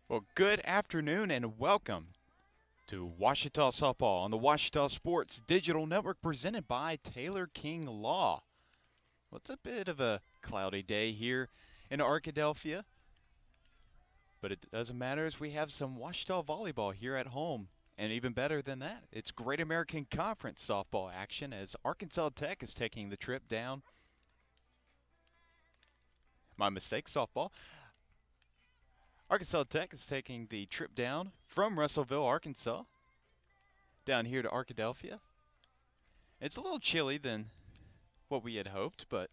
Well, good afternoon and welcome to Washita Softball on the Washita Sports Digital Network presented by Taylor King Law. Well, it's a bit of a cloudy day here in Arkadelphia, but it doesn't matter as we have some Washita volleyball here at home. And even better than that, it's Great American Conference softball action as Arkansas Tech is taking the trip down. My mistake, softball. Arkansas Tech is taking the trip down from Russellville, Arkansas, down here to Arkadelphia. It's a little chilly than what we had hoped, but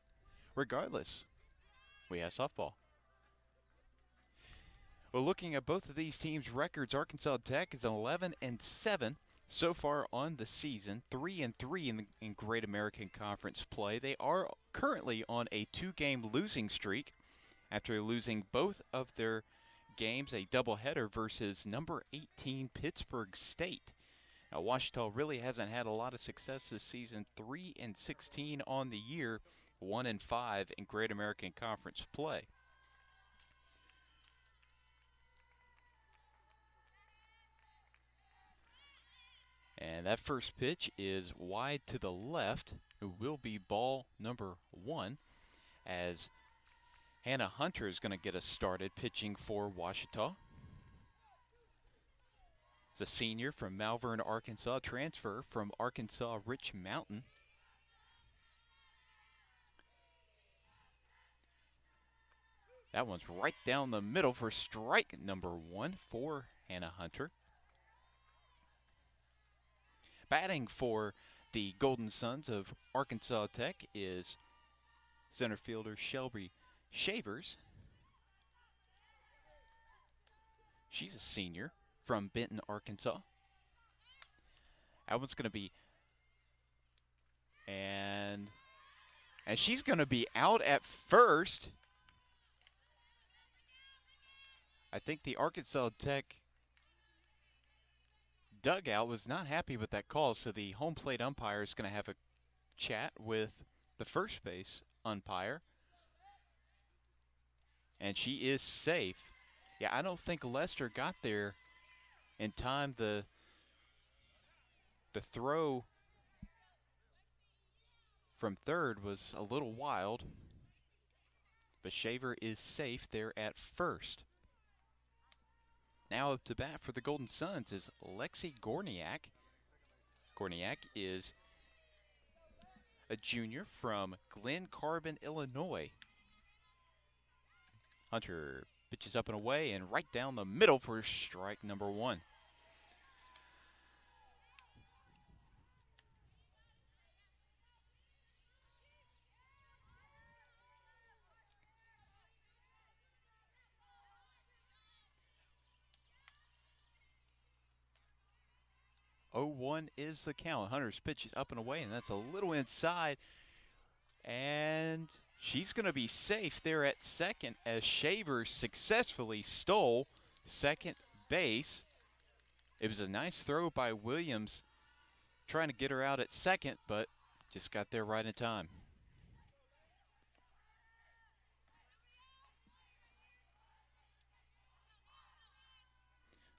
regardless, we have softball. Well, looking at both of these teams' records, Arkansas Tech is 11-7 so far on the season, 3-3 in Great American Conference play. They are currently on a 2-game losing streak after losing both of their games, a doubleheader versus number 18 Pittsburgh State. Now, Washita really hasn't had a lot of success this season, 3-16 on the year, 1-5 in Great American Conference play. And that first pitch is wide to the left. It will be ball number 1 as Hannah Hunter is going to get us started pitching for Washita. It's a senior from Malvern, Arkansas, transfer from Arkansas Rich Mountain. That one's right down the middle for strike number 1 for Hannah Hunter. Batting for the Golden Suns of Arkansas Tech is center fielder Shelby Shavers. She's a senior from Benton, Arkansas. That one's going to be, and she's going to be out at first. I think the Arkansas Tech dugout was not happy with that call, so the home plate umpire is going to have a chat with the first base umpire. And she is safe. Yeah, I don't think Lester got there in time. The throw from third was a little wild, but Shaver is safe there at first. Now up to bat for the Golden Suns is Lexi Gorniak. Gorniak is a junior from Glen Carbon, Illinois. Hunter pitches up and away and right down the middle for strike number 1. Oh, 1 is the count. Hunter's pitch is up and away, and that's a little inside. And she's going to be safe there at second as Shaver successfully stole second base. It was a nice throw by Williams trying to get her out at second, but just got there right in time.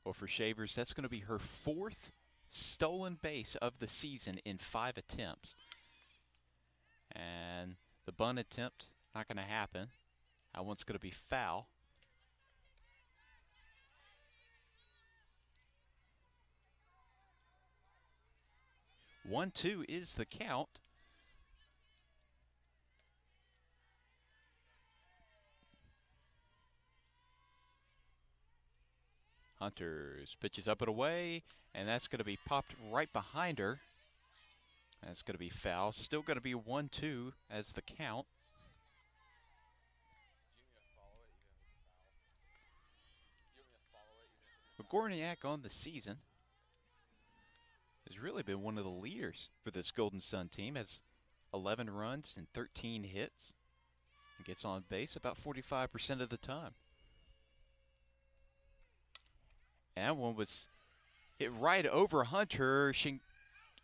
Well, for Shavers, that's going to be her 4th stolen base of the season in 5 attempts. And the bunt attempt, not going to happen. That one's going to be foul. One, 2 is the count. Hunter's pitches up and away, and that's going to be popped right behind her. That's going to be foul. Still going to be 1-2 as the count. Gorniak on the season has really been one of the leaders for this Golden Sun team. Has 11 runs and 13 hits. And gets on base about 45% of the time. And that one was hit right over Hunter.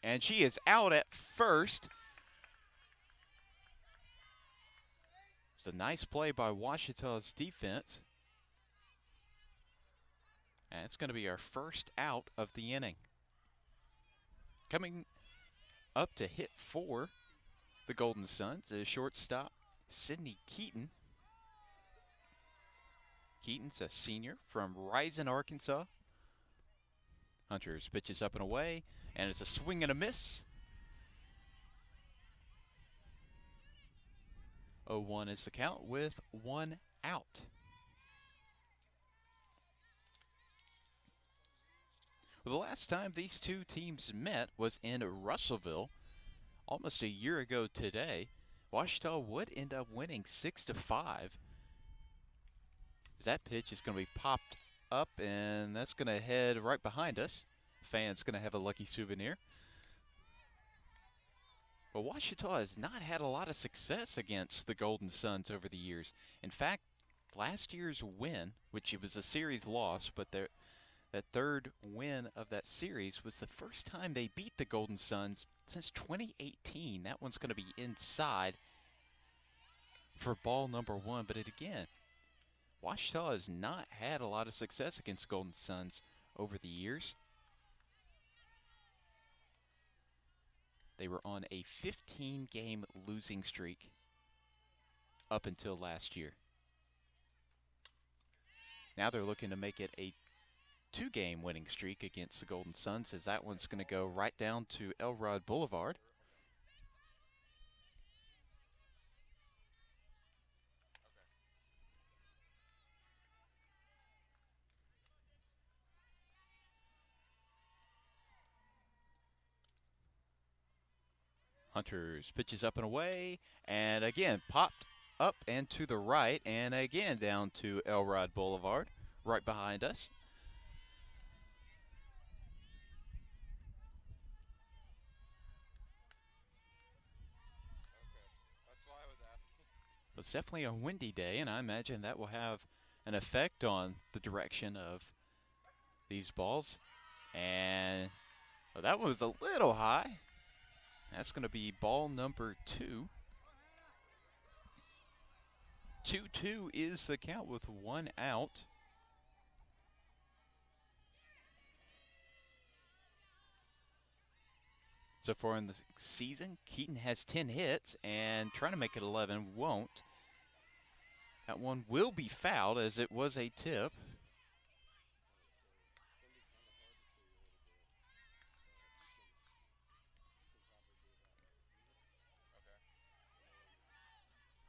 And she is out at first. It's a nice play by Washita's defense. And it's going to be our first out of the inning. Coming up to hit for the Golden Suns is shortstop Sidney Keaton. Keaton's a senior from Rison, Arkansas. Hunters pitches up and away, and it's a swing and a miss. 0-1 is the count with 1 out. Well, the last time these two teams met was in Russellville almost a year ago today. Ouachita would end up winning 6-5. That pitch is going to be popped up, and that's going to head right behind us. Fans going to have a lucky souvenir. Well, Ouachita has not had a lot of success against the Golden Suns over the years. In fact, last year's win, which it was a series loss, but that third win of that series was the first time they beat the Golden Suns since 2018. That one's going to be inside for ball number 1, but again, Ouachita has not had a lot of success against Golden Suns over the years. They were on a 15-game losing streak up until last year. Now they're looking to make it a 2-game winning streak against the Golden Suns, as that one's going to go right down to Elrod Boulevard. Hunters pitches up and away, and again popped up and to the right, and again down to Elrod Boulevard, right behind us. That's why I was asking. It's definitely a windy day, and I imagine that will have an effect on the direction of these balls. And well, that was a little high. That's going to be ball number 2. 2-2 is the count with 1 out. So far in the season, Keaton has 10 hits, and trying to make it 11 won't. That one will be fouled, as it was a tip.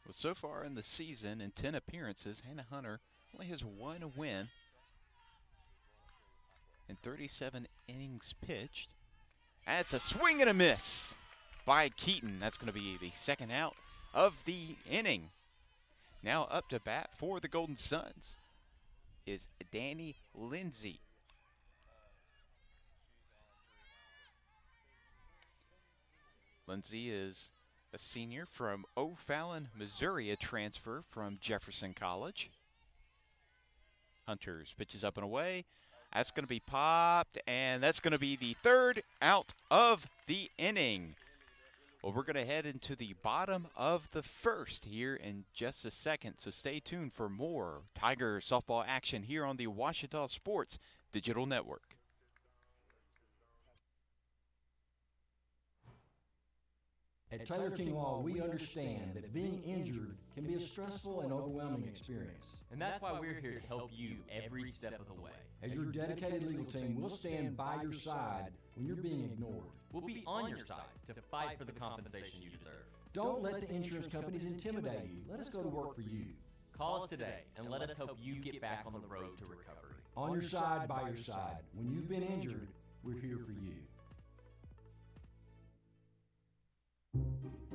Well, so far in the season, in 10 appearances, Hannah Hunter only has 1 win in 37 innings pitched. That's a swing and a miss by Keaton. That's going to be the second out of the inning. Now up to bat for the Golden Suns is Danny Lindsay. Lindsay is a senior from O'Fallon, Missouri, a transfer from Jefferson College. Hunters pitches up and away. That's going to be popped, and that's going to be the third out of the inning. Well, we're going to head into the bottom of the first here in just a second, so stay tuned for more Tiger softball action here on the Ouachita Sports Digital Network. At Taylor King Law, we understand that being injured can be a stressful and overwhelming experience. And that's why we're here to help you every step of the way. As your dedicated legal team, we'll stand by your side when you're being ignored. We'll be on your side to fight for the compensation you deserve. Don't let the insurance companies intimidate you. Let us go to work for you. Call us today and let us help you get back on the road to recovery. On your side, by your side. When you've been injured, we're here for you.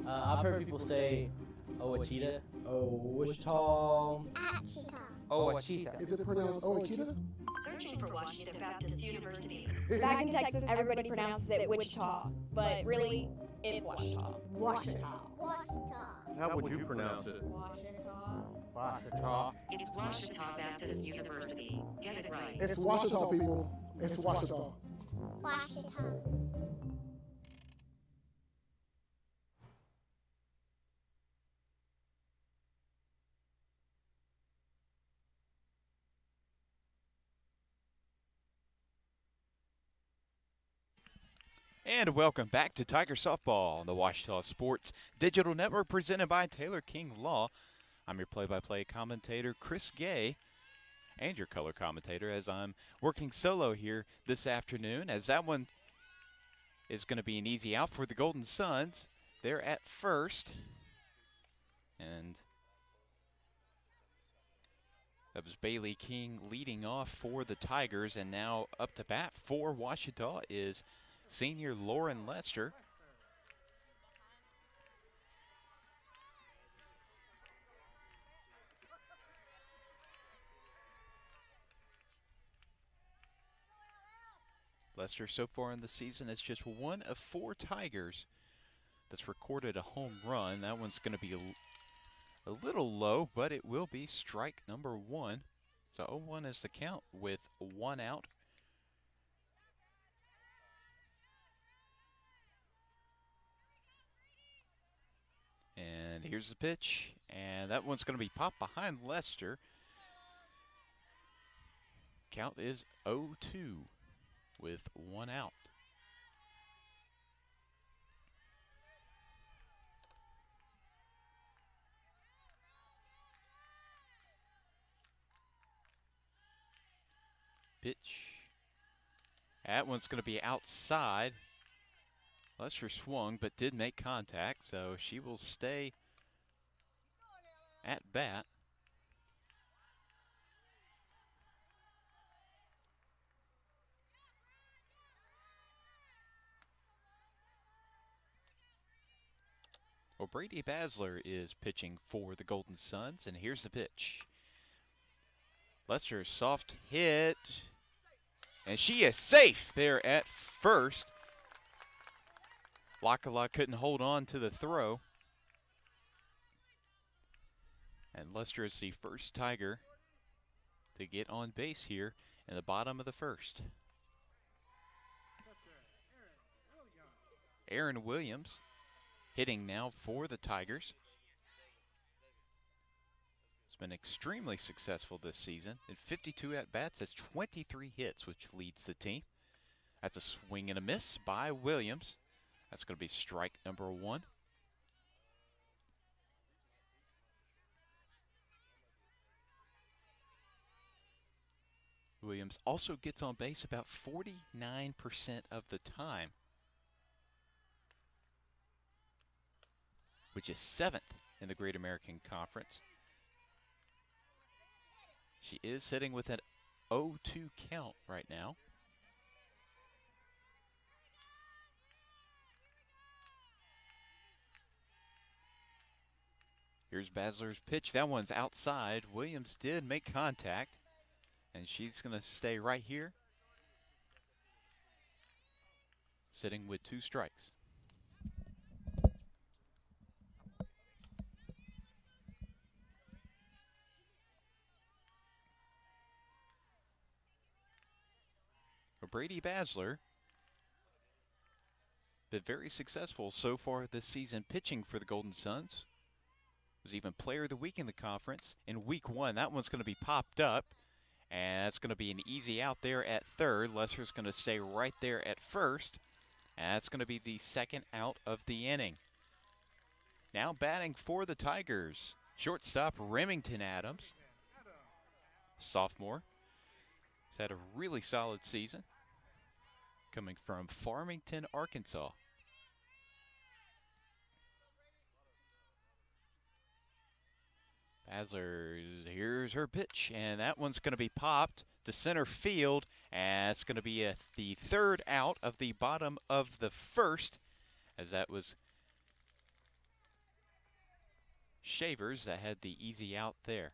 I've heard people say Ouachita. Ouachita. Ouachita. Is it pronounced Ouachita? Searching for Ouachita Baptist University. Back in Texas, everybody pronounces it Wichita, but really, it's Ouachita. Ouachita. How would you pronounce it? Ouachita. It's Ouachita Baptist University. Get it right. It's Ouachita, people. It's Ouachita. And welcome back to Tiger Softball on the Washita Sports Digital Network presented by Taylor King Law. I'm your play-by-play commentator, Chris Gay, and your color commentator as I'm working solo here this afternoon, as that one is going to be an easy out for the Golden Suns. They're at first, and that was Bailey King leading off for the Tigers, and now up to bat for Washita is senior Lauren Lester. Lester so far in the season is just one of 4 Tigers that's recorded a home run. That one's going to be a little low, but it will be strike number 1. So 0-1 is the count with 1 out. And here's the pitch, and that one's going to be popped behind Lester. Count is 0-2 with 1 out. Pitch. That one's going to be outside. Lester swung but did make contact, so she will stay at bat. Well, Brady Basler is pitching for the Golden Suns, and here's the pitch. Lester, soft hit, and she is safe there at first. Lakala couldn't hold on to the throw. And Lester is the first Tiger to get on base here in the bottom of the first. Aaron Williams hitting now for the Tigers. It's been extremely successful this season. In 52 at-bats, has 23 hits, which leads the team. That's a swing and a miss by Williams. That's going to be strike number 1. Williams also gets on base about 49% of the time, which is 7th in the Great American Conference. She is sitting with an 0-2 count right now. Here's Basler's pitch. That one's outside. Williams did make contact, and she's going to stay right here, sitting with 2 strikes. Brady Basler been very successful so far this season pitching for the Golden Suns. Was even player of the week in the conference in week 1. That one's going to be popped up, and that's going to be an easy out there at third. Lester's going to stay right there at first, and that's going to be the 2nd out of the inning. Now batting for the Tigers, shortstop Remington Adams, sophomore. He's had a really solid season, coming from Farmington, Arkansas. Basler, here's her pitch, and that one's going to be popped to center field, and it's going to be the 3rd out of the bottom of the first, as that was Shavers that had the easy out there.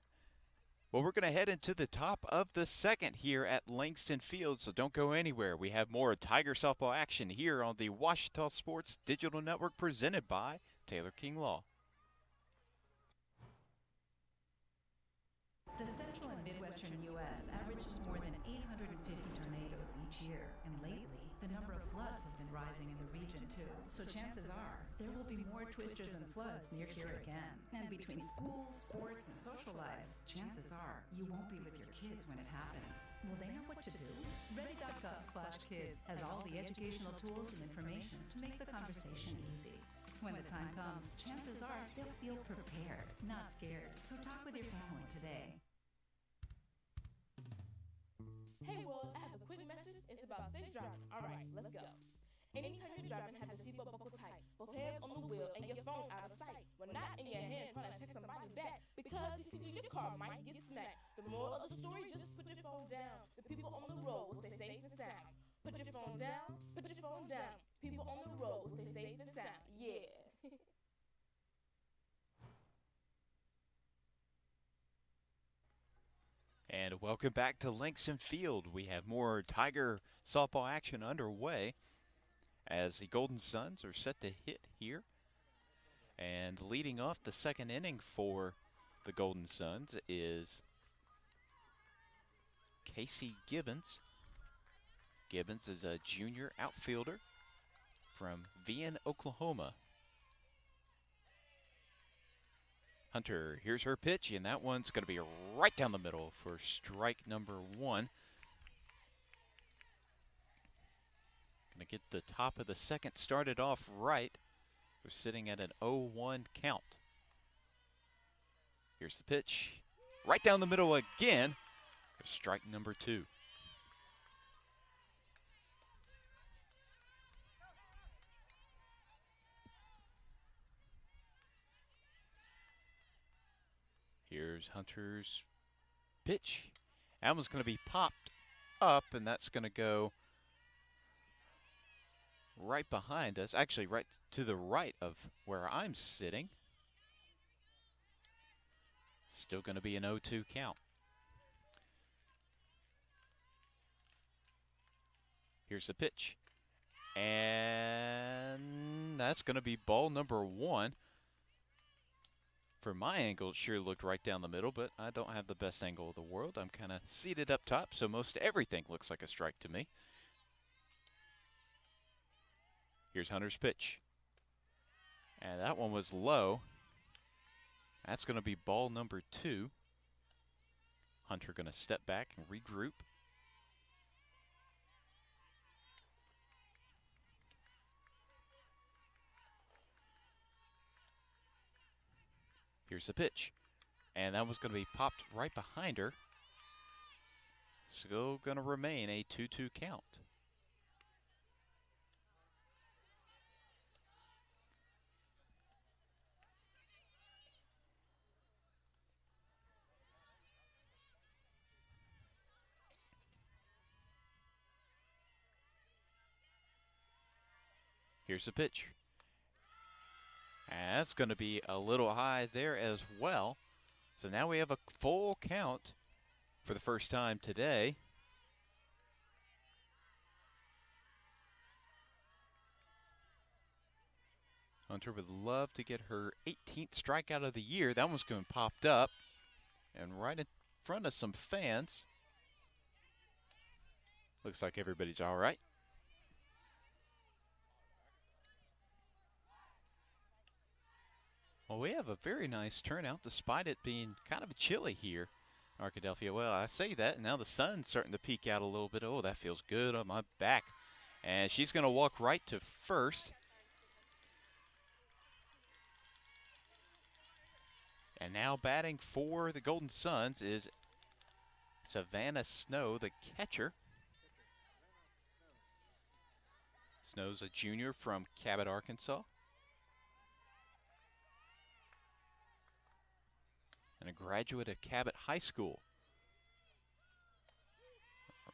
Well, we're going to head into the top of the 2nd here at Langston Field, so don't go anywhere. We have more Tiger softball action here on the Washita Sports Digital Network presented by Taylor King Law. The central and midwestern U.S. averages more than 850 tornadoes each year, and lately, the number of floods has been rising in the region. polluted too, so chances are there will be more twisters and floods near here again. And between school, sports, and social lives, chances are you won't be with your kids when it happens. Will they know what to do? Ready.gov/kids has all the educational tools and information to make the conversation easy. When the time comes, chances are they'll feel prepared, not scared. So talk with your family today. Hey world, I have a quick message. It's about safe driving. Alright, let's go. Anytime you're driving, have the seatbelt buckle tight. Both hands on the wheel and your phone out of sight. Well, not in your hand trying to text somebody back, because your car might get smacked. The moral of the story, just put your phone down. The people on the road will stay safe and sound. Put your phone down, put your phone down. People on the road will stay safe and sound. Yeah. And welcome back to Langston Field. We have more Tiger softball action underway as the Golden Suns are set to hit here. And leading off the second inning for the Golden Suns is Casey Gibbons. Gibbons is a junior outfielder from Vian, Oklahoma. Hunter, here's her pitch, and that one's going to be right down the middle for strike number one. Going to get the top of the second started off right. We're sitting at an 0-1 count. Here's the pitch, right down the middle again for strike number two. Here's Hunter's pitch. That one's going to be popped up, and that's going to go right behind us, actually right to the right of where I'm sitting. Still going to be an 0-2 count. Here's the pitch. And that's going to be ball number one. From my angle, it sure looked right down the middle, but I don't have the best angle of the world. I'm kind of seated up top, so most everything looks like a strike to me. Here's Hunter's pitch. And that one was low. That's going to be ball number two. Hunter going to step back and regroup. Here's the pitch. And that was going to be popped right behind her. Still going to remain a 2-2 count. Here's the pitch. And that's going to be a little high there as well. So now we have a full count for the first time today. Hunter would love to get her 18th strikeout of the year. That one's going popped up and right in front of some fans. Looks like everybody's all right. Well, we have a very nice turnout despite it being kind of chilly here in Arkadelphia. Well, I say that, and now the sun's starting to peek out a little bit. Oh, that feels good on my back. And she's going to walk right to first. And now batting for the Golden Suns is Savannah Snow, the catcher. Snow's a junior from Cabot, Arkansas. And a graduate of Cabot High School.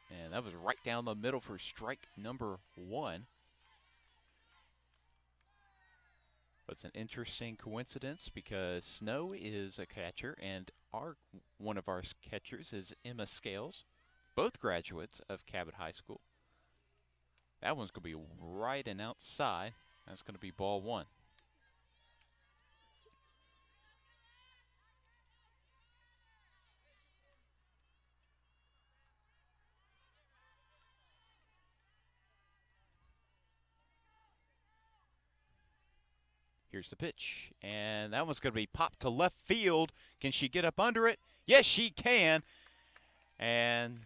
And that was right down the middle for strike number one. But it's an interesting coincidence because Snow is a catcher and one of our catchers is Emma Scales, both graduates of Cabot High School. That one's going to be right and outside. That's going to be ball one. Here's the pitch, and that one's going to be popped to left field. Can she get up under it? Yes, she can. And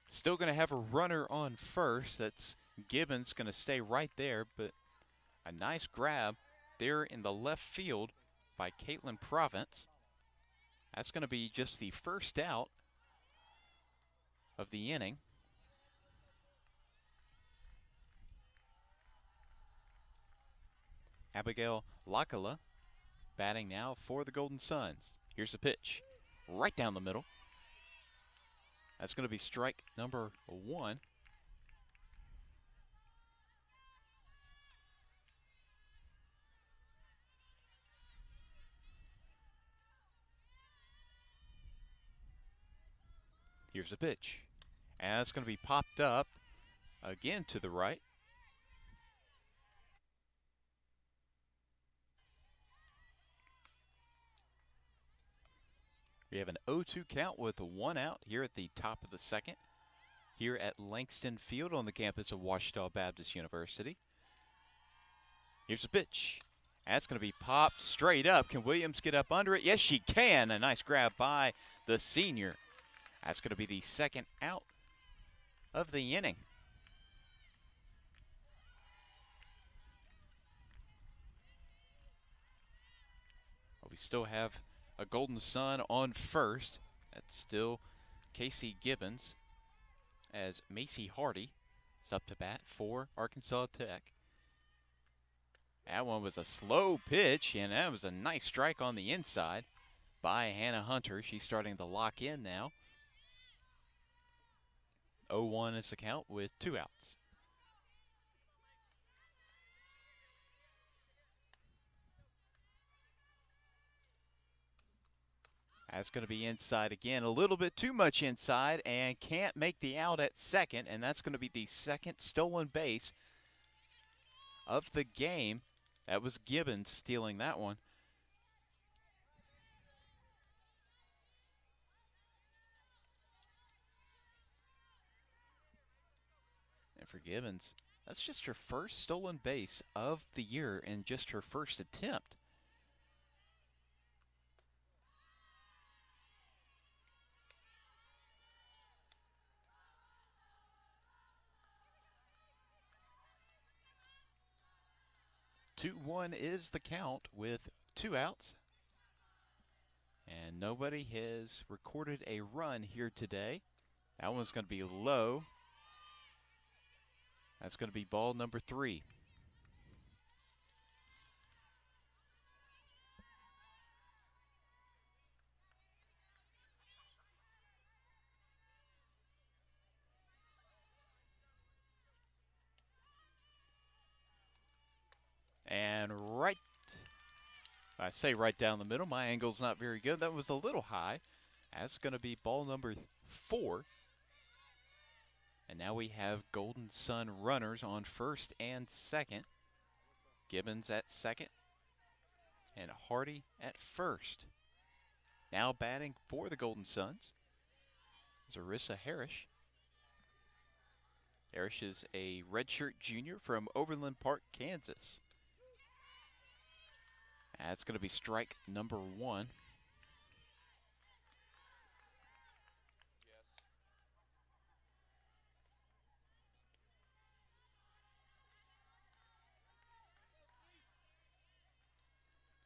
still going to have a runner on first. That's Gibbons going to stay right there, but a nice grab there in the left field by Caitlin Province. That's going to be just the first out of the inning. Abigail Lakala batting now for the Golden Suns. Here's the pitch, right down the middle. That's going to be strike number 1. Here's the pitch, and it's going to be popped up again to the right. We have an 0-2 count with 1 out here at the top of the second here at Langston Field on the campus of Ouachita Baptist University. Here's the pitch. That's going to be popped straight up. Can Williams get up under it? Yes, she can. A nice grab by the senior. That's going to be the second out of the inning. We still have a Golden Sun on first. That's still Casey Gibbons, as Macy Hardy is up to bat for Arkansas Tech. That one was a slow pitch, and that was a nice strike on the inside by Hannah Hunter. She's starting to lock in now. 0-1 is the count with 2 outs. That's going to be inside again, a little bit too much inside, and can't make the out at second, and that's going to be the second stolen base of the game. That was Gibbons stealing that one. And for Gibbons, that's just her first stolen base of the year and just her first attempt. Two-one is the count with 2 outs. And nobody has recorded a run here today. That one's going to be low. That's going to be ball number 3. And right, I say right down the middle, my angle's not very good. That was a little high. That's going to be ball number 4. And now we have Golden Sun runners on first and second. Gibbons at second and Hardy at first. Now batting for the Golden Suns is Arissa Harris. Harris is a redshirt junior from Overland Park, Kansas. That's going to be strike number 1.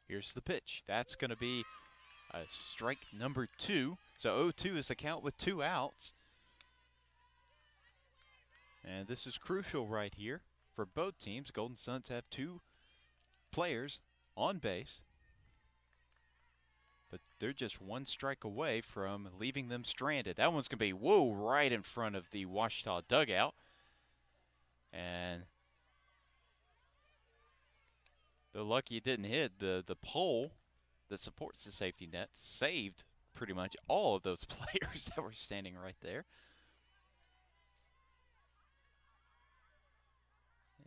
Here's the pitch. That's going to be a strike number 2. So 0-2 is the count with 2 outs. And this is crucial right here for both teams. Golden Suns have 2 players on base, but they're just 1 strike away from leaving them stranded. That one's going to be, whoa, right in front of the Ouachita dugout. And they're lucky it didn't hit. The pole that supports the safety net saved pretty much all of those players that were standing right there.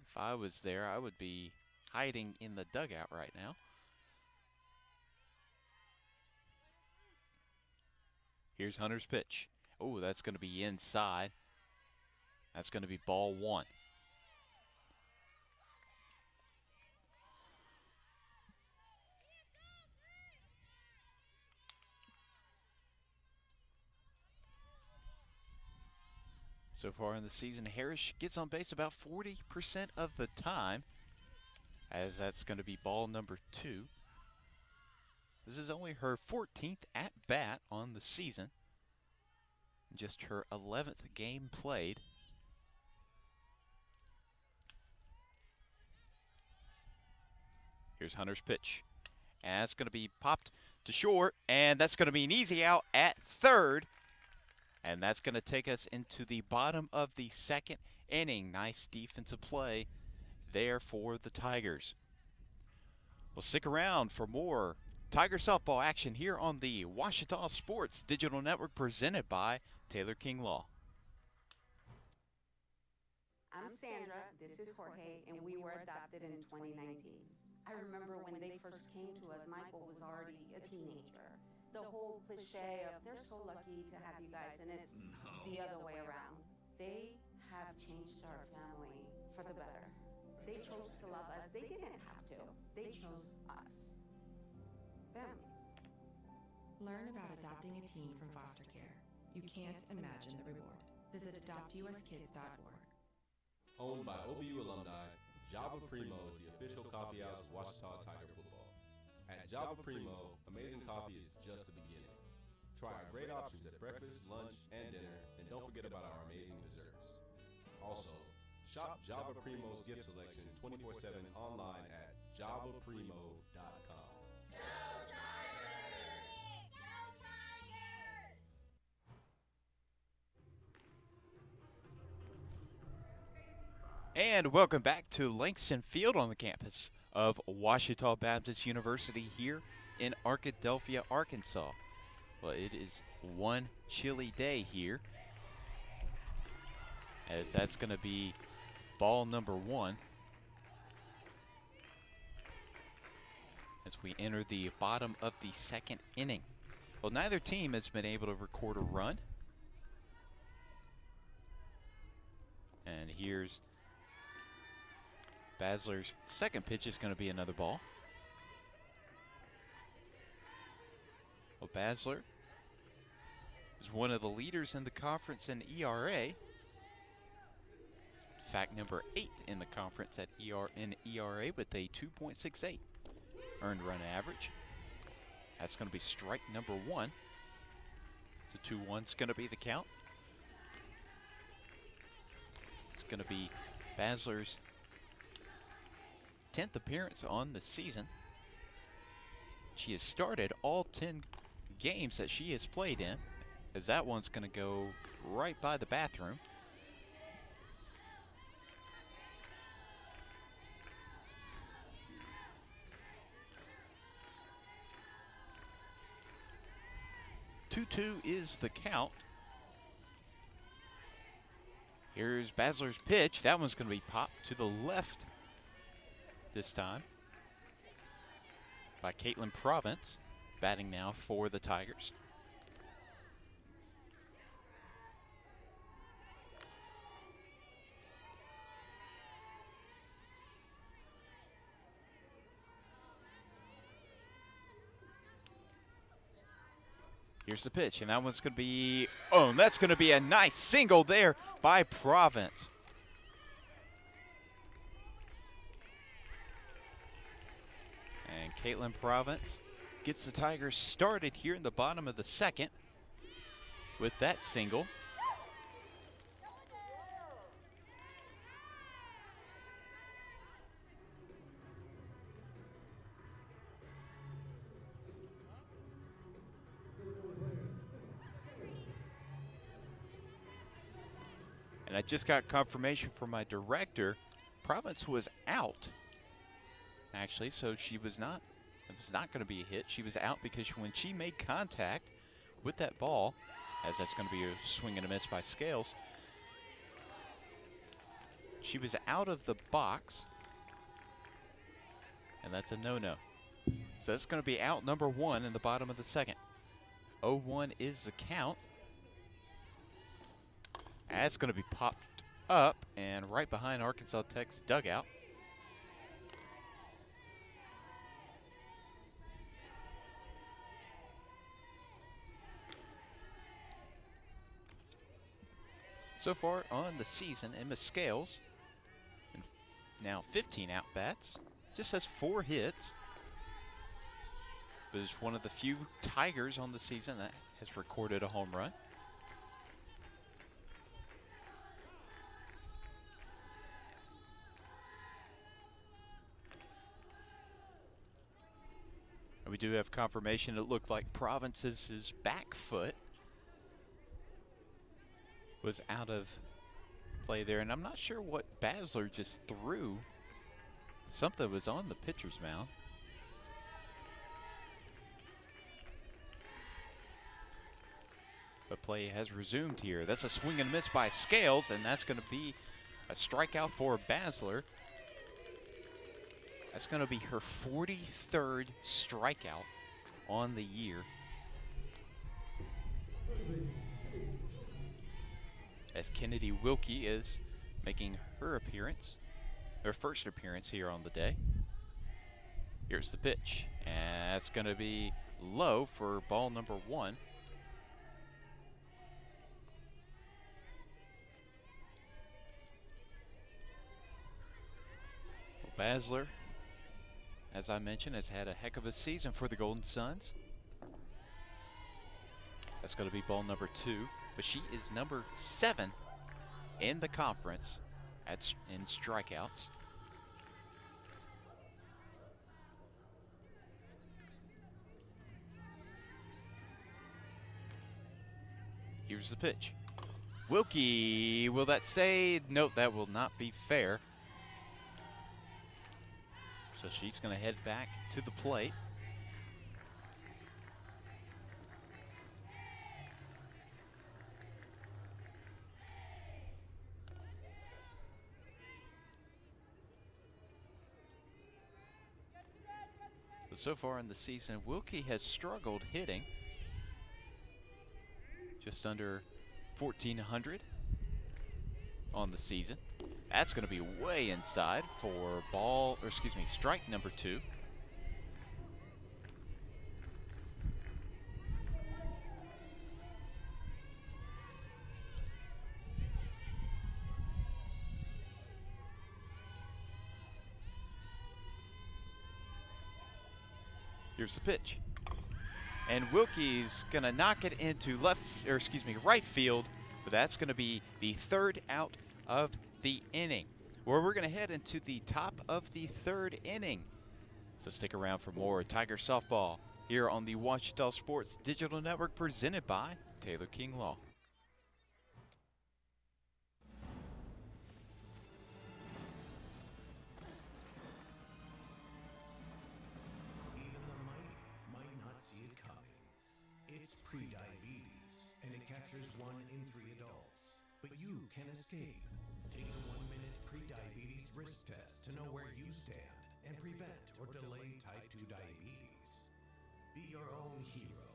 If I was there, I would be hiding in the dugout right now. Here's Hunter's pitch. Oh, that's going to be inside. That's going to be ball 1. So far in the season, Harris gets on base about 40% of the time, as that's going to be ball number 2. This is only her 14th at-bat on the season, just her 11th game played. Here's Hunter's pitch, and that's going to be popped to short, and that's going to be an easy out at third. And that's going to take us into the bottom of the 2nd inning. Nice defensive play there for the Tigers. Well, stick around for more Tiger softball action here on the Ouachita Sports Digital Network, presented by Taylor King Law. I'm Sandra, this is Jorge, and we were adopted in 2019. I remember when they first came to us, Michael was already a teenager. The whole cliche of they're so lucky to have you guys, and it's the other way around. They have changed our family for the better. They chose to love us. They didn't have to. They chose us. Family. Learn about adopting a teen from foster care. You can't imagine the reward. Visit adoptuskids.org. Owned by OBU alumni, Java Primo is the official coffee house of Ouachita Tiger football. At Java Primo, amazing coffee is just the beginning. Try our great options at breakfast, lunch, and dinner, and don't forget about our amazing desserts. Also, shop Java Primo's gift selection 24/7 online at javaprimo.com. And welcome back to Langston Field on the campus of Ouachita Baptist University here in Arkadelphia, Arkansas. Well, it is one chilly day here, as that's going to be ball number 1 as we enter the bottom of the 2nd inning. Well, neither team has been able to record a run. And here's Basler's second pitch is going to be another ball. Well, Basler is one of the leaders in the conference in ERA. In fact, number 8 in the conference at ERA with a 2.68 earned run average. That's going to be strike number 1. So 2-1's going to be the count. It's going to be Basler's 10th appearance on the season. She has started all 10 games that she has played in, as that one's going to go right by the bathroom. Two is the count. Here's Basler's pitch. That one's going to be popped to the left this time by Caitlin Province, batting now for the Tigers. Here's the pitch, and that one's going to be, oh, that's going to be a nice single there by Province. And Caitlin Province gets the Tigers started here in the bottom of the 2nd with that single. And I just got confirmation from my director. Province was out, actually, so she was not, it was not going to be a hit. She was out because when she made contact with that ball, as that's going to be a swing and a miss by Scales, she was out of the box, and that's a no-no. So that's going to be out number 1 in the bottom of the 2nd. 0-1 is the count. That's going to be popped up and right behind Arkansas Tech's dugout. So far on the season, Emma Scales, now 15 at-bats, just has 4 hits, but is one of the few Tigers on the season that has recorded a home run. We do have confirmation it looked like Province's back foot was out of play there, and I'm not sure what Basler just threw. Something was on the pitcher's mound. But play has resumed here. That's a swing and miss by Scales, and that's going to be a strikeout for Basler. That's going to be her 43rd strikeout on the year. As Kennedy Wilkie is making her appearance, her first appearance here on the day. Here's the pitch, and that's going to be low for ball number 1. Basler, as I mentioned, has had a heck of a season for the Golden Suns. That's going to be ball number 2, but she is number 7 in the conference in strikeouts. Here's the pitch. Wilkie, will that stay? Nope, that will not be fair. So she's going to head back to the plate. But so far in the season, Wilkie has struggled hitting. Just under 1,400 on the season. That's going to be way inside for strike number 2. Here's the pitch. And Wilkie's going to knock it into right field, but that's going to be the 3rd out of the inning, where we're going to head into the top of the 3rd inning. So stick around for more Tiger softball here on the Ouachita Sports Digital Network, presented by Taylor King Law. Even the mighty might not see it coming. It's pre-diabetes, and it captures 1 in 3 adults. But you can escape. Take the 1-minute pre-diabetes risk test to know where you stand and prevent or delay type 2 diabetes. Be your own hero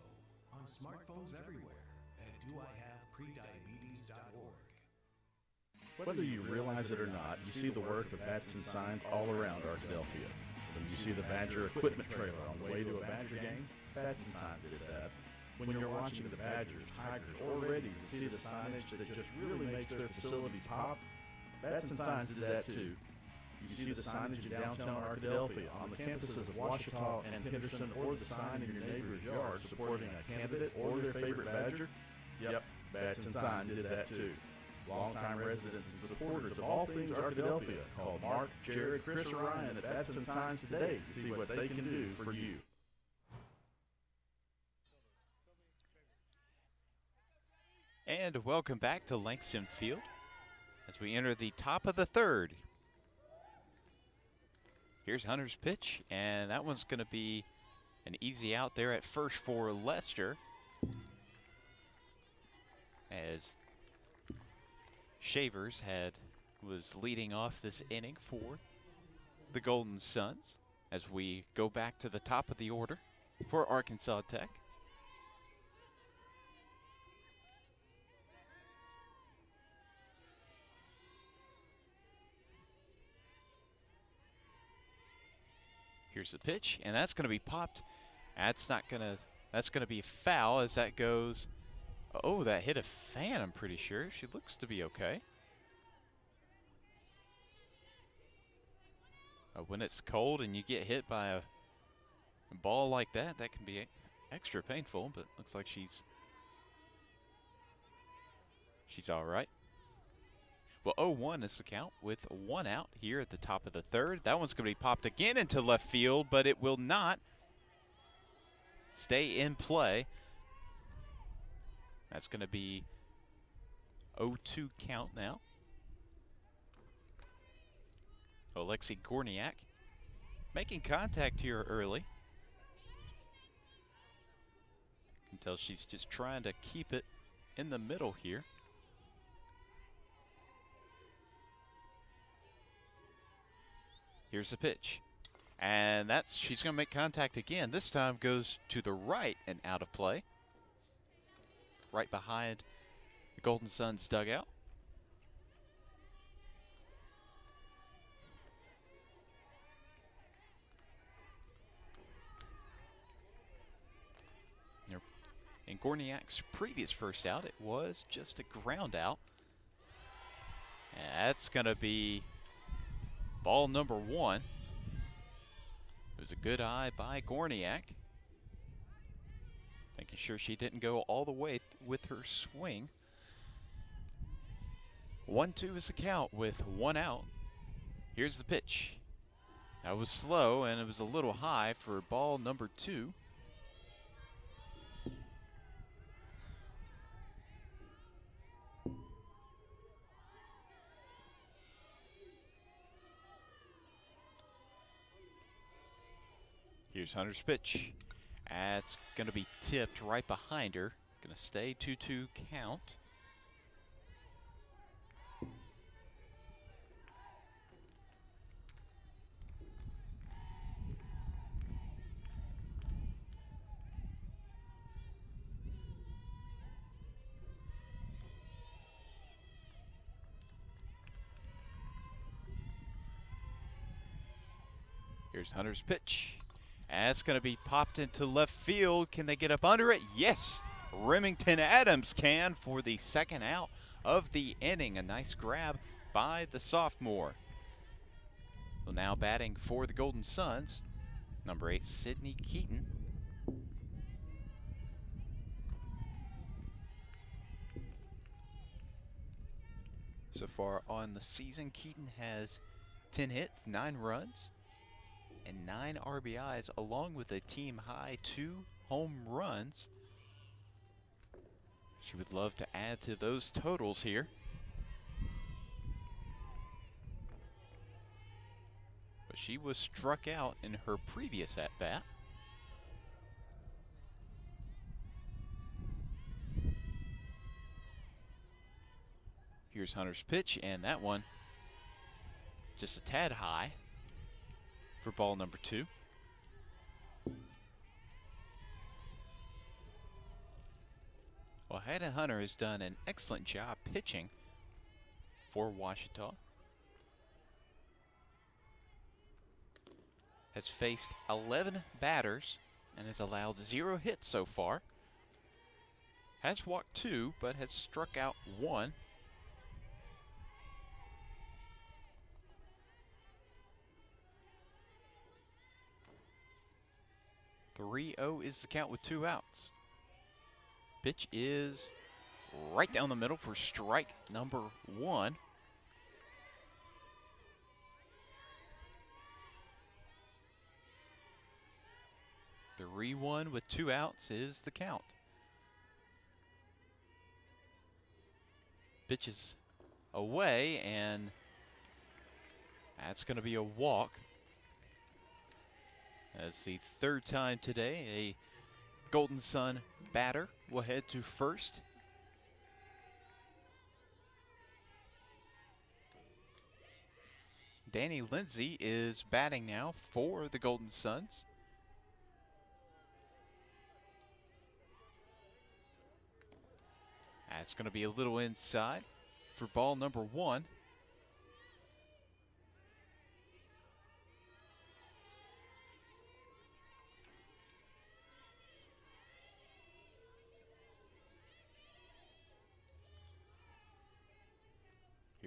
on smartphones everywhere at doihaveprediabetes.org. Whether you realize it or not, you see the work of Batson signs all around Arkadelphia. When you see the Badger equipment trailer on the way to a Badger game, Batson signs did that. When you're watching the Badgers, Tigers, or Reddies and see the signage that just really makes their facilities pop, Batson signs did that too. You see the signage in downtown Arkadelphia, on the campuses of Ouachita and Henderson, or the sign in your neighbor's yard supporting a candidate or their favorite Badger? Yep, Batson sign did that too. Longtime residents and supporters of all things Arkadelphia call Mark, Jared, Chris, or Ryan at Batson Signs today to see what they can do for you. And welcome back to Langston Field as we enter the top of the 3rd. Here's Hunter's pitch, and that one's going to be an easy out there at first for Lester, as Shavers was leading off this inning for the Golden Suns, as we go back to the top of the order for Arkansas Tech. Here's the pitch, and that's going to be popped. That's going to be foul, as that goes Oh, that hit a fan, I'm pretty sure. She looks to be okay. When it's cold and you get hit by a ball like that, that can be extra painful, but looks like she's all right. Well, 0-1 is the count with 1 out here at the top of the third. That one's going to be popped again into left field, but it will not stay in play. That's going to be 0-2 count now. Alexi Gorniak making contact here early. You can tell she's just trying to keep it in the middle here. Here's the pitch. And she's going to make contact again. This time goes to the right and out of play. Right behind the Golden Suns dugout. In Gorniak's previous first out, it was just a ground out. And that's going to be ball number 1. It was a good eye by Gorniak. Making sure she didn't go all the way with her swing. 1-2 is the count with 1 out. Here's the pitch. That was slow and it was a little high for ball number 2. Here's Hunter's pitch. That's going to be tipped right behind her. Going to stay 2-2 count. Here's Hunter's pitch. That's going to be popped into left field. Can they get up under it? Yes. Remington Adams can for the second out of the inning. A nice grab by the sophomore. Well, now batting for the Golden Suns, number 8, Sydney Keaton. So far on the season, Keaton has 10 hits, 9 runs, and 9 RBIs, along with a team-high 2 home runs. She would love to add to those totals here. But she was struck out in her previous at-bat. Here's Hunter's pitch, and that one just a tad high for ball number 2. Well, Hannah Hunter has done an excellent job pitching for Ouachita. Has faced 11 batters and has allowed 0 hits so far. Has walked 2, but has struck out 1. .30 is the count with 2 outs. Pitch is right down the middle for strike number 1. The 3-1 with 2 outs is the count. Pitch is away, and that's going to be a walk. As the 3rd time today, a Golden Sun batter will head to first. Danny Lindsay is batting now for the Golden Suns. That's going to be a little inside for ball number 1.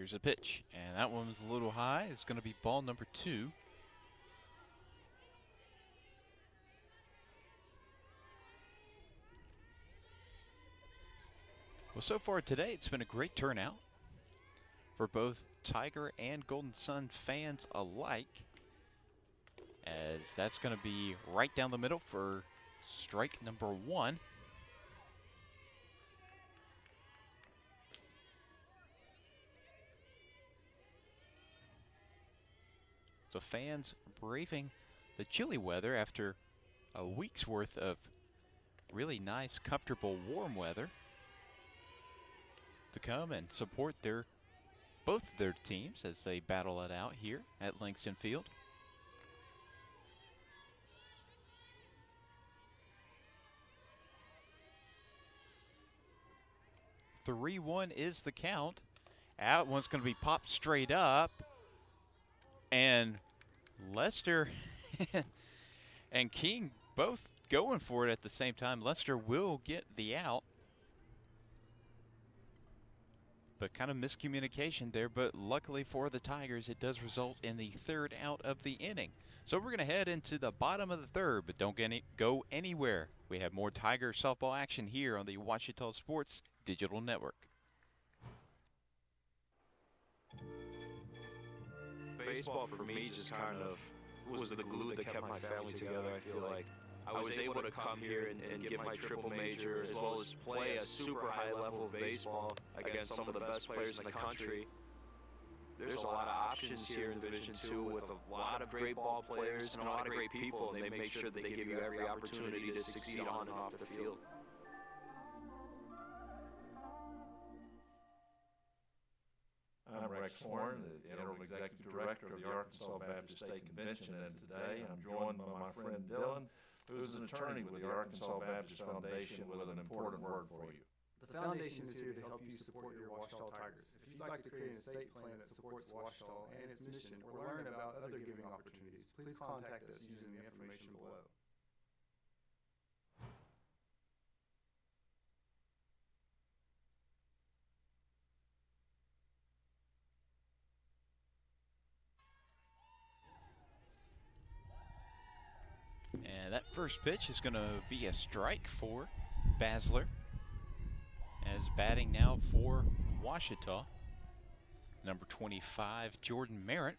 Here's a pitch, and that one was a little high. It's going to be ball number 2. Well, so far today, it's been a great turnout for both Tiger and Golden Sun fans alike, as that's going to be right down the middle for strike number 1. So fans braving the chilly weather after a week's worth of really nice, comfortable, warm weather to come and support both their teams as they battle it out here at Langston Field. "3-1 is the count. That one's going to be popped straight up. And Lester and King both going for it at the same time. Lester will get the out. But kind of miscommunication there, but luckily for the Tigers, it does result in the 3rd out of the inning. So we're going to head into the bottom of the 3rd, but don't go anywhere. We have more Tiger softball action here on the Ouachita Sports Digital Network. Baseball for me just kind of was the glue that kept my family together. I feel like I was able to come here and get my triple major, as well as play a super high level of baseball against some of the best players in the country. There's a lot of options here in Division II with a lot of great ball players and a lot of great people, and they make sure that they give you every opportunity to succeed on and off the field. I'm Rex Warren, the Interim Executive Director of the Arkansas Baptist State Convention, and today I'm joined by my friend Dylan, who is an attorney with the Arkansas Baptist Foundation with an important word for you. The foundation is here to help you support your Ouachita Tigers. If you'd like to create an estate plan that supports Ouachita and its mission, or learn about other giving opportunities, please contact us using the information below. And that first pitch is going to be a strike for Basler, as batting now for Ouachita, number 25, Jordan Merritt,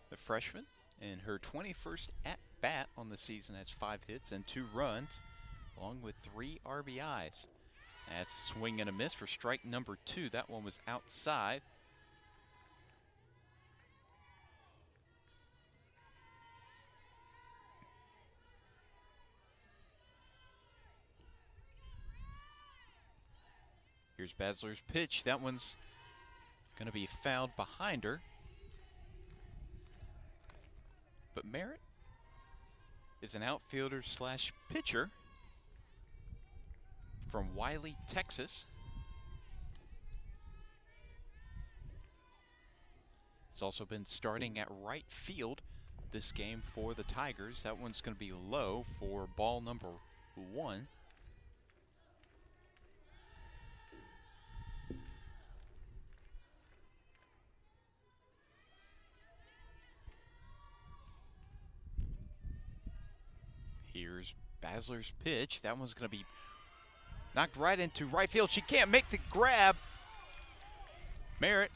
the freshman, in her 21st at-bat on the season, has 5 hits and 2 runs, along with 3 RBIs. That's a swing and a miss for strike number 2. That one was outside. Here's Basler's pitch. That one's going to be fouled behind her. But Merritt is an outfielder slash pitcher from Wiley, Texas. It's also been starting at right field this game for the Tigers. That one's going to be low for ball number 1. Here's Basler's pitch. That one's going to be knocked right into right field. She can't make the grab. Merritt.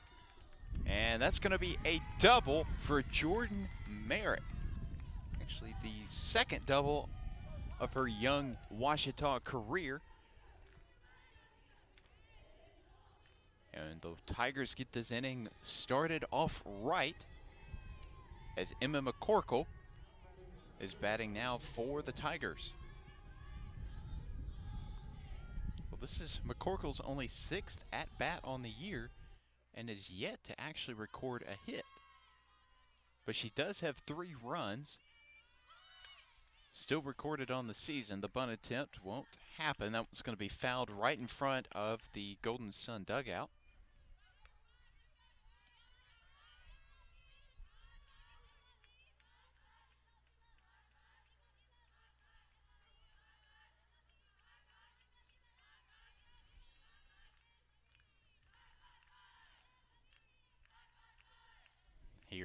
And that's going to be a double for Jordan Merritt. Actually, the second double of her young Ouachita career. And the Tigers get this inning started off right, as Emma McCorkle is batting now for the Tigers. Well, this is McCorkle's only 6th at-bat on the year and is yet to actually record a hit. But she does have 3 runs still recorded on the season. The bunt attempt won't happen. That was going to be fouled right in front of the Golden Sun dugout.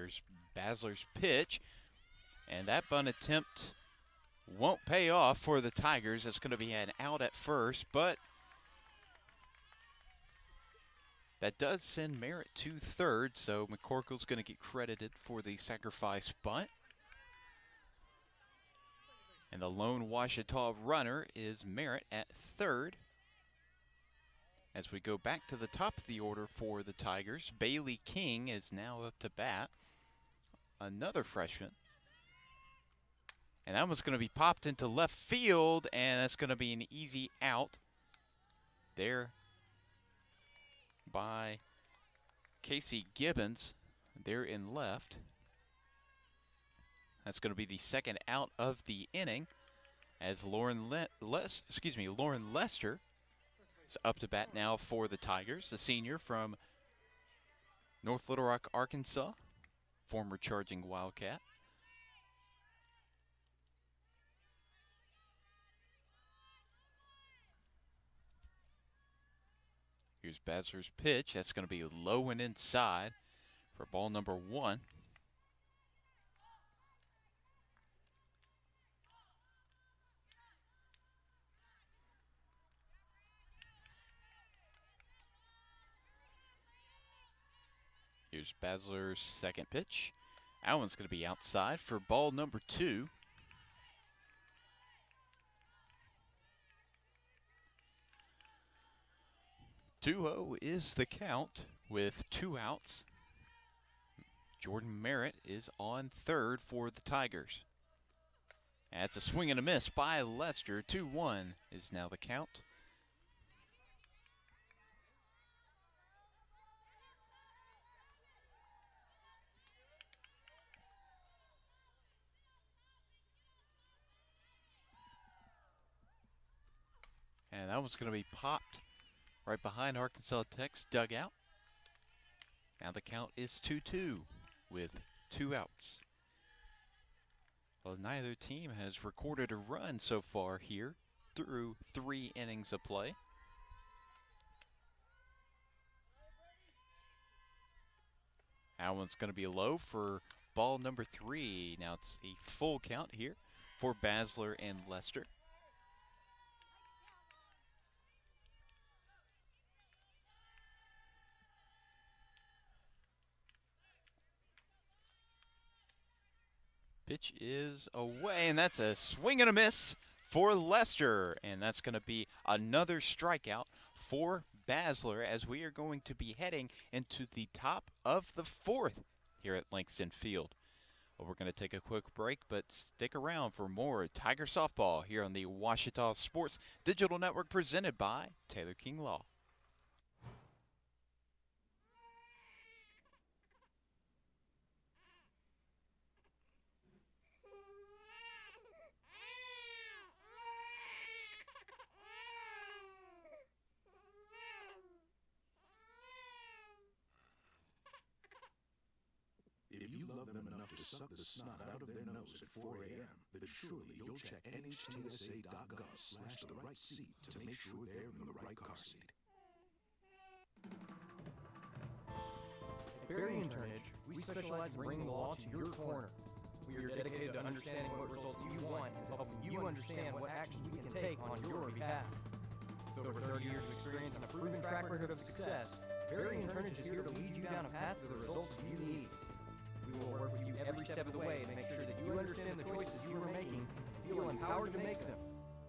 Here's Basler's pitch, and that bunt attempt won't pay off for the Tigers. It's going to be an out at first, but that does send Merritt to third, so McCorkle's going to get credited for the sacrifice bunt. And the lone Ouachita runner is Merritt at third. As we go back to the top of the order for the Tigers, Bailey King is now up to bat. Another freshman. And that one's going to be popped into left field, and that's going to be an easy out there by Casey Gibbons. There in left. That's going to be the second out of the inning, as Lauren Lester is up to bat now for the Tigers. The senior from North Little Rock, Arkansas, former charging Wildcat. Here's Basler's pitch. That's going to be low and inside for ball number 1. Here's Basler's second pitch. That one's going to be outside for ball number 2. Two-0 is the count with 2 outs. Jordan Merritt is on third for the Tigers. That's a swing and a miss by Lester. 2-1 is now the count. And that one's going to be popped right behind Arkansas Tech's dugout. Now the count is 2-2 with 2 outs. Well, neither team has recorded a run so far here through 3 innings of play. That one's going to be low for ball number 3. Now it's a full count here for Basler and Lester. Pitch is away, and that's a swing and a miss for Lester. And that's going to be another strikeout for Basler as we are going to be heading into the top of the 4th here at Langston Field. Well, we're going to take a quick break, but stick around for more Tiger Softball here on the Ouachita Sports Digital Network presented by Taylor King Law. Suck the snot out of their nose at 4 a.m., then surely you'll check NHTSA.gov/the right seat to make sure they're in the right car seat. At Berry and Turnage, we specialize in bringing the law to your corner. We are dedicated to understanding what results you want and to helping you understand what actions we can take on your behalf. With over 30 years of experience and a proven track record of success, Berry and Turnage is here to lead you down a path to the results you need. We will work with you every step of the way to make sure that you understand the choices you are making and feel empowered to make them.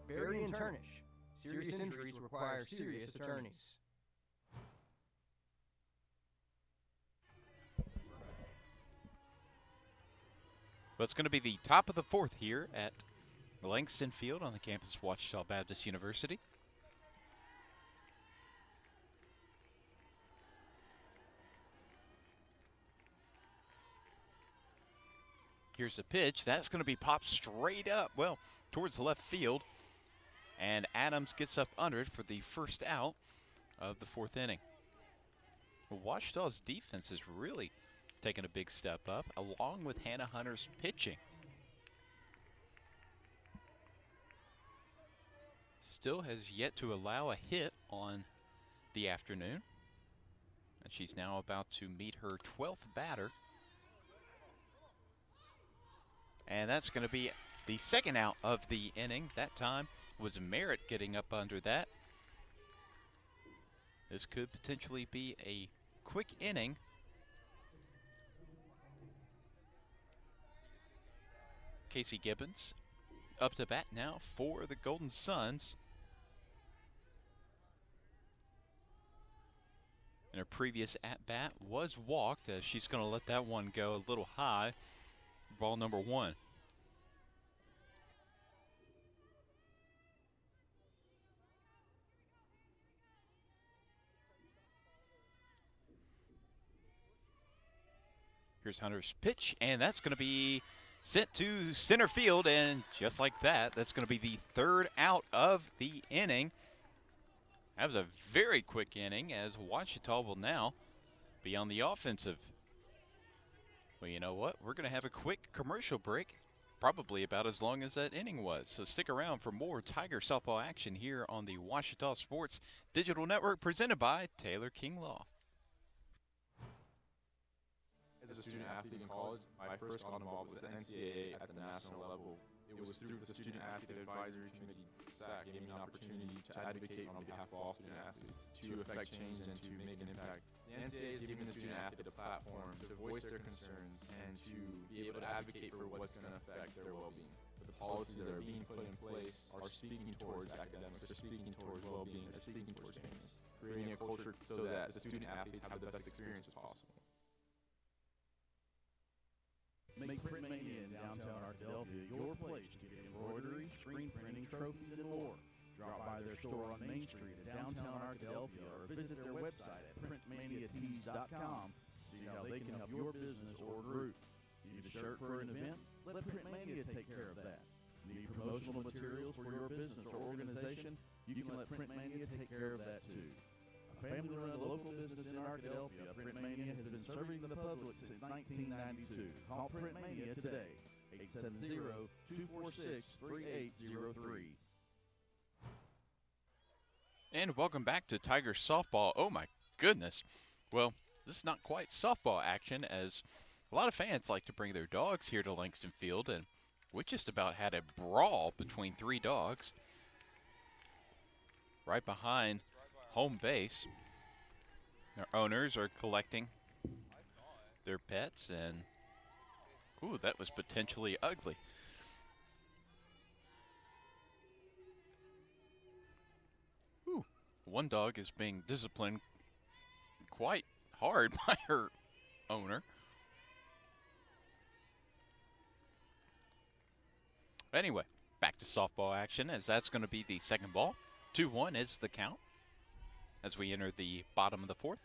Berry and Turnish. Serious injuries require serious attorneys. Well, it's going to be the top of the 4th here at Langston Field on the campus of Ouachita Baptist University. Here's a pitch. That's going to be popped straight up, well, towards left field. And Adams gets up under it for the first out of the 4th inning. Ouachita's defense has really taken a big step up, along with Hannah Hunter's pitching. Still has yet to allow a hit on the afternoon. And she's now about to meet her 12th batter. And that's going to be the second out of the inning. That time was Merritt getting up under that. This could potentially be a quick inning. Casey Gibbons up to bat now for the Golden Suns. And her previous at-bat was walked, as she's going to let that one go a little high. Ball number 1. Here's Hunter's pitch, and that's going to be sent to center field, and just like that, that's going to be the third out of the inning. That was a very quick inning, as Ouachita will now be on the offensive. Well, you know what? We're going to have a quick commercial break, probably about as long as that inning was. So stick around for more Tiger softball action here on the Ouachita Sports Digital Network, presented by Taylor King Law. As a student athlete in college, my first call involved was the NCAA at the national level. It was through the Student Athlete Advisory Committee, SAC, gave me an opportunity to advocate on behalf of all student athletes, to affect change and to make an impact. The NCAA is giving the student athlete a platform to voice their concerns and to be able to advocate for what's going to affect their well-being. But the policies that are being put in place are speaking towards academics, are speaking towards well-being, are speaking towards fairness, creating a culture so that the student athletes have the best experience as possible. Make Printmania in downtown Arkadelphia your place to get embroidery, screen printing, trophies, and more. Drop by their store on Main Street in downtown Arkadelphia or visit their website at printmaniatees.com to see how they can help your business or group. Need a shirt for an event? Let Printmania take care of that. Need promotional materials for your business or organization? You can let Printmania take care of that too. Family-run local business in Arkadelphia, Printmania has been serving the public since 1992. Call Printmania today, 870-246-3803. And welcome back to Tiger softball. Oh my goodness. Well, this is not quite softball action, as a lot of fans like to bring their dogs here to Langston Field, and we just about had a brawl between 3 dogs right behind home base. Their owners are collecting their pets, and ooh, that was potentially ugly. Ooh, one dog is being disciplined quite hard by her owner. Anyway, back to softball action, as that's going to be the second ball. 2-1 is the count as we enter the bottom of the 4th.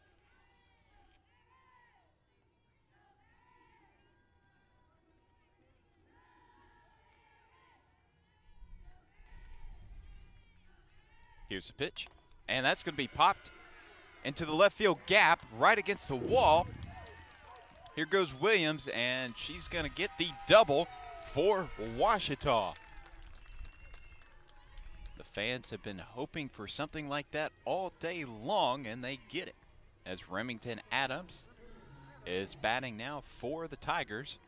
Here's the pitch, and that's going to be popped into the left field gap right against the wall. Here goes Williams, and she's going to get the double for Ouachita. The fans have been hoping for something like that all day long, and they get it, as Remington Adams is batting now for the Tigers.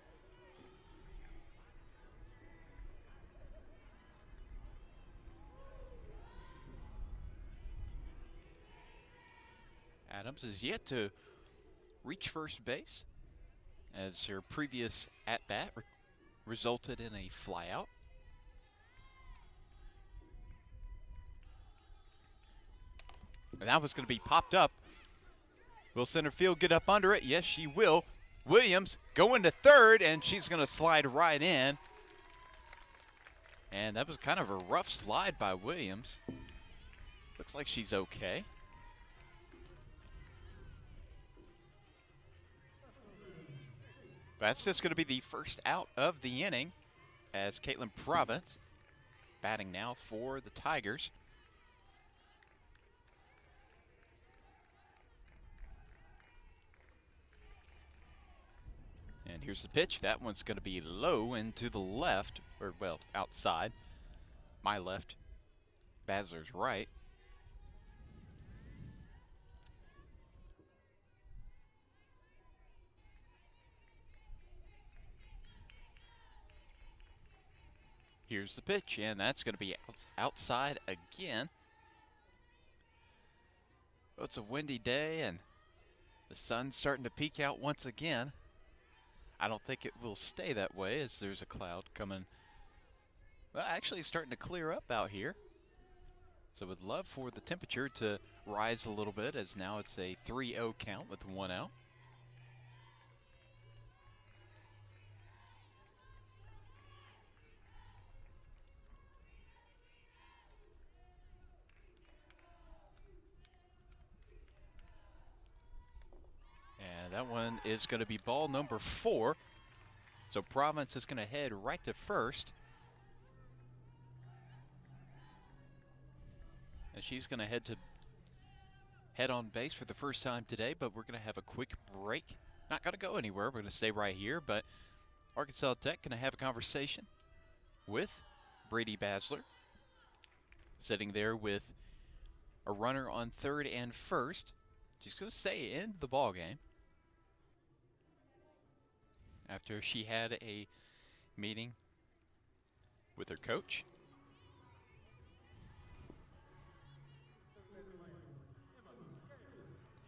Adams is yet to reach first base, as her previous at-bat resulted in a flyout. And that was going to be popped up. Will center field get up under it? Yes, she will. Williams going to third, and she's going to slide right in. And that was kind of a rough slide by Williams. Looks like she's okay. That's just going to be the first out of the inning, as Caitlin Province batting now for the Tigers. And here's the pitch. That one's going to be low into the left, or well, outside. My left, Basler's right. Here's the pitch, and that's going to be outside again. Well, it's a windy day, and the sun's starting to peek out once again. I don't think it will stay that way as there's a cloud coming. Well, actually it's starting to clear up out here. So would love for the temperature to rise a little bit, as now it's a 3-0 count with 1 out. And that one is going to be ball number 4. So Province is going to head right to first. And she's going to head on base for the first time today, but we're going to have a quick break. Not going to go anywhere. We're going to stay right here, but Arkansas Tech going to have a conversation with Brady Basler, sitting there with a runner on third and first. She's going to stay in the ball game after she had a meeting with her coach.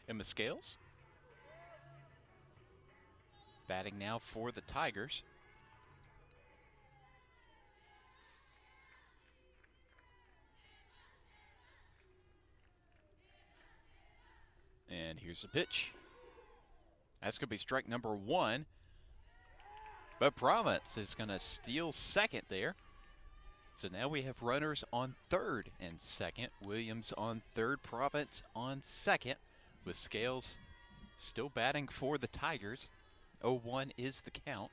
Emma Scales batting now for the Tigers. And here's the pitch. That's going to be strike number 1. But Province is going to steal second there. So now we have runners on third and second. Williams on third, Province on second, with Scales still batting for the Tigers. 0-1 is the count.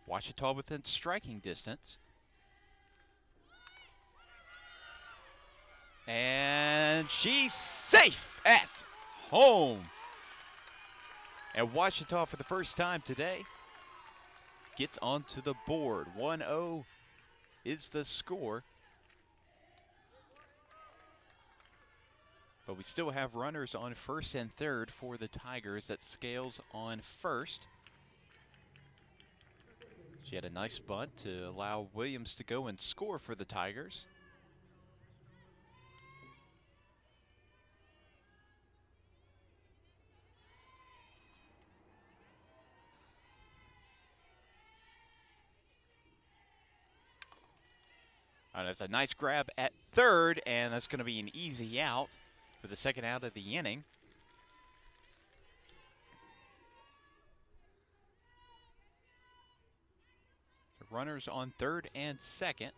Ouachita within striking distance. And she's safe at home. And Ouachita, for the first time today, gets onto the board. 1-0 is the score. But we still have runners on first and third for the Tigers. That's Scales on first. She had a nice bunt to allow Williams to go and score for the Tigers. And that's a nice grab at third, and that's going to be an easy out for the second out of the inning. The runners on third and second.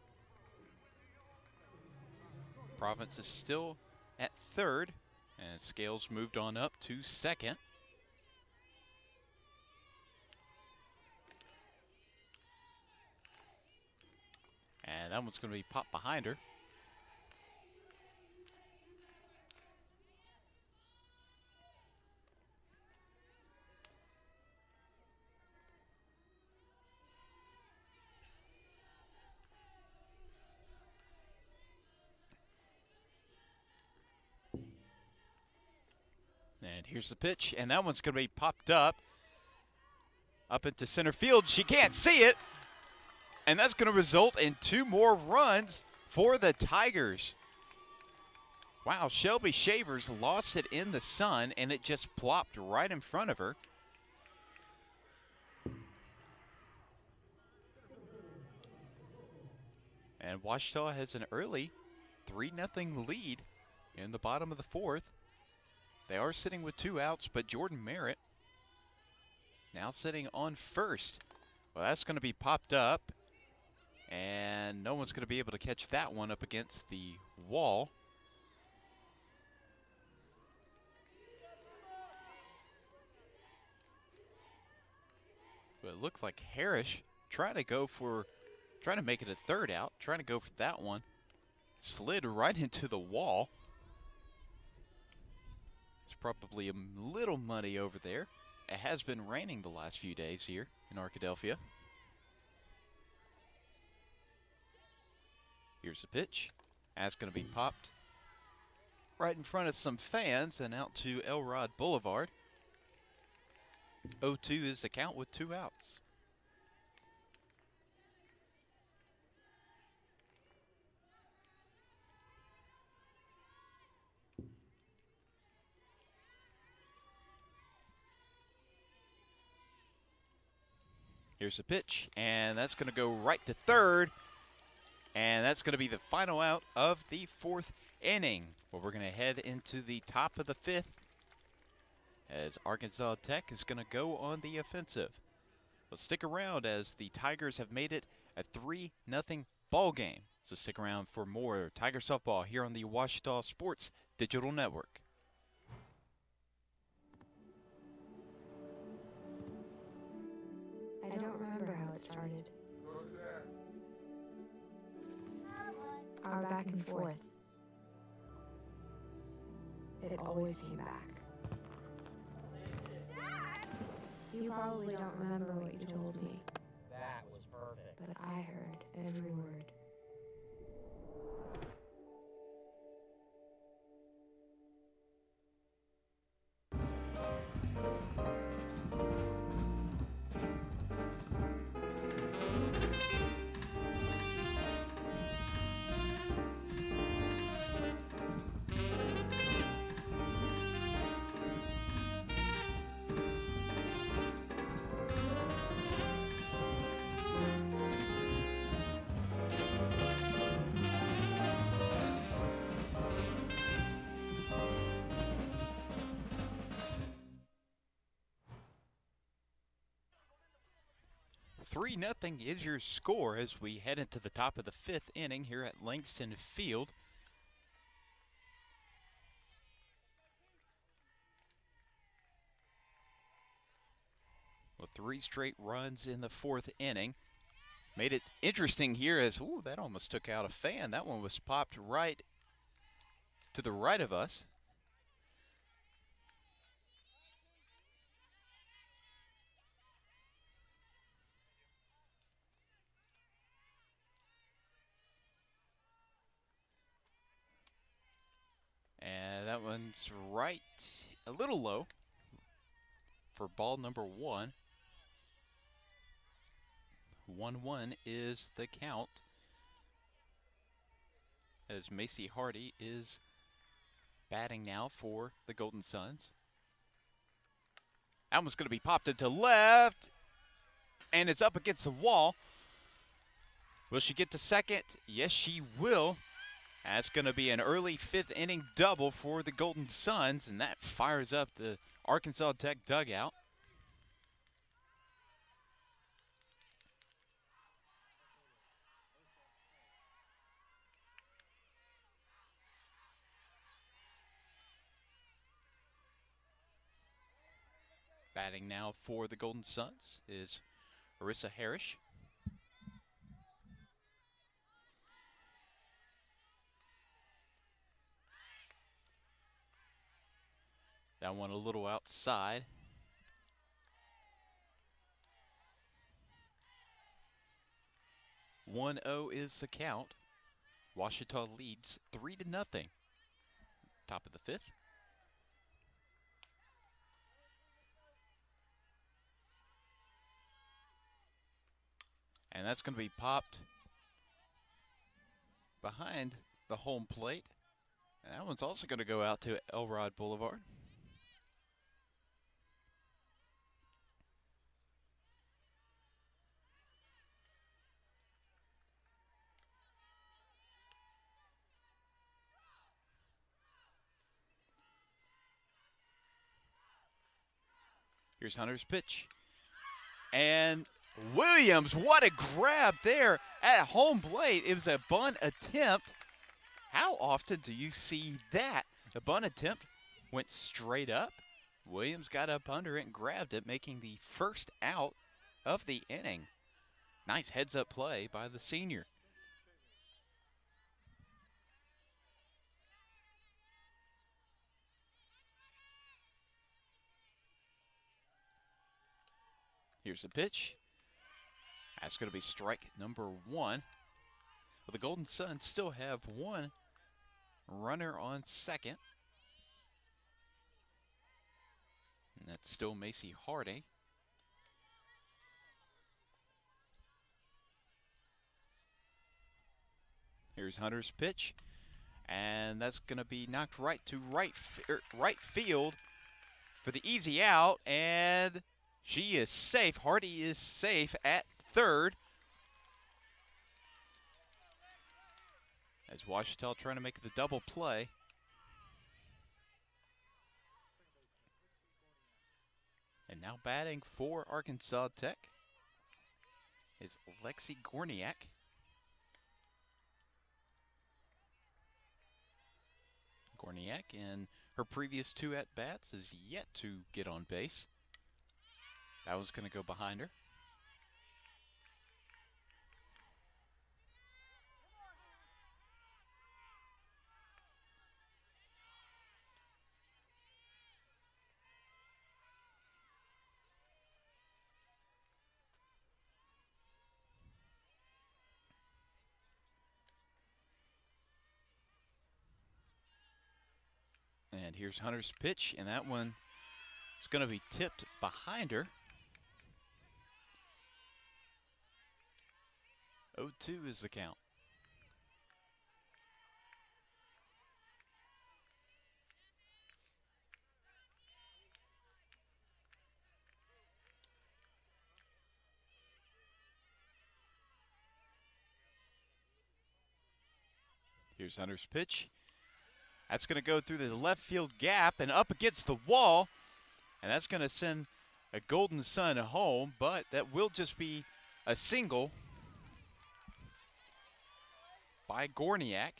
Province is still at third, and Scales moved on up to second. And that one's going to be popped behind her. And here's the pitch, and that one's going to be popped up into center field. She can't see it, and that's going to result in 2 more runs for the Tigers. Wow, Shelby Shavers lost it in the sun, and it just plopped right in front of her. And Ouachita has an early 3-0 lead in the bottom of the 4th. They are sitting with 2 outs, but Jordan Merritt now sitting on first. Well, that's going to be popped up, and no one's going to be able to catch that one up against the wall. But it looked like Harris trying to make it a third out, trying to go for that one. Slid right into the wall. It's probably a little muddy over there. It has been raining the last few days here in Arkadelphia. Here's the pitch. That's going to be popped right in front of some fans and out to Elrod Boulevard. 0-2 is the count with 2 outs. Here's the pitch, and that's going to go right to third. And that's going to be the final out of the 4th inning. Well, we're going to head into the top of the 5th as Arkansas Tech is going to go on the offensive. Well, stick around as the Tigers have made it a 3-0 ball game. So stick around for more Tiger softball here on the Ouachita Sports Digital Network. I don't remember how it started. Our back and forth. It always came back. You probably don't remember what you told me. That was perfect. But I heard every word. Three nothing is your score as we head into the top of the 5th inning here at Langston Field. Well, 3 straight runs in the 4th inning. Made it interesting here as, ooh, that almost took out a fan. That one was popped right to the right of us. And that one's right a little low for ball number 1. 1-1 is the count as Macy Hardy is batting now for the Golden Suns. That one's going to be popped into left, and it's up against the wall. Will she get to second? Yes, she will. That's going to be an early 5th inning double for the Golden Suns, and that fires up the Arkansas Tech dugout. Batting now for the Golden Suns is Arissa Harris. That one a little outside. "1-0 is the count. Ouachita leads 3-0. Top of the 5th. And that's going to be popped behind the home plate. And that one's also going to go out to Elrod Boulevard. Here's Hunter's pitch. And Williams, what a grab there at home plate. It was a bunt attempt. How often do you see that? The bunt attempt went straight up. Williams got up under it and grabbed it, making the first out of the inning. Nice heads-up play by the senior. Here's the pitch. That's going to be strike number 1. Well, the Golden Suns still have one runner on second. And that's still Macy Hardy. Here's Hunter's pitch. And that's going to be knocked right to right field for the easy out. And She is safe. Hardy is safe at third. As Ouachita trying to make the double play. And now batting for Arkansas Tech is Lexi Gorniak. Gorniak in her previous 2 at-bats is yet to get on base. That was going to go behind her. And here's Hunter's pitch, and that one is going to be tipped behind her. 0-2 is the count. Here's Hunter's pitch. That's going to go through the left field gap and up against the wall. And that's going to send a Golden Sun home, but that will just be a single by Gorniak.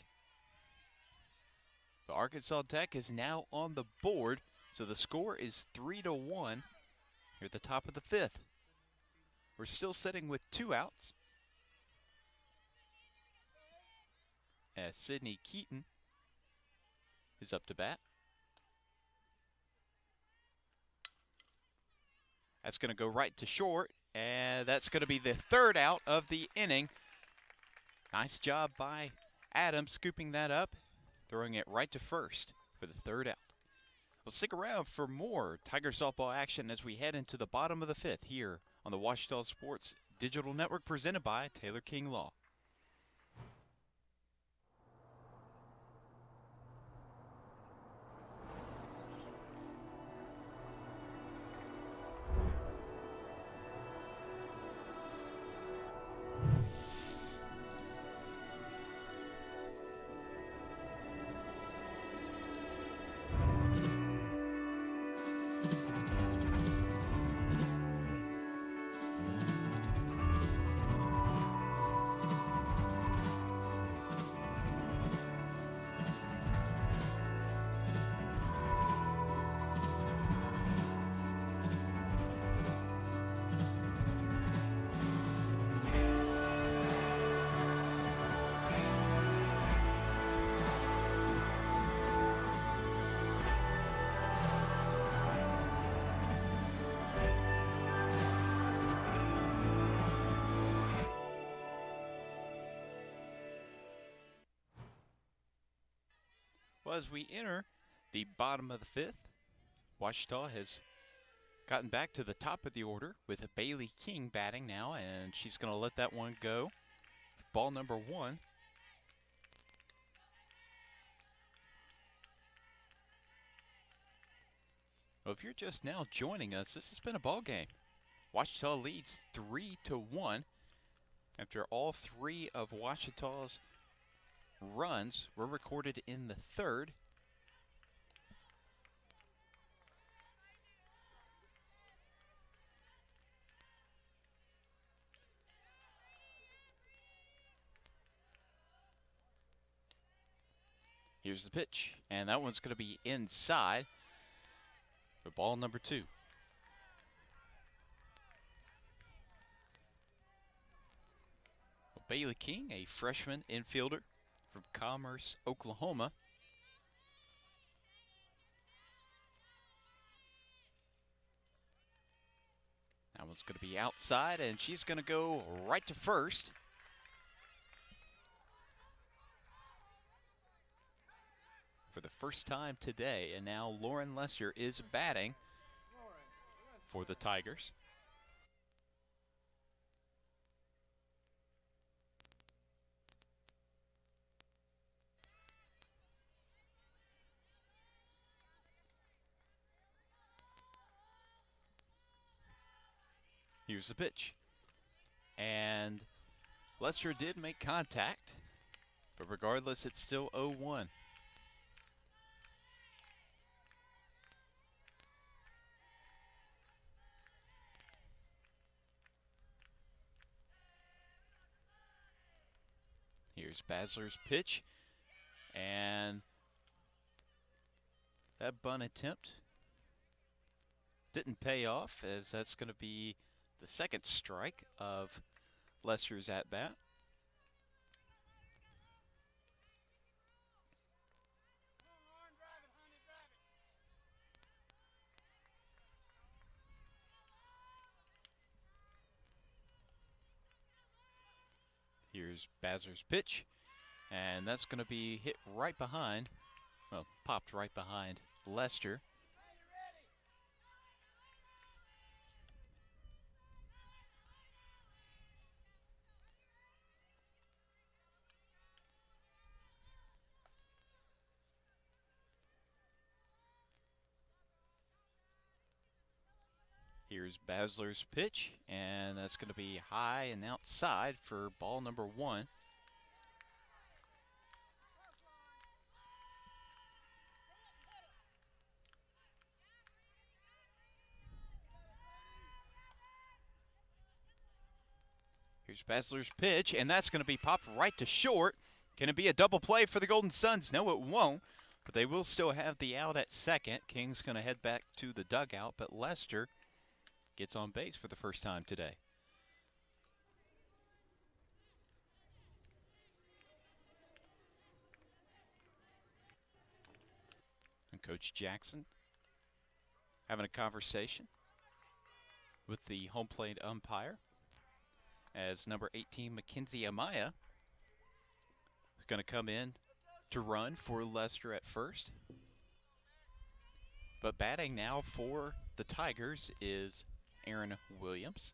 But Arkansas Tech is now on the board, so the score is 3-1 here at the top of the 5th. We're still sitting with 2 outs. As Sydney Keaton is up to bat. That's going to go right to short, and that's going to be the 3rd out of the inning. Nice job by Adams scooping that up, throwing it right to first for the 3rd out. Well, stick around for more Tiger softball action as we head into the bottom of the 5th here on the Ouachita Sports Digital Network presented by Taylor King Law. Well, as we enter the bottom of the 5th, Ouachita has gotten back to the top of the order with a Bailey King batting now, and she's going to let that one go. Ball number 1. Well, if you're just now joining us, this has been a ball game. Ouachita leads 3-1 after all 3 of Ouachita's runs were recorded in the 3rd. Here's the pitch, and that one's going to be inside for ball number 2. Well, Bailey King, a freshman infielder from Commerce, Oklahoma. That one's going to be outside, and she's going to go right to first. For the first time today, and now Lauren Lesser is batting for the Tigers. Here's the pitch. And Lester did make contact, but regardless, it's still 0-1. Here's Basler's pitch, and that bunt attempt didn't pay off, as that's going to be the second strike of Lester's at-bat. Here's Basler's pitch, and that's going to be hit right behind, well, popped right behind Lester. Here's Basler's pitch, and that's going to be high and outside for ball number 1. Here's Basler's pitch, and that's going to be popped right to short. Can it be a double play for the Golden Suns? No, it won't, but they will still have the out at second. King's going to head back to the dugout, but Lester gets on base for the first time today. And Coach Jackson having a conversation with the home plate umpire, as number 18, Mackenzie Amaya, is going to come in to run for Lester at first. But batting now for the Tigers is Aaron Williams.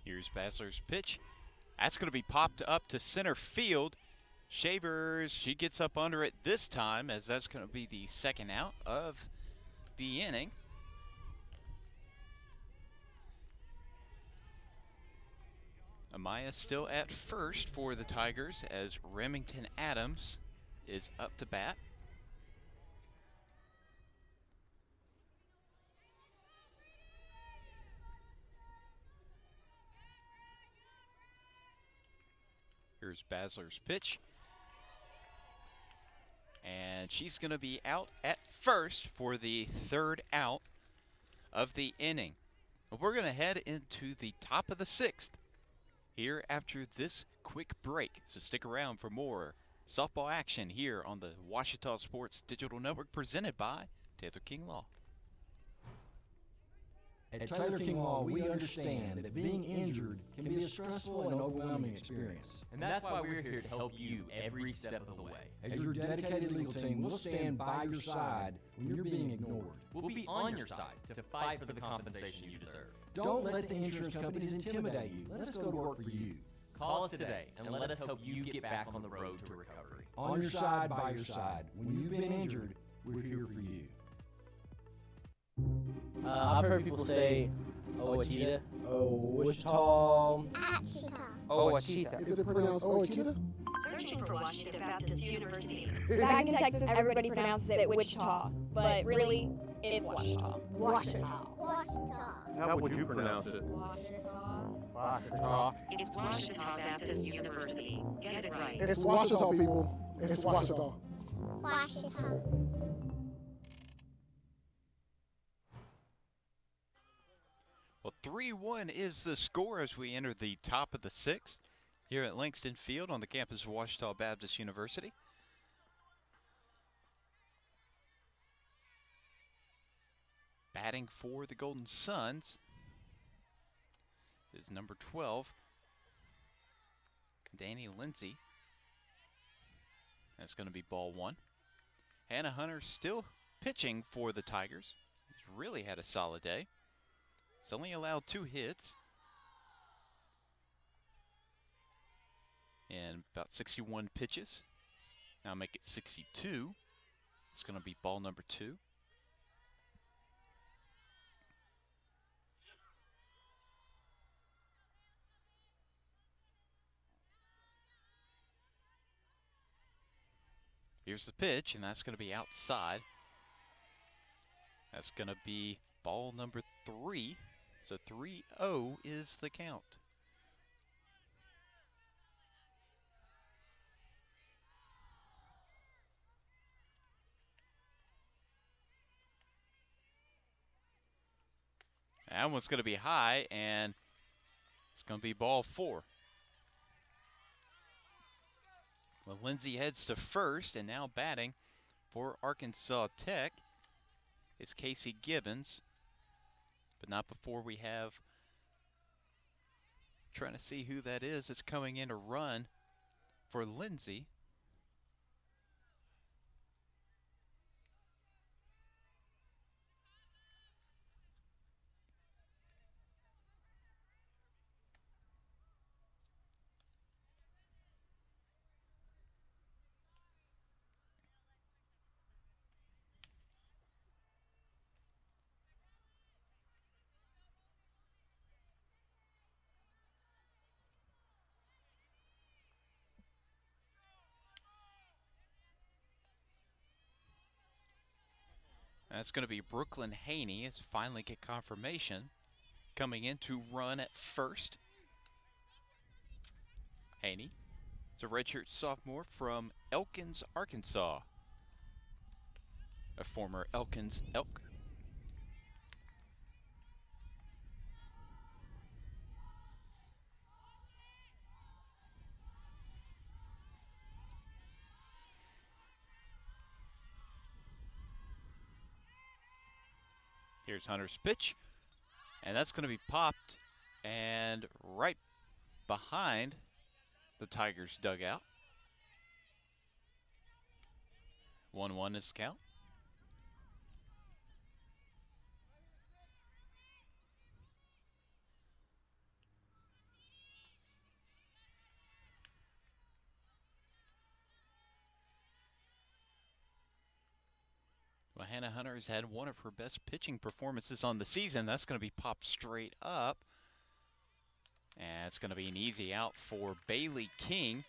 Here's Basler's pitch. That's going to be popped up to center field. Shavers, she gets up under it this time, as that's going to be the second out of the inning. Amaya still at first for the Tigers, as Remington Adams is up to bat. Here's Basler's pitch. And she's going to be out at first for the third out of the inning. We're going to head into the top of the 6th here after this quick break. So stick around for more softball action here on the Ouachita Sports Digital Network, presented by Taylor King Law. At Taylor King Law, we understand that being injured can be a stressful and overwhelming experience. And that's why we're here to help you every step of the way. As your dedicated legal team, we'll stand by your side when you're being ignored. We'll be on your side to fight for the compensation you deserve. Don't let the insurance companies intimidate you. Let us go to work for you. Call us today and let us help you get back on the road to recovery. On your side, by your side. When you've been injured, we're here for you. I've heard people say, Ouachita. Ouachita. Ouachita. Is it pronounced Ouachita? Searching for Washington Baptist University. Back in Texas, everybody pronounces it Wichita, but really, it's Ouachita. Ouachita. How would you pronounce it? Ouachita. It's Ouachita Baptist University. Get it right. It's Ouachita, people. It's Ouachita. Well, 3-1 is the score as we enter the top of the 6th here at Langston Field on the campus of Ouachita Baptist University. Batting for the Golden Suns is number 12, Danny Lindsay. That's going to be ball 1. Hannah Hunter still pitching for the Tigers. He's really had a solid day. He's only allowed 2 hits in about 61 pitches. Now make it 62. It's going to be ball number 2. Here's the pitch, and that's going to be outside. That's going to be ball number 3. So 3-0 is the count. That one's going to be high, and it's going to be ball 4. Well, Lindsay heads to first, and now batting for Arkansas Tech is Casey Gibbons. But not before we have, trying to see who that is that's coming in to run for Lindsay. That's going to be Brooklyn Haney. It's finally get confirmation. Coming in to run at first. Haney. It's a redshirt sophomore from Elkins, Arkansas. A former Elkins Elk. Here's Hunter's pitch, and that's going to be popped and right behind the Tigers' dugout. 1-1 is the count. Well, Hannah Hunter has had one of her best pitching performances on the season. That's going to be popped straight up. And it's going to be an easy out for Bailey King.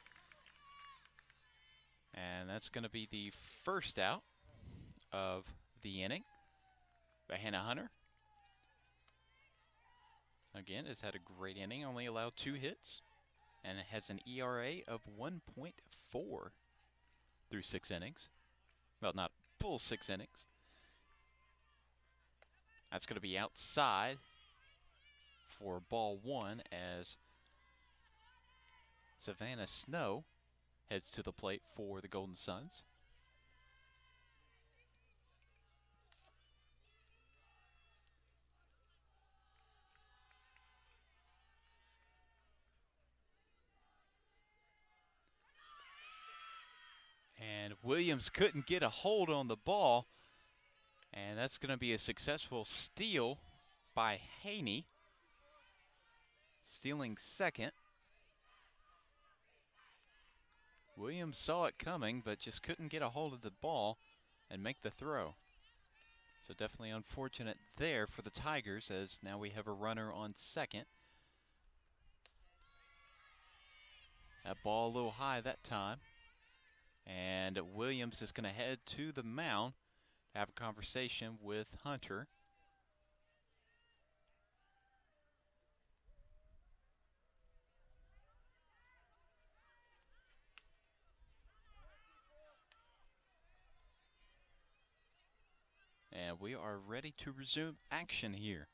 And that's going to be the first out of the inning by Hannah Hunter. Again, has had a great inning, only allowed 2 hits, and it has an ERA of 1.4 through 6 innings. Well, not full 6 innings. That's going to be outside for ball 1 as Savannah Snow heads to the plate for the Golden Suns. And Williams couldn't get a hold on the ball. And that's going to be a successful steal by Haney. Stealing second. Williams saw it coming, but just couldn't get a hold of the ball and make the throw. So definitely unfortunate there for the Tigers, as now we have a runner on second. That ball a little high that time. And Williams is going to head to the mound to have a conversation with Hunter. And we are ready to resume action here.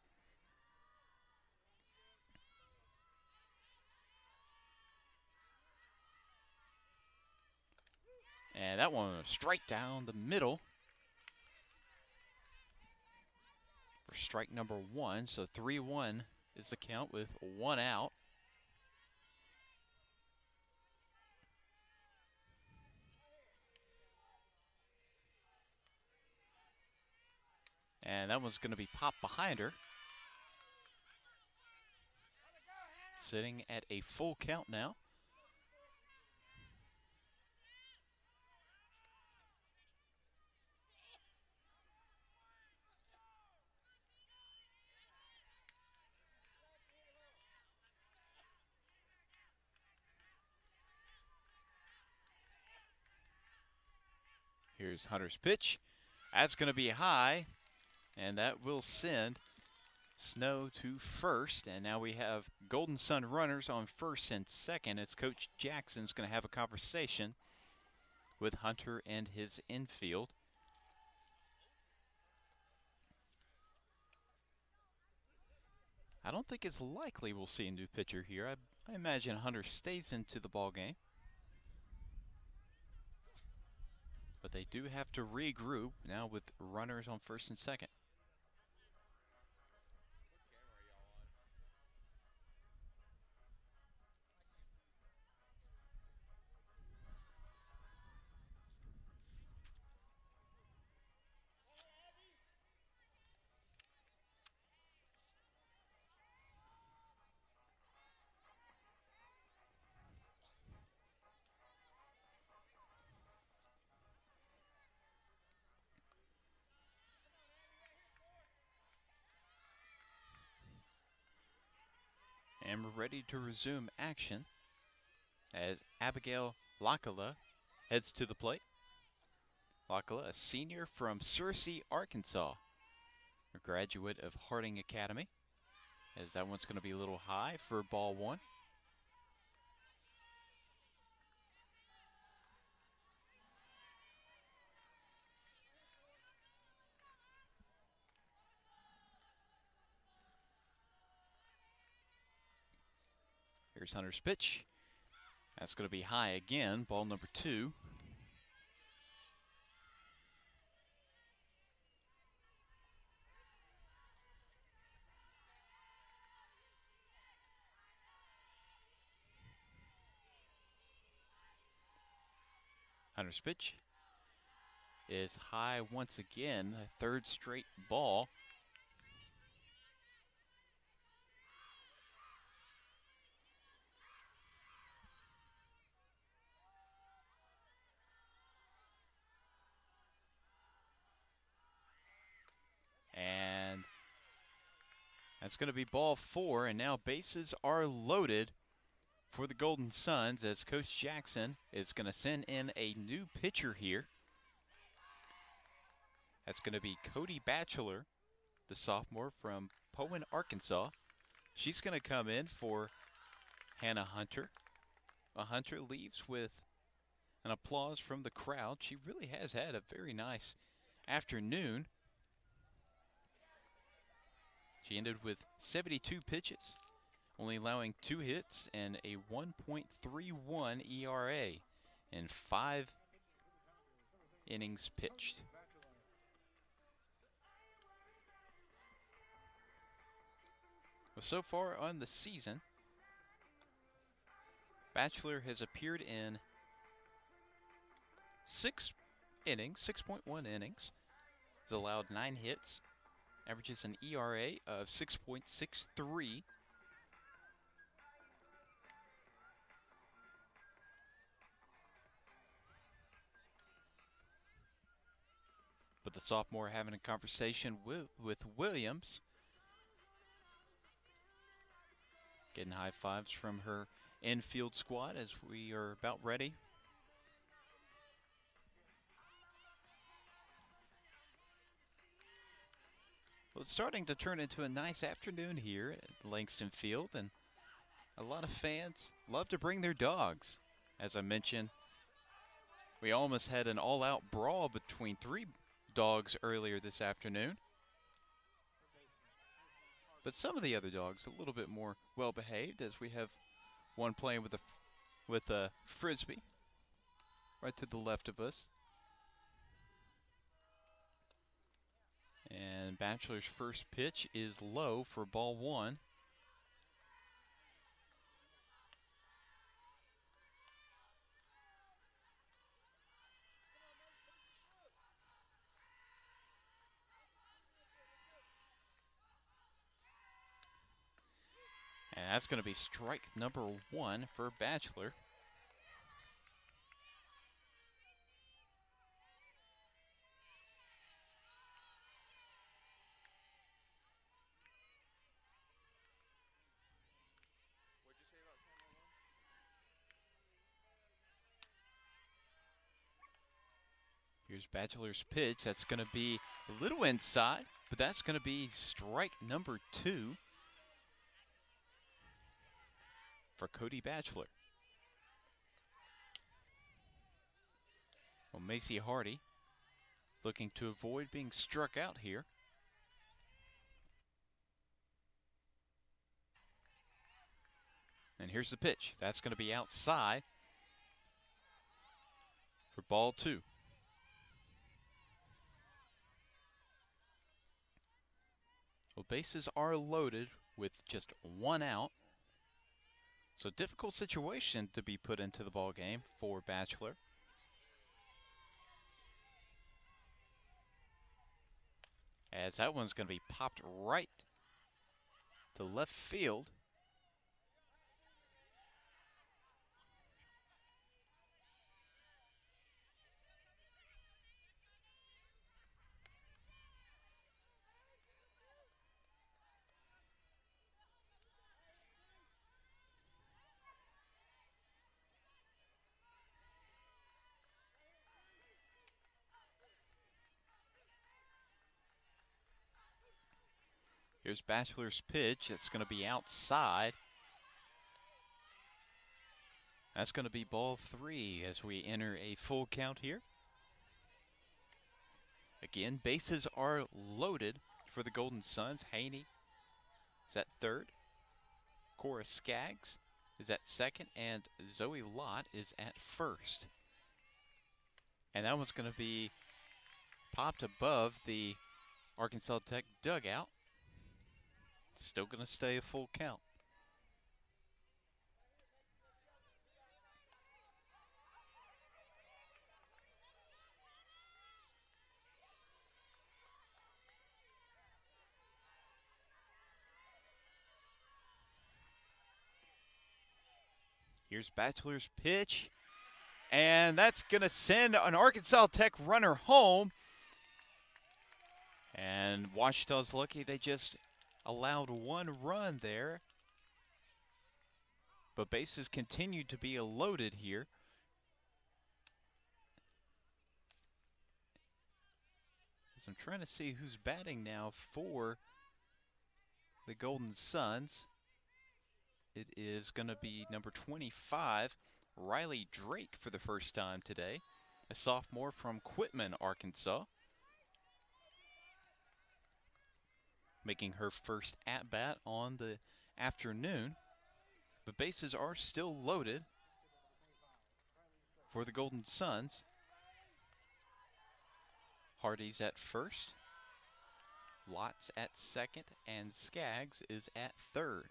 And that one straight down the middle for strike number 1. So 3-1 is the count with 1 out. And that one's going to be popped behind her. Sitting at a full count now. Here's Hunter's pitch. That's going to be high, and that will send Snow to first. And now we have Golden Sun runners on first and second as Coach Jackson's going to have a conversation with Hunter and his infield. I don't think it's likely we'll see a new pitcher here. I imagine Hunter stays into the ball game. But they do have to regroup now with runners on first and second. And we're ready to resume action as Abigail Lakala heads to the plate. Lakala, a senior from Searcy, Arkansas, a graduate of Harding Academy, as that one's going to be a little high for ball one. Here's Hunter's pitch. That's going to be high again, ball number 2. Hunter's pitch is high once again, a third straight ball. And that's going to be ball 4, and now bases are loaded for the Golden Suns as Coach Jackson is going to send in a new pitcher here. That's going to be Cody Batchelor, the sophomore from Powen, Arkansas. She's going to come in for Hannah Hunter. Hunter leaves with an applause from the crowd. She really has had a very nice afternoon. She ended with 72 pitches, only allowing 2 hits and a 1.31 ERA in 5 innings pitched. Well, so far on the season, Batchelor has appeared in 6 innings, 6.1 innings. Has allowed 9 hits, averages an ERA of 6.63. But the sophomore having a conversation with Williams. Getting high fives from her infield squad as we are about ready. Well, it's starting to turn into a nice afternoon here at Langston Field, and a lot of fans love to bring their dogs. As I mentioned, we almost had an all-out brawl between 3 dogs earlier this afternoon. But some of the other dogs a little bit more well-behaved, as we have one playing with a frisbee right to the left of us. And Batchelor's first pitch is low for ball 1. That's going to be strike number 1 for Bachelor. Here's Bachelor's pitch. That's going to be a little inside, but that's going to be strike number 2 for Cody Bachelor. Well, Macy Hardy looking to avoid being struck out here. And here's the pitch. That's going to be outside for ball 2. Well, bases are loaded with just 1 out. So difficult situation to be put into the ball game for Bachelor. As that one's going to be popped right to left field. Here's Bachelor's pitch. It's going to be outside. That's going to be ball 3 as we enter a full count here. Again, bases are loaded for the Golden Suns. Haney is at third. Cora Skaggs is at second. And Zoe Lott is at first. And that one's going to be popped above the Arkansas Tech dugout. Still going to stay a full count. Here's Bachelor's pitch. And that's going to send an Arkansas Tech runner home. And Ouachita's lucky they just allowed 1 run there. But bases continue to be loaded here. As I'm trying to see who's batting now for the Golden Suns. It is going to be number 25, Riley Drake, for the first time today. A sophomore from Quitman, Arkansas. Making her first at-bat on the afternoon. But bases are still loaded for the Golden Suns. Hardy's at first. Lott's at second. And Skaggs is at third.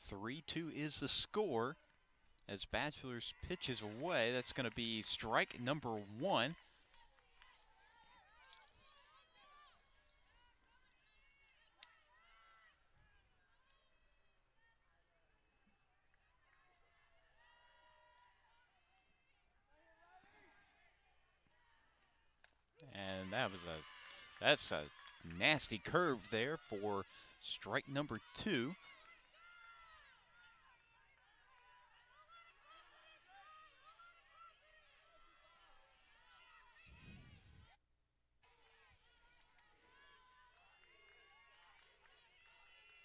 "3-2 is the score as Bachelor's pitches away. That's going to be strike number 1. And that's a nasty curve there for strike number 2.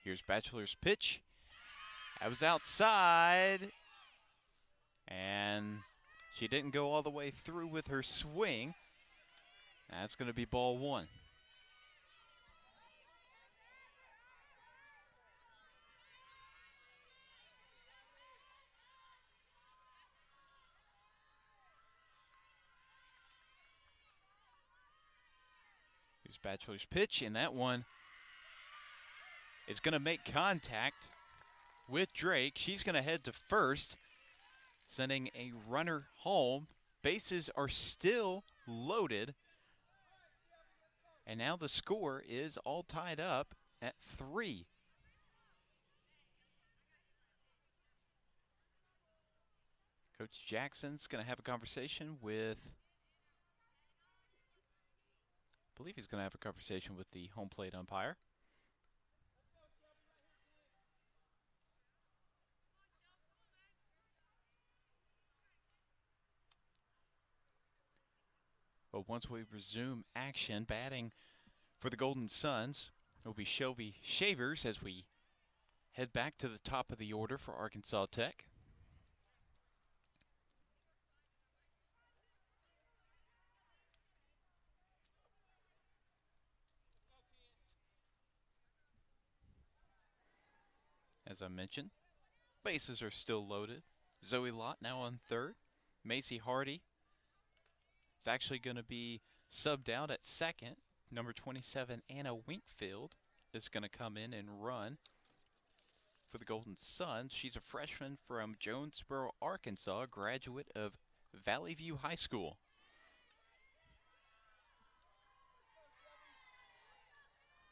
Here's Bachelor's pitch. That was outside. And she didn't go all the way through with her swing. That's going to be ball 1. Here's Bachelor's pitch, and that one is going to make contact with Drake. She's going to head to first, sending a runner home. Bases are still loaded. And now the score is all tied up at 3. Coach Jackson's going to have a conversation with, I believe he's going to have a conversation with the home plate umpire. But once we resume action, batting for the Golden Suns will be Shelby Shavers as we head back to the top of the order for Arkansas Tech. As I mentioned, bases are still loaded. Zoe Lott now on third. Macy Hardy is actually going to be subbed out at second. Number 27, Anna Winkfield, is going to come in and run for the Golden Suns. She's a freshman from Jonesboro, Arkansas, a graduate of Valley View High School.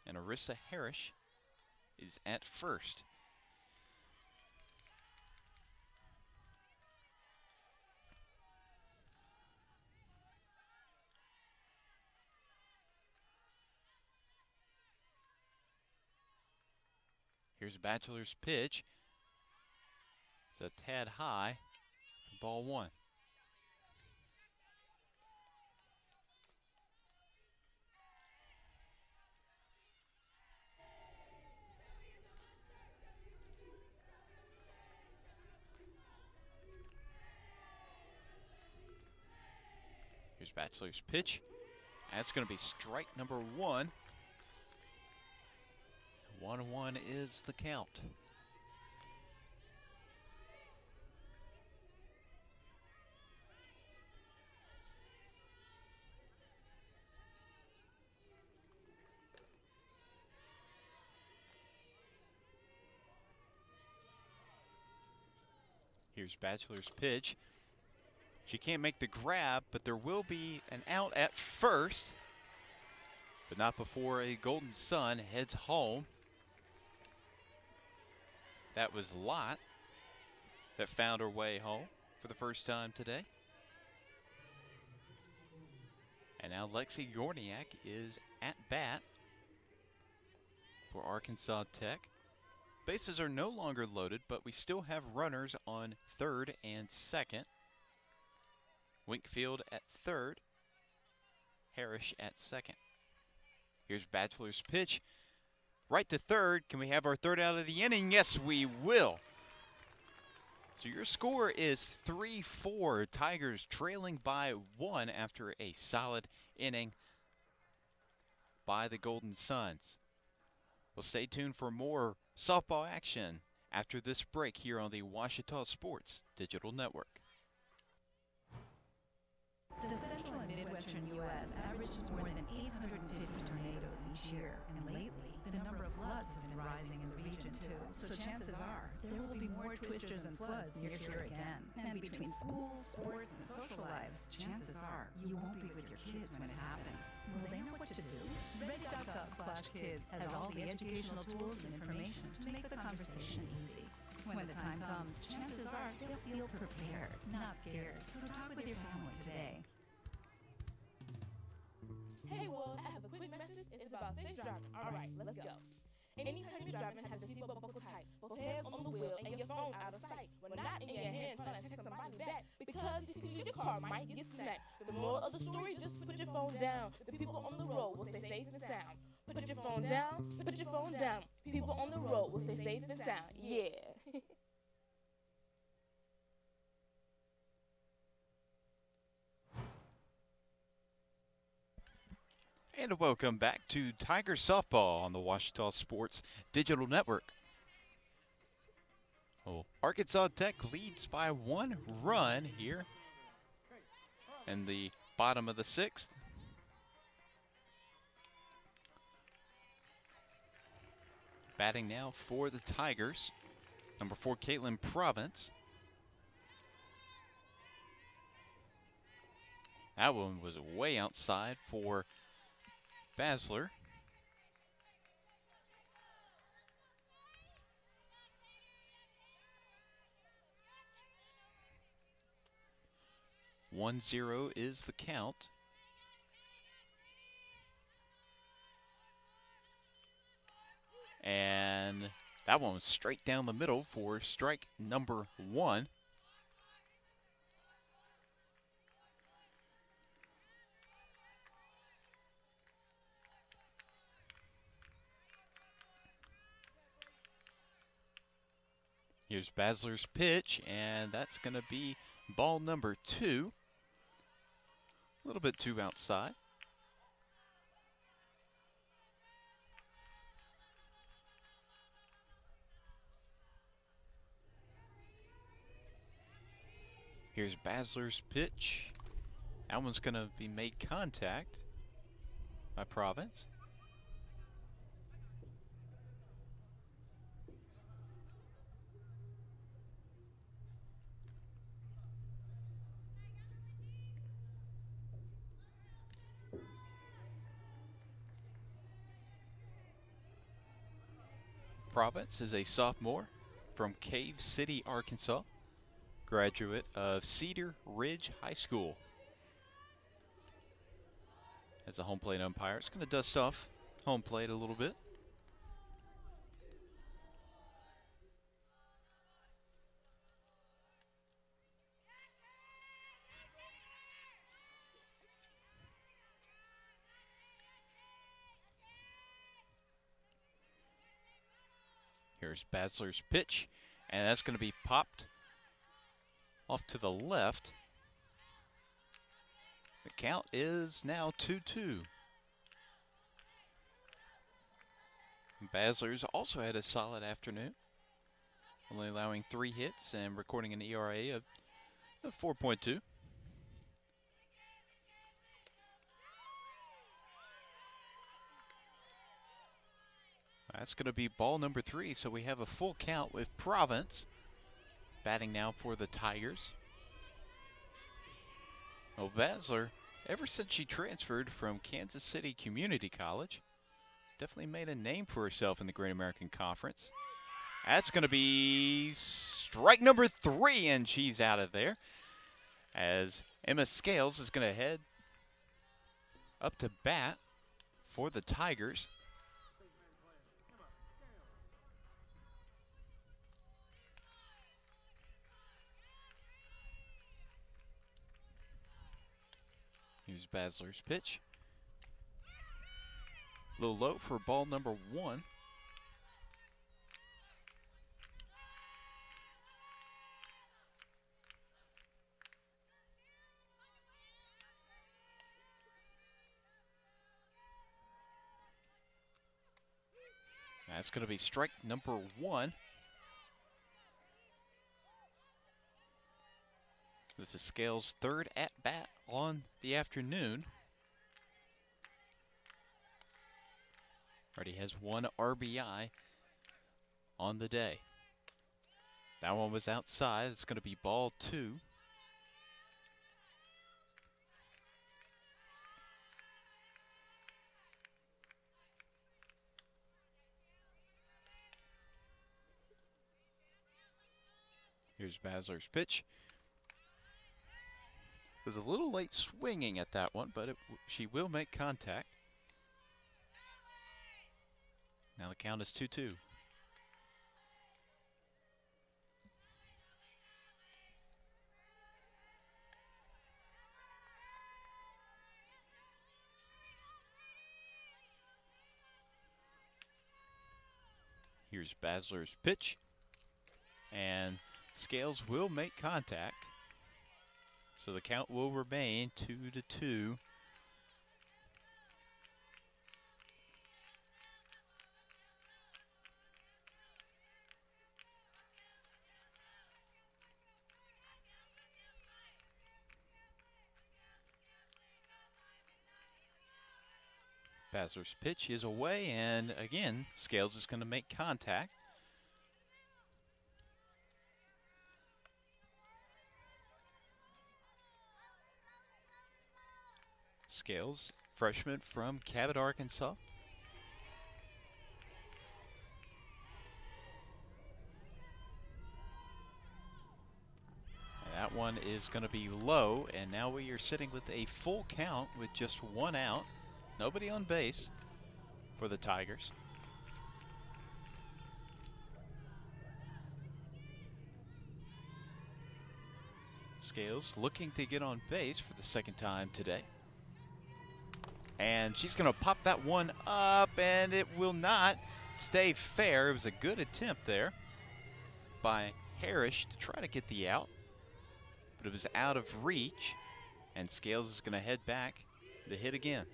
And Arissa Harris is at first. Here's a Bachelor's pitch. It's a tad high. Ball 1. Here's Bachelor's pitch. That's going to be strike number 1. 1-1 is the count. Here's Bachelor's pitch. She can't make the grab, but there will be an out at first, but not before a Golden Sun heads home. That was Lott that found her way home for the first time today. And now Lexi Gorniak is at bat for Arkansas Tech. Bases are no longer loaded, but we still have runners on third and second. Winkfield at third, Harris at second. Here's Bachelor's pitch. Right to third. Can we have our third out of the inning? Yes, we will. So your score is 3-4. Tigers trailing by 1 after a solid inning by the Golden Suns. Well, stay tuned for more softball action after this break here on the Ouachita Sports Digital Network. The central and midwestern U.S. averages more than 850 tornadoes each year, and lately, the number of floods has been rising in the region too. So chances are, there will be more twisters and floods near here again. And between schools, sports, and social lives, chances are, you won't be with your kids when it happens. Will they know what to do? Ready.gov/kids has all the educational tools and information to make the conversation easy. When the time comes, chances are they'll feel prepared, not scared. So talk with your family today. Hey, well, I have a quick message. It's about safe driving. All right, let's go. Anytime you're driving, have the seatbelt buckle tight, both hands on the wheel, and your phone out of sight. When not in your hand, trying to text somebody back, because your car might get smacked. The moral of the story, just put your phone down. The people on the road will stay safe and sound. Put your phone down, put your phone down. People on the road will stay safe and sound. Yeah. And welcome back to Tiger Softball on the Ouachita Sports Digital Network. Well, Arkansas Tech leads by 1 run here in the bottom of the 6th. Batting now for the Tigers, number 4, Caitlin Province. That one was way outside for Basler. One zero is the count. And that one was straight down the middle for strike number 1. Here's Basler's pitch, and that's going to be ball number 2. A little bit too outside. Here's Basler's pitch. That one's going to be made contact by Province. Province is a sophomore from Cave City, Arkansas, graduate of Cedar Ridge High School. As a home plate umpire, it's going to dust off home plate a little bit. Here's Basler's pitch, and that's going to be popped off to the left. The count is now 2-2. Basler's also had a solid afternoon, only allowing 3 hits and recording an ERA of 4.2. That's going to be ball number 3, so we have a full count with Province batting now for the Tigers. Well, Basler, ever since she transferred from Kansas City Community College, definitely made a name for herself in the Great American Conference. That's going to be strike number 3, and she's out of there. As Emma Scales is going to head up to bat for the Tigers. Here's Basler's pitch. A little low for ball number 1. That's going to be strike number 1. This is Scales' 3rd at-bat on the afternoon. Already has 1 RBI on the day. That one was outside. It's going to be ball 2. Here's Basler's pitch. Was a little late swinging at that one, but she will make contact. Now the count is 2-2. Here's Basler's pitch, and Scales will make contact. So the count will remain 2-2. Basler's pitch is away, and again, Scales is going to make contact. Scales, freshman from Cabot, Arkansas. And that one is going to be low, and now we are sitting with a full count with just one out. Nobody on base for the Tigers. Scales looking to get on base for the second time today. And she's going to pop that one up, and it will not stay fair. It was a good attempt there by Harris to try to get the out, but it was out of reach, and Scales is going to head back to hit again.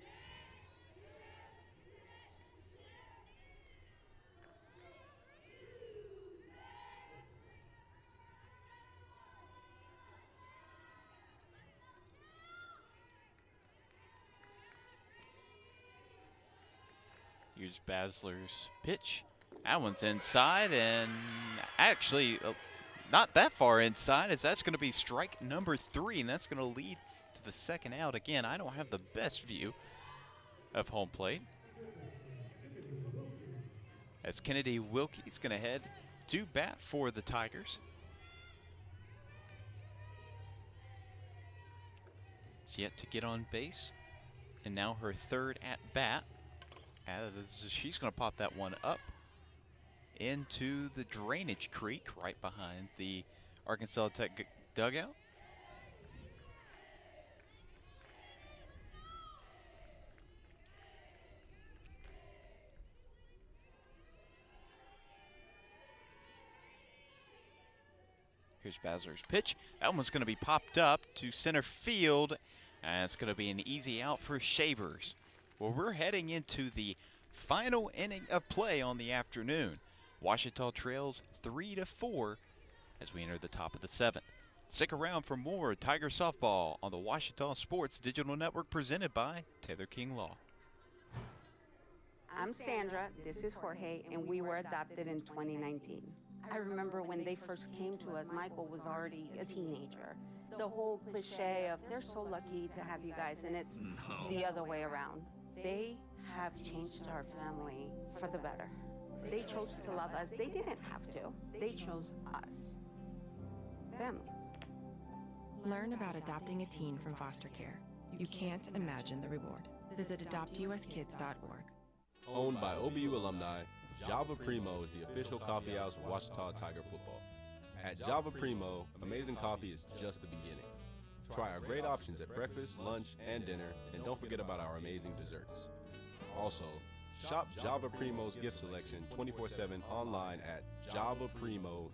Here's Basler's pitch. That one's inside, and actually not that far inside, as that's going to be strike number 3, and that's going to lead to the second out. Again, I don't have the best view of home plate, as Kennedy Wilkie's going to head to bat for the Tigers. It's yet to get on base, and now her third at bat. She's going to pop that one up into the drainage creek right behind the Arkansas Tech dugout. Here's Basler's pitch. That one's going to be popped up to center field, and it's going to be an easy out for Shavers. Well, we're heading into the final inning of play on the afternoon. Ouachita trails 3-4 as we enter the top of the 7th. Stick around for more Tiger softball on the Ouachita Sports Digital Network, presented by Taylor King Law. I'm Sandra, this is Jorge, and we were adopted in 2019. I remember when they first came to us, Michael was already a teenager. The whole cliche of they're so lucky to have you guys, and it's the other way around. They have changed our family for the better. They chose to love us. They didn't have to. They chose us. Family. Learn about adopting a teen from foster care. You can't imagine the reward. Visit adoptuskids.org. Owned by OBU alumni, Java Primo is the official coffee house of Ouachita Tiger football. At Java Primo, amazing coffee is just the beginning. Try our great options at breakfast, lunch, and dinner, and don't forget about our amazing desserts. Also, shop Java Primo's gift selection 24/7 online at javaprimo.com.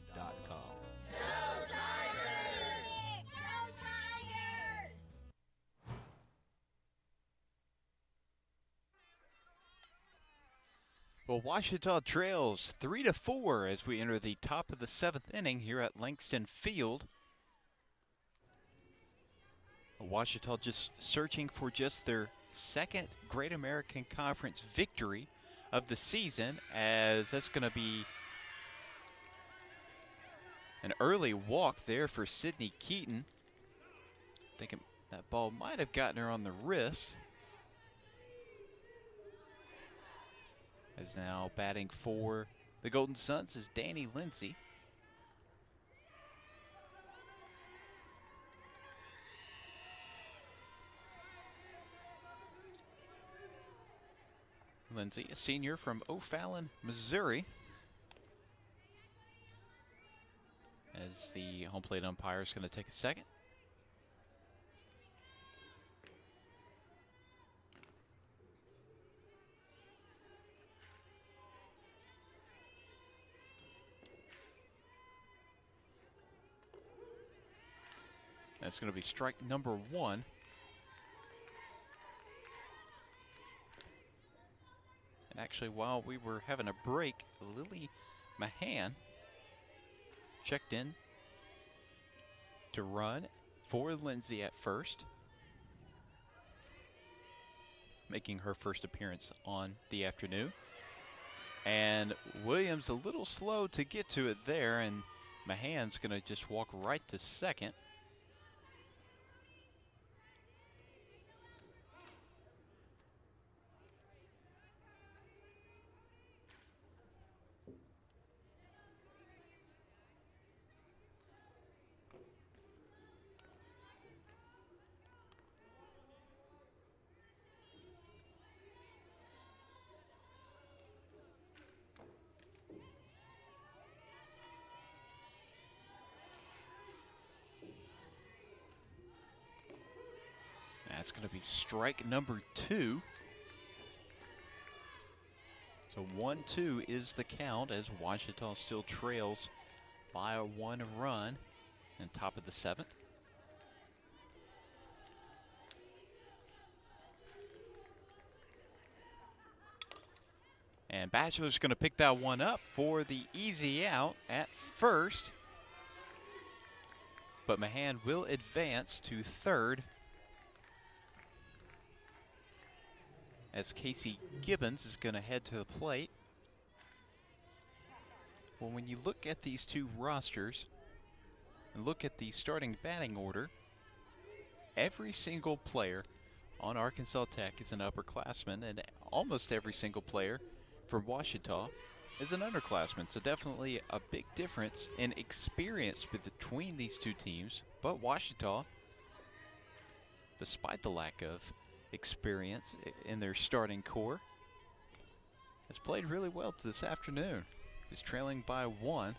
Well, Ouachita trails 3-4 as we enter the top of the 7th inning here at Langston Field. Ouachita just searching for just their second Great American Conference victory of the season, as that's going to be an early walk there for Sydney Keaton. Thinking that ball might have gotten her on the wrist. As now batting for the Golden Suns is Danny Lindsay. Lindsay, a senior from O'Fallon, Missouri. As the home plate umpire is going to take a second. That's going to be strike number 1. And actually, while we were having a break, Lily Mahan checked in to run for Lindsay at first, making her first appearance on the afternoon. And Williams a little slow to get to it there, and Mahan's going to just walk right to second. That's going to be strike number 2. So 1-2 is the count as Ouachita still trails by a 1 run and top of the 7th. And Bachelor's going to pick that one up for the easy out at first. But Mahan will advance to third as Casey Gibbons is going to head to the plate. Well, when you look at these two rosters and look at the starting batting order, every single player on Arkansas Tech is an upperclassman, and almost every single player from Ouachita is an underclassman. So definitely a big difference in experience between these two teams. But Ouachita, despite the lack of experience in their starting core, has played really well this afternoon. Is trailing by 1.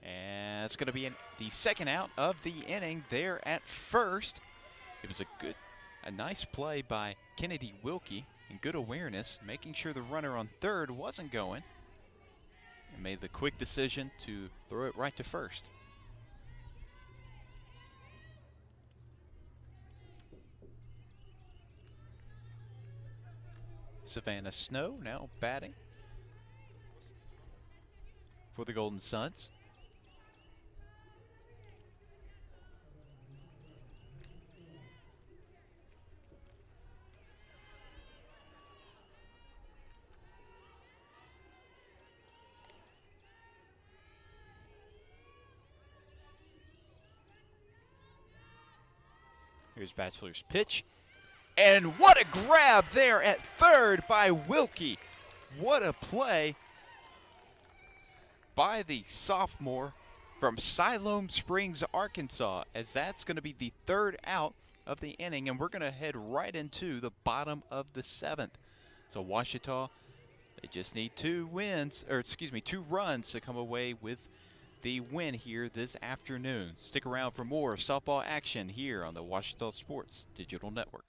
And it's going to be the second out of the inning there at first. It was a nice play by Kennedy Wilkie and good awareness, making sure the runner on third wasn't going, and made the quick decision to throw it right to first. Savannah Snow now batting for the Golden Suns. Here's Bachelor's pitch. And what a grab there at third by Wilkie. What a play by the sophomore from Siloam Springs, Arkansas, as that's going to be the third out of the inning, and we're going to head right into the bottom of the 7th. So Ouachita, they just need 2 runs to come away with the win here this afternoon. Stick around for more softball action here on the Ouachita Sports Digital Network.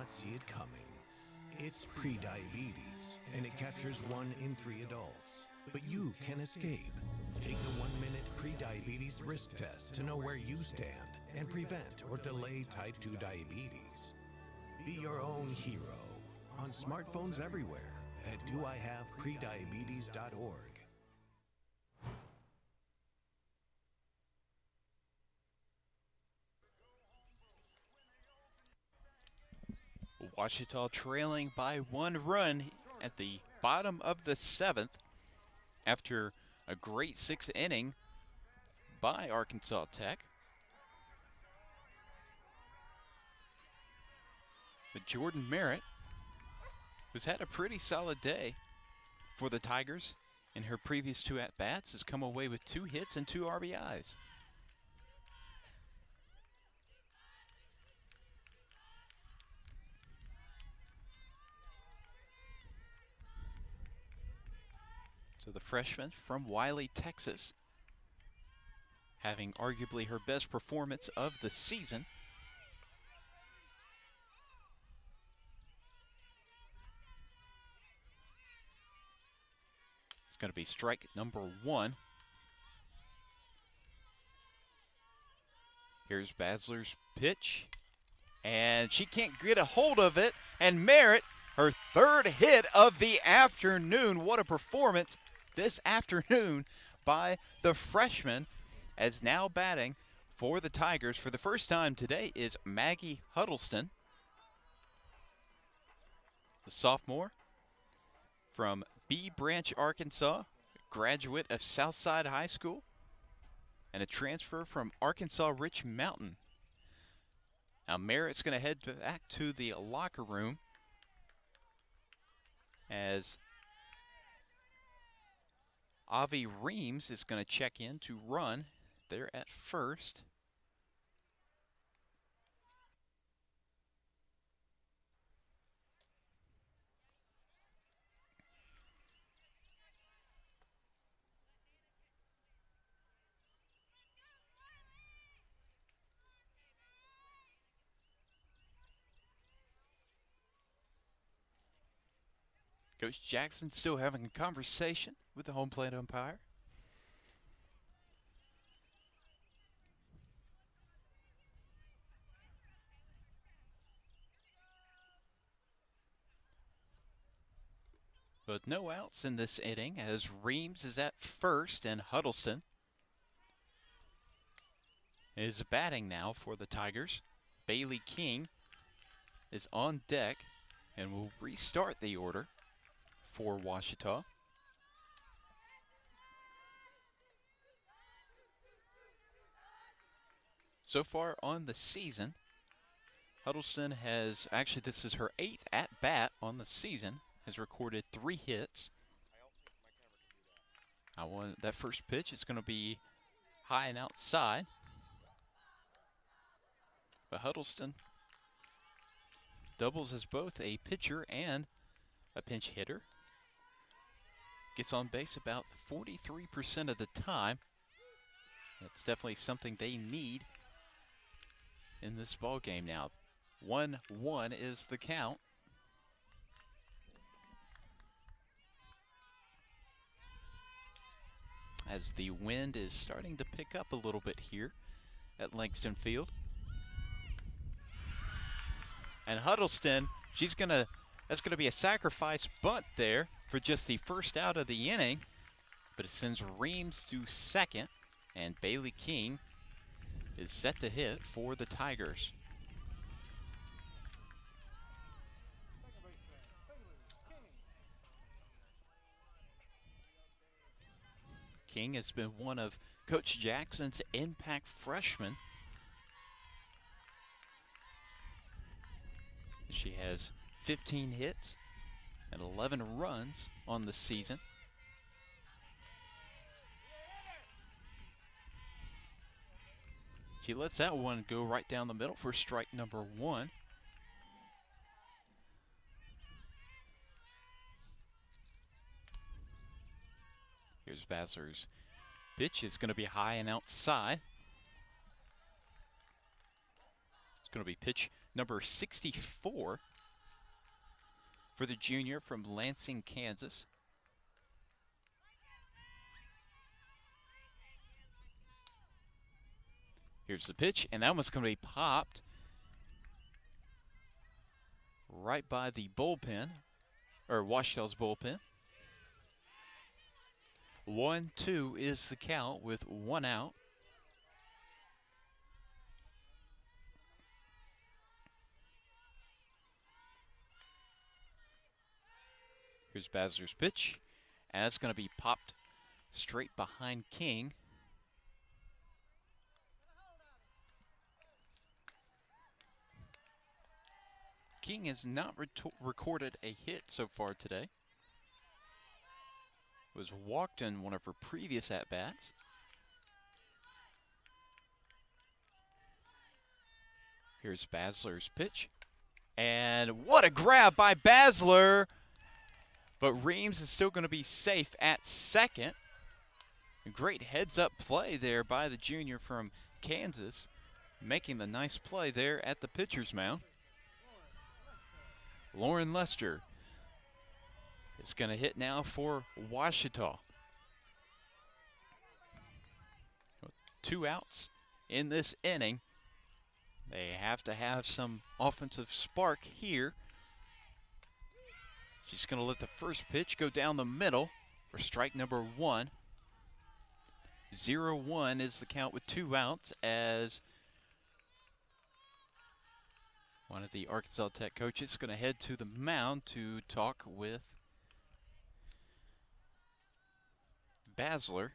See it coming. It's prediabetes, and it captures 1 in 3 adults. But you can escape. Take the 1-minute prediabetes risk test to know where you stand and prevent or delay type 2 diabetes. Be your own hero on smartphones everywhere at doihaveprediabetes.org. Ouachita trailing by 1 run at the bottom of the 7th after a great 6th inning by Arkansas Tech. But Jordan Merritt, who's had a pretty solid day for the Tigers in her previous 2 at-bats, has come away with 2 hits and 2 RBIs. So the freshman from Wiley, Texas, having arguably her best performance of the season. It's going to be strike number 1. Here's Basler's pitch, and she can't get a hold of it, and Merritt, her 3rd hit of the afternoon. What a performance this afternoon by the freshman, as now batting for the Tigers for the first time today is Maggie Huddleston, the sophomore from Bee Branch, Arkansas, graduate of Southside High School, and a transfer from Arkansas Rich Mountain. Now Merritt's going to head back to the locker room as Avi Reams is going to check in to run there at first. Coach Jackson still having a conversation with the home plate umpire. But no outs in this inning as Reams is at first and Huddleston is batting now for the Tigers. Bailey King is on deck and will restart the order for Ouachita. So far on the season, Huddleston has, actually this is her 8th at-bat on the season, has recorded 3 hits. That first pitch is going to be high and outside. But Huddleston doubles as both a pitcher and a pinch hitter. Gets on base about 43% of the time. That's definitely something they need in this ball game now. 1-1 is the count. As the wind is starting to pick up a little bit here at Langston Field. And Huddleston, that's gonna be a sacrifice bunt there for just the first out of the inning, but it sends Reams to second, and Bailey King is set to hit for the Tigers. King has been one of Coach Jackson's impact freshmen. She has 15 hits and 11 runs on the season. She lets that one go right down the middle for strike number 1. Here's Basler's pitch. Is going to be high and outside. It's going to be pitch number 64 for the junior from Lansing, Kansas. Here's the pitch, and that one's going to be popped right by the bullpen, or Ouachita's bullpen. 1-2 is the count with 1 out. Here's Basler's pitch, and that's going to be popped straight behind King. King has not recorded a hit so far today. Was walked in one of her previous at-bats. Here's Basler's pitch. And what a grab by Basler! But Reams is still going to be safe at second. A great heads-up play there by the junior from Kansas, making the nice play there at the pitcher's mound. Lauren Lester is going to hit now for Ouachita. 2 outs in this inning. They have to have some offensive spark here. She's going to let the first pitch go down the middle for strike number 1. 0-1 is the count with 2 outs as one of the Arkansas Tech coaches is going to head to the mound to talk with Basler.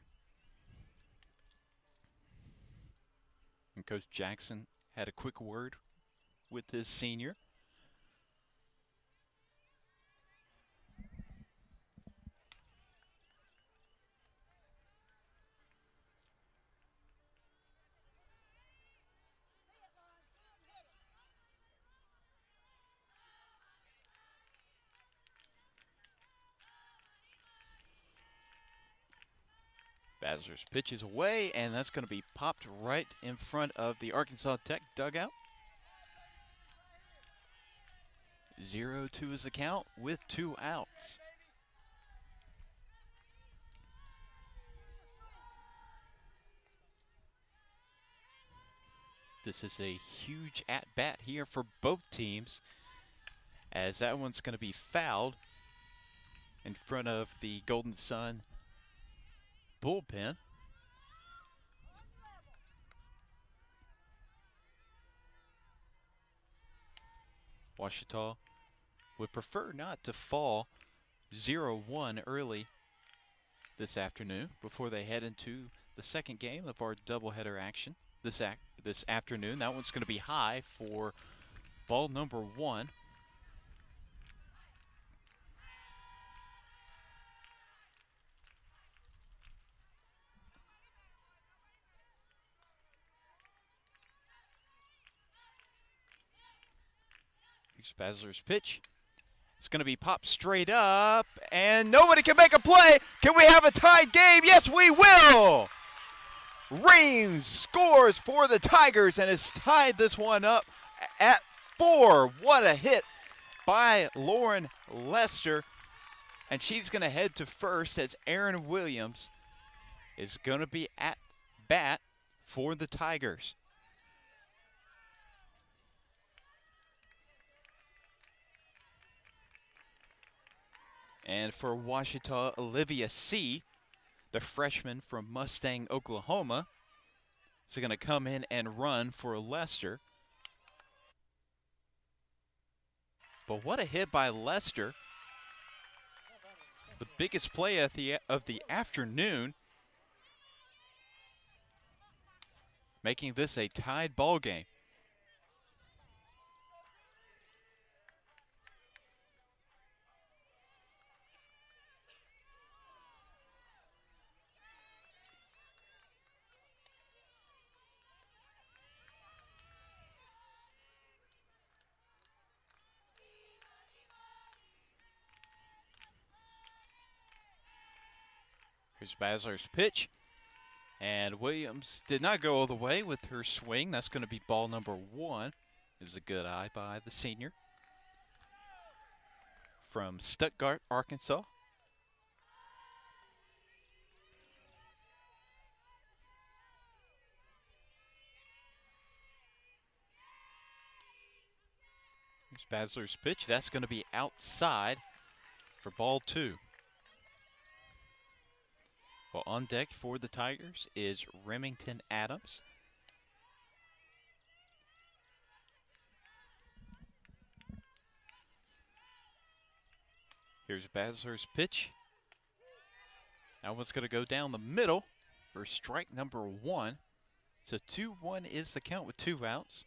And Coach Jackson had a quick word with his senior. Basler's pitch is away, and that's going to be popped right in front of the Arkansas Tech dugout. 0-2 is the count with 2 outs. This is a huge at-bat here for both teams, as that one's going to be fouled in front of the Golden Sun bullpen. Ouachita would prefer not to fall 0-1 early this afternoon before they head into the second game of our doubleheader action this afternoon. That one's going to be high for ball number 1. Here's Basler's pitch. It's going to be popped straight up, and nobody can make a play. Can we have a tied game? Yes, we will. Reams scores for the Tigers and has tied this one up at 4. What a hit by Lauren Lester. And she's going to head to first as Aaron Williams is going to be at bat for the Tigers. And for Ouachita, Olivia C., the freshman from Mustang, Oklahoma, is going to come in and run for Lester. But what a hit by Lester. The biggest play of the afternoon, making this a tied ball game. Here's Basler's pitch, and Williams did not go all the way with her swing. That's going to be ball number 1. It was a good eye by the senior from Stuttgart, Arkansas. Here's Basler's pitch. That's going to be outside for ball 2. Well, on deck for the Tigers is Remington Adams. Here's Basler's pitch. That one's going to go down the middle for strike number 1. So 2-1 is the count with 2 outs.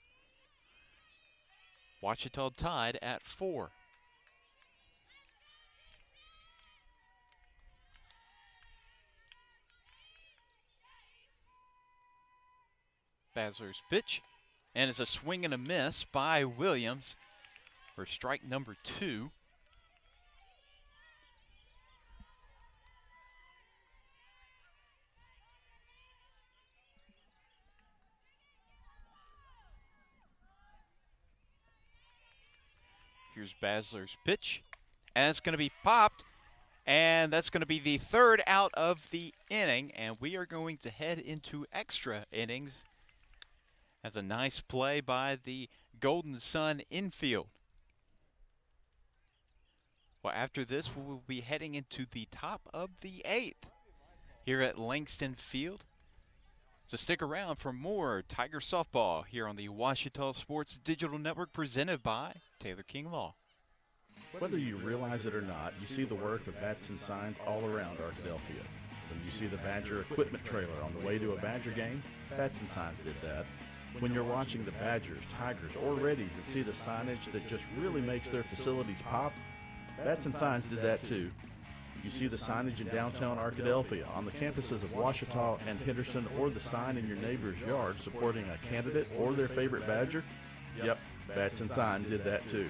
Ouachita tied at 4. Basler's pitch, and it's a swing and a miss by Williams for strike number 2. Here's Basler's pitch, and it's going to be popped, and that's going to be the 3rd out of the inning, and we are going to head into extra innings. That's a nice play by the Golden Sun infield. Well, after this, we will be heading into the top of the 8th here at Langston Field. So stick around for more Tiger softball here on the Ouachita Sports Digital Network, presented by Taylor King Law. Whether you realize it or not, you see the work of bats and signs all around Arkadelphia. When you see the Badger equipment trailer on the way to a Badger game, bats and signs did that. When you're watching the Badgers, Tigers, or Reddies and see the signage that just really makes their facilities pop, bats and signs did that too. You see the signage in downtown Arkadelphia, on the campuses of Ouachita and Henderson, or the sign in your neighbor's yard supporting a candidate or their favorite Badger? Yep, bats and sign did that too.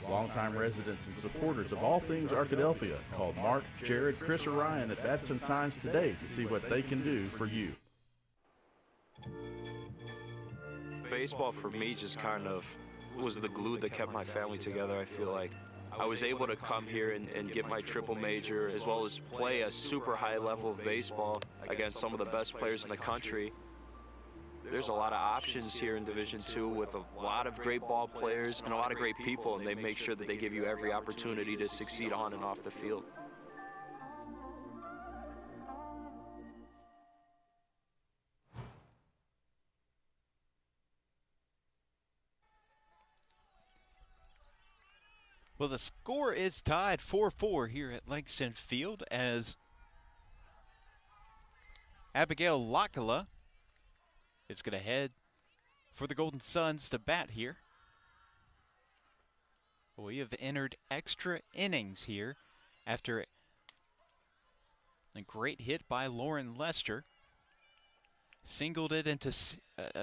Longtime residents and supporters of all things Arkadelphia called Mark, Jared, Chris, or Ryan at Bats and Signs today to see what they can do for you. Baseball for me just kind of was the glue that kept my family together. I feel like I was able to come here and get my triple major, as well as play a super high level of baseball against some of the best players in the country. there's a lot of options here in Division II with a lot of great ball players and a lot of great people, and they make sure that they give you every opportunity to succeed on and off the field. Well, the score is tied 4-4 here at Langston Field as Abigail Lakala is going to head for the Golden Suns to bat here. We have entered extra innings here after a great hit by Lauren Lester. Singled it into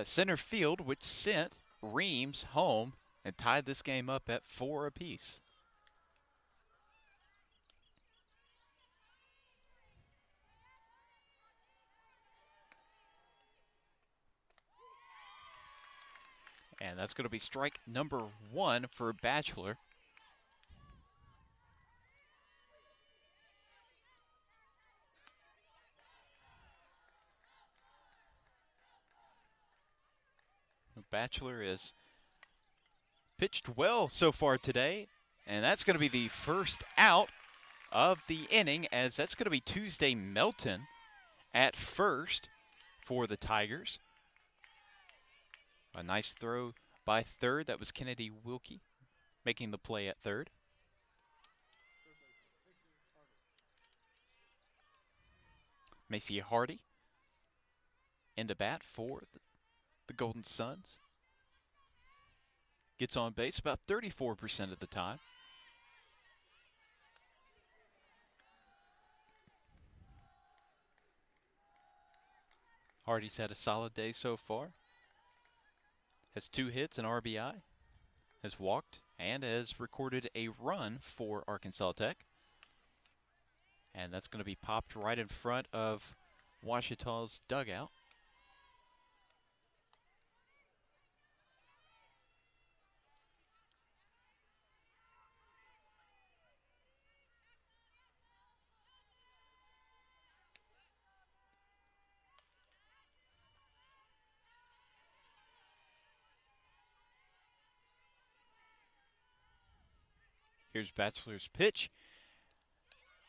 center field, which sent Reams home and tied this game up at 4 apiece. And that's going to be strike number 1 for Batchelor. Batchelor has pitched well so far today, and that's going to be the first out of the inning, as that's going to be Tuesday Melton at first for the Tigers. A nice throw by third. That was Kennedy Wilkie making the play at third. Macy Hardy into bat for the Golden Suns. Gets on base about 34% of the time. Hardy's had a solid day so far. Has 2 hits, an RBI, has walked, and has recorded a run for Arkansas Tech. And that's going to be popped right in front of Ouachita's dugout. Here's Batchelor's pitch.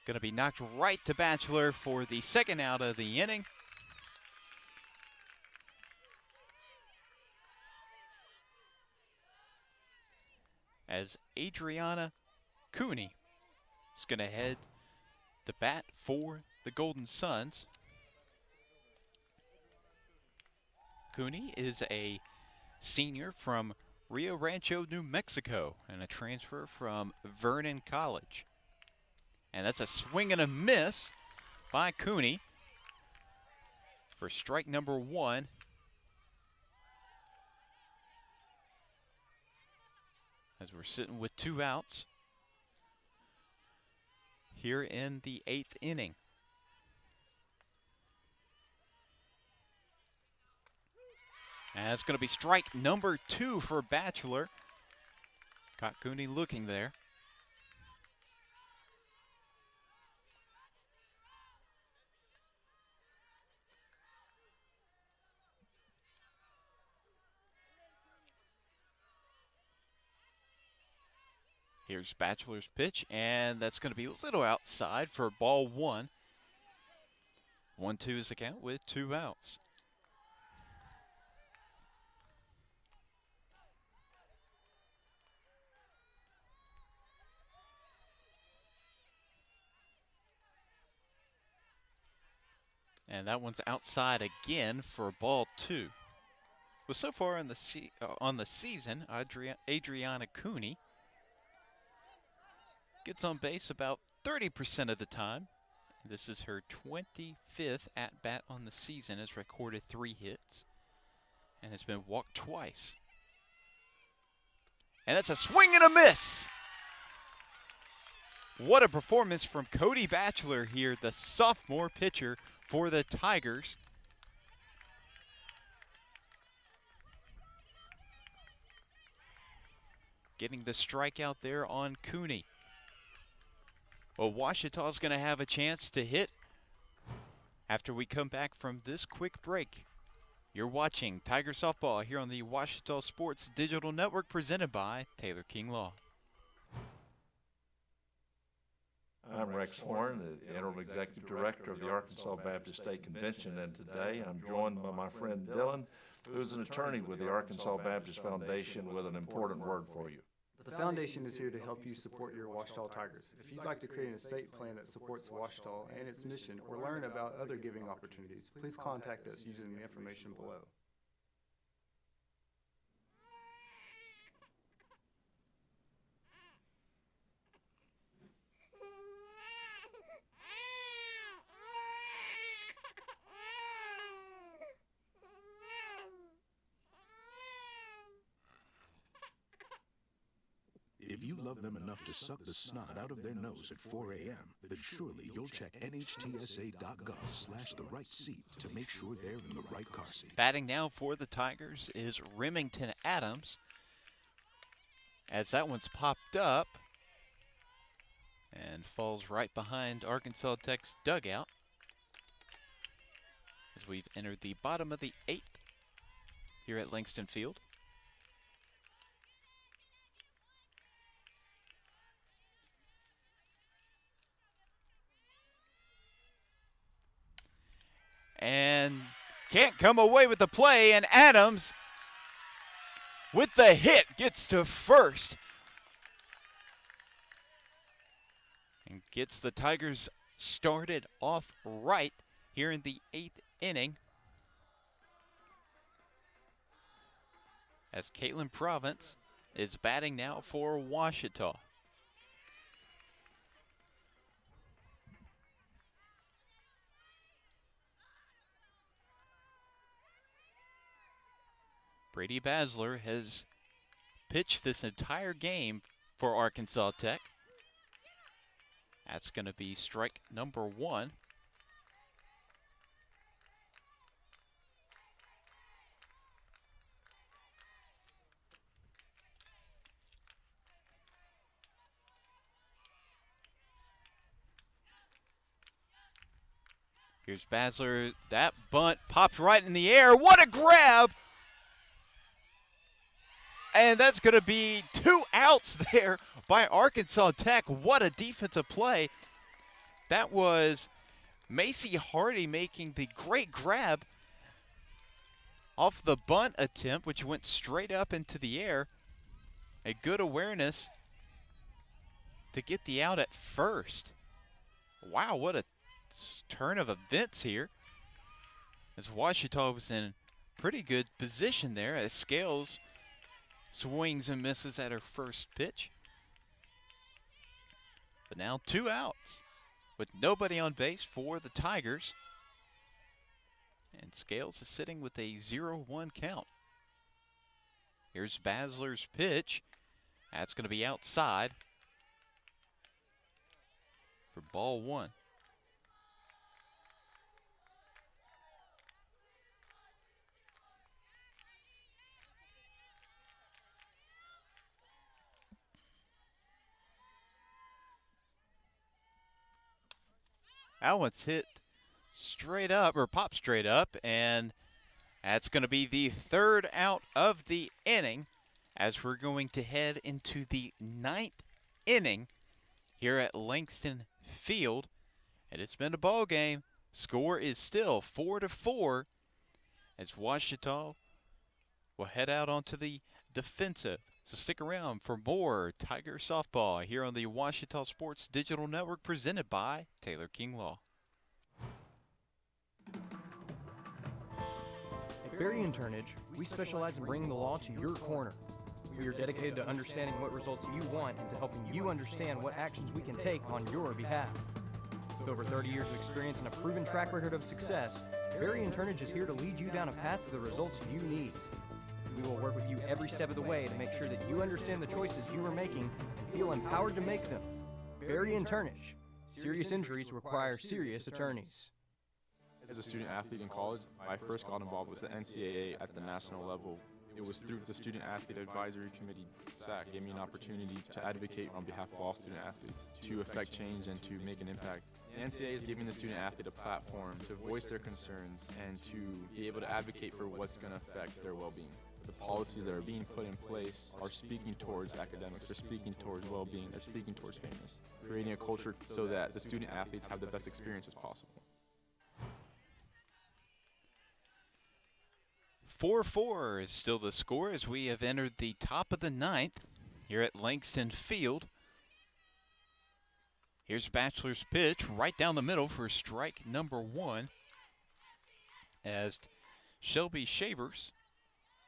Going to be knocked right to Batchelor for the second out of the inning. As Adriana Cooney is going to head to bat for the Golden Suns. Cooney is a senior from Rio Rancho, New Mexico, and a transfer from Vernon College. And that's a swing and a miss by Cooney for strike number 1. As we're sitting with 2 outs here in the 8th inning. And it's going to be strike number 2 for Batchelor. Caught Cooney looking there. Here's Batchelor's pitch, and that's going to be a little outside for ball 1. 1-2 is the count with 2 outs. And that one's outside again for ball 2. Well, so far on the season, Adriana Cooney gets on base about 30% of the time. This is her 25th at-bat on the season, has recorded 3 hits, and has been walked twice. And that's a swing and a miss! What a performance from Cody Batchelor here, the sophomore pitcher for the Tigers. Getting the strikeout there on Cooney. Well, Ouachita's going to have a chance to hit after we come back from this quick break. You're watching Tiger Softball here on the Washita Sports Digital Network presented by Taylor King Law. I'm Rex Horn, the Interim Executive Director of the Arkansas Baptist State Convention, and today I'm joined by my friend Dylan, who's an attorney with the Arkansas Baptist Foundation with an important word for you. The foundation is here to help you support your Washita Tigers. If you'd like to create an estate plan that supports Washita and its mission, or learn about other giving opportunities, please contact us using the information below. If you love them enough to suck the snot out of their nose at 4 a.m., then surely you'll check nhtsa.gov/the right seat to make sure they're in the right car seat. Batting now for the Tigers is Remington Adams. As that one's popped up and falls right behind Arkansas Tech's dugout. As we've entered the bottom of the 8th here at Langston Field. And can't come away with the play, and Adams with the hit gets to first and gets the Tigers started off right here in the 8th inning as Caitlin Province is batting now for Washita. Brady Basler has pitched this entire game for Arkansas Tech. That's going to be strike number 1. Here's Basler. That bunt popped right in the air. What a grab! And that's going to be 2 outs there by Arkansas Tech. What a defensive play. That was Macy Hardy making the great grab off the bunt attempt, which went straight up into the air. A good awareness to get the out at first. Wow, what a turn of events here. As Washita was in pretty good position there as Scales swings and misses at her first pitch. But now 2 outs with nobody on base for the Tigers. And Scales is sitting with a 0-1 count. Here's Basler's pitch. That's going to be outside for ball 1. That one's hit straight up, or popped straight up, and that's going to be the 3rd out of the inning as we're going to head into the 9th inning here at Langston Field. And it's been a ball game. Score is still 4-4 as Washita will head out onto the defensive. So stick around for more Tiger Softball here on the Washita Sports Digital Network presented by Taylor King Law. At Berry and Turnage, we specialize in bringing the law to your corner. We are dedicated to understanding what results you want and to helping you understand what actions we can take on your behalf. With over 30 years of experience and a proven track record of success, Berry and Turnage is here to lead you down a path to the results you need. We will work with you every step of the way to make sure that you understand the choices you are making and feel empowered to make them. Berry and Turnage. Serious injuries require serious attorneys. As a student athlete in college, I first got involved with the NCAA at the national level. It was through the Student Athlete Advisory Committee, SAC, gave me an opportunity to advocate on behalf of all student athletes, to affect change and to make an impact. The NCAA is giving the student athlete a platform to voice their concerns and to be able to advocate for what's going to affect their well-being. The policies that are being put in place are speaking towards academics, they're speaking towards well-being, they're speaking towards fairness, creating a culture so that the student athletes have the best experiences possible. 4-4 is still the score as we have entered the top of the ninth here at Langston Field. Here's Bachelor's pitch right down the middle for strike number 1 as Shelby Shavers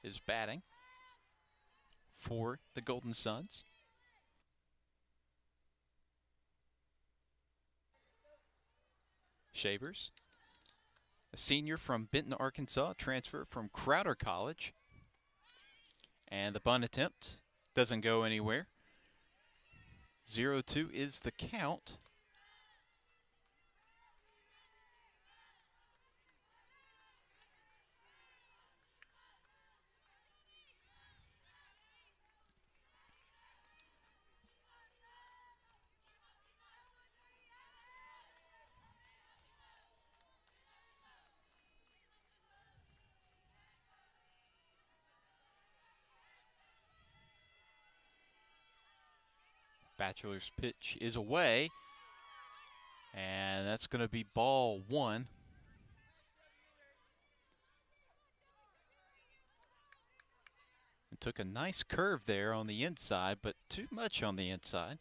is batting for the Golden Suns. Shavers, a senior from Benton, Arkansas, transfer from Crowder College. And the bunt attempt doesn't go anywhere. 0-2 is the count. Bachelor's pitch is away, and that's going to be ball 1. It took a nice curve there on the inside, but too much on the inside.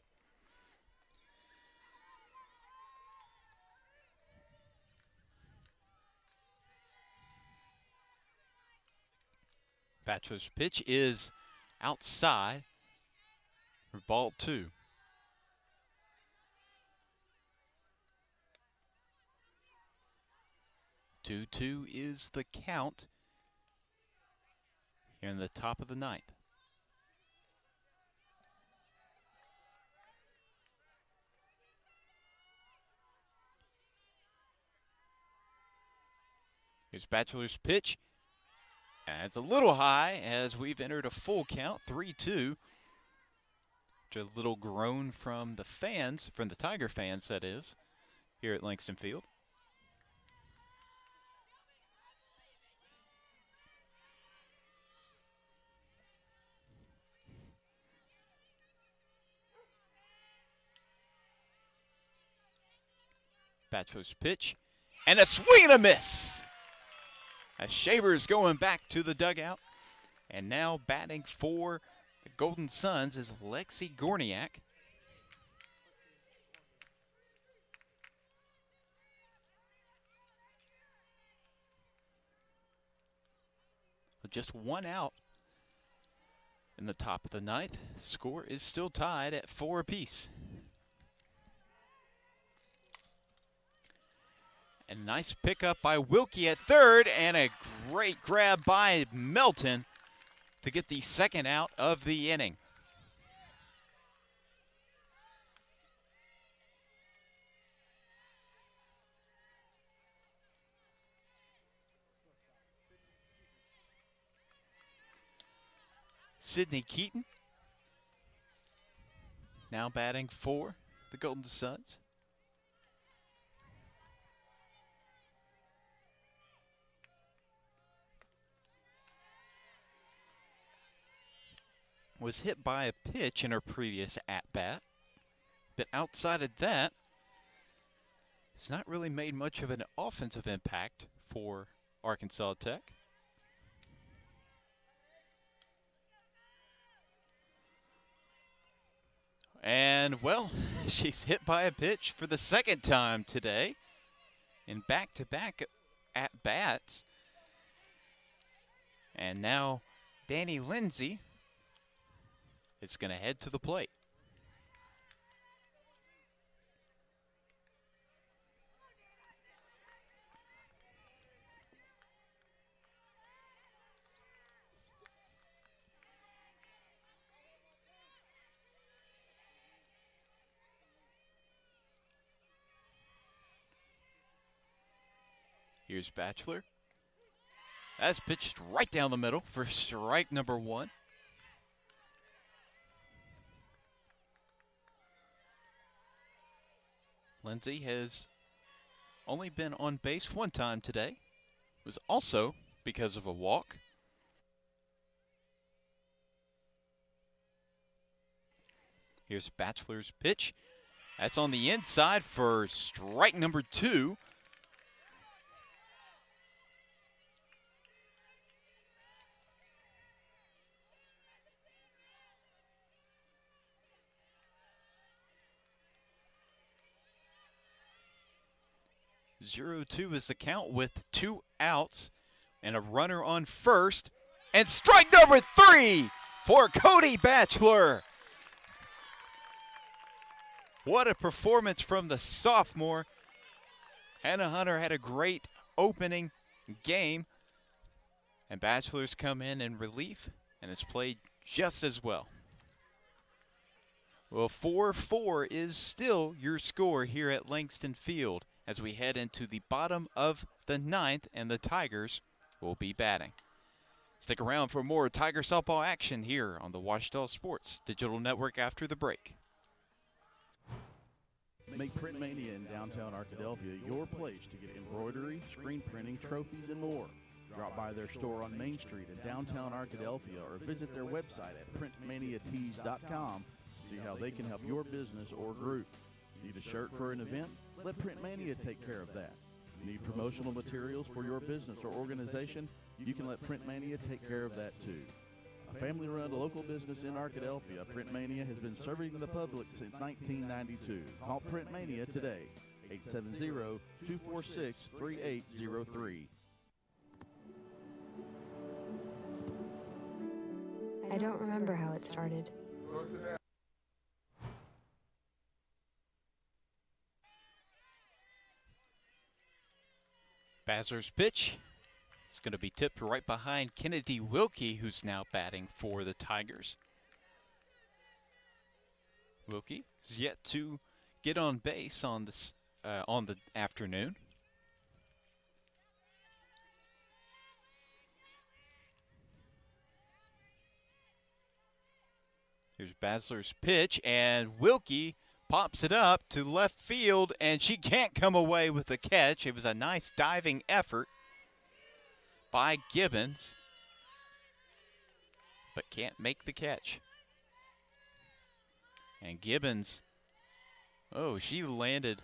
Bachelor's pitch is outside for ball 2. 2-2 is the count here in the top of the ninth. Here's Bachelor's pitch. And it's a little high as we've entered a full count, 3-2. A little groan from the fans, from the Tiger fans, that is, here at Langston Field. Bachelor's pitch, and a swing and a miss. As Shavers going back to the dugout, and now batting for the Golden Suns is Lexi Gorniak. Just one out in the top of the ninth. Score is still tied at 4 apiece. A nice pickup by Wilkie at third, and a great grab by Melton to get the second out of the inning. Sydney Keaton now batting for the Golden Suns. Was hit by a pitch in her previous at-bat, but outside of that, it's not really made much of an offensive impact for Arkansas Tech. And, well, she's hit by a pitch for the second time today in back-to-back at-bats. And now Danny Lindsay is going to head to the plate. Here's Batchelor. That's pitched right down the middle for strike number 1. Lindsay has only been on base 1 time today. It was also because of a walk. Here's Bachelor's pitch. That's on the inside for strike number 2. Zero two is the count with 2 outs and a runner on first. And strike number 3 for Cody Bachelor. What a performance from the sophomore. Hannah Hunter had a great opening game. And Bachelor's come in relief and has played just as well. Well, 4-4 is still your score here at Langston Field as we head into the bottom of the 9th, and the Tigers will be batting. Stick around for more Tiger softball action here on the Ouachita Sports Digital Network after the break. Make Print Mania in downtown Arkadelphia your place to get embroidery, screen printing, trophies, and more. Drop by their store on Main Street in downtown Arkadelphia or visit their website at printmaniatees.com to see how they can help your business or group. Need a shirt for an event? Let Print Mania take care of that. Need promotional materials for your business or organization? You can let Print Mania take care of that too. A family-run local business in Arkadelphia, Print Mania has been serving the public since 1992. Call Print Mania today, 870-246-3803. I don't remember how it started. Basler's pitch is going to be tipped right behind Kennedy Wilkie, who's now batting for the Tigers. Wilkie is yet to get on base on this on the afternoon. Here's Basler's pitch, and Wilkie pops it up to left field, and she can't come away with the catch. It was a nice diving effort by Gibbons, but can't make the catch. And Gibbons, oh, she landed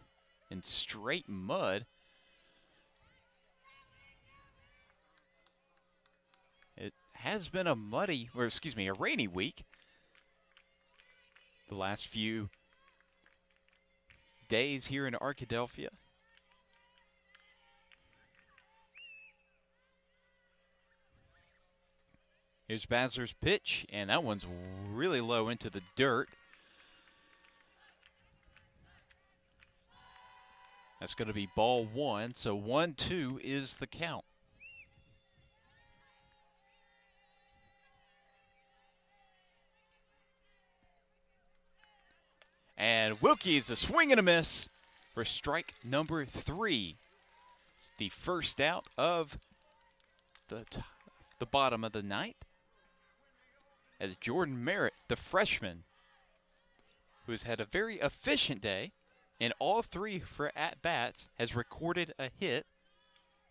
in straight mud. It has been a rainy week. The last few days here in Arkadelphia. Here's Basler's pitch, and that one's really low into the dirt. That's going to be ball 1, so 1-2 is the count. And Wilkie is a swing and a miss for strike number 3. It's the first out of the bottom of the 9th. As Jordan Merritt, the freshman, who has had a very efficient day in all 3 for at-bats, has recorded a hit.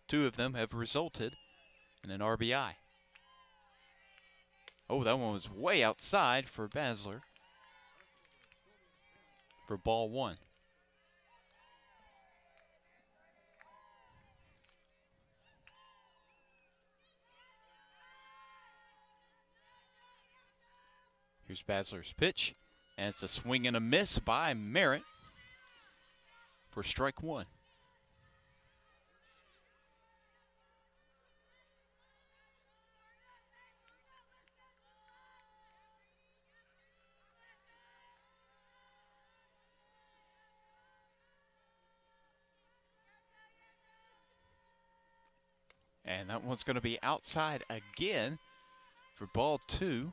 2 of them have resulted in an RBI. Oh, that one was way outside for Basler for ball 1. Here's Basler's pitch, and it's a swing and a miss by Merritt for strike 1. And that one's going to be outside again for ball 2.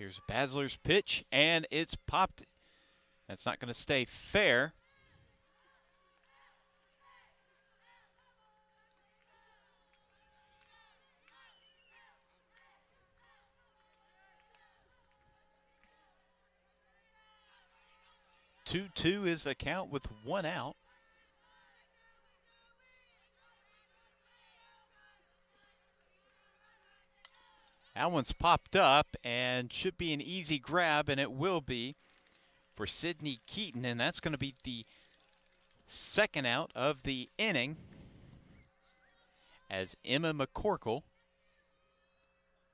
Here's Basler's pitch, and it's popped. That's not going to stay fair. Two is the count with one out. That one's popped up and should be an easy grab, and it will be for Sydney Keaton, and that's going to be the second out of the inning as Emma McCorkle,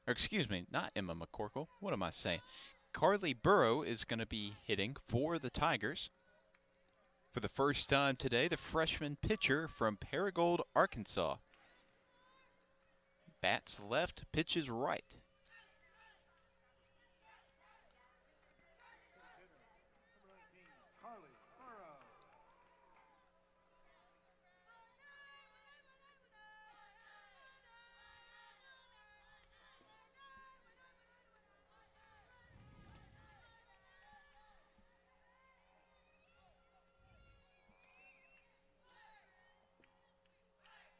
or excuse me, not Emma McCorkle, what am I saying? Carly Burrow is going to be hitting for the Tigers. For the first time today, the freshman pitcher from Paragould, Arkansas. Bats left, pitches right.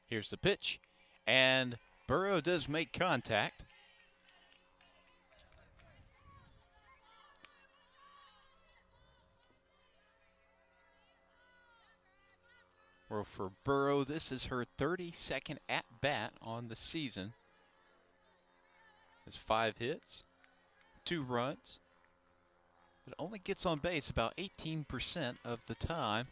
Here's the pitch, and Burrow does make contact. Well, for Burrow, this is her 32nd at-bat on the season. Has 5 hits, 2 runs, but only gets on base about 18% of the time.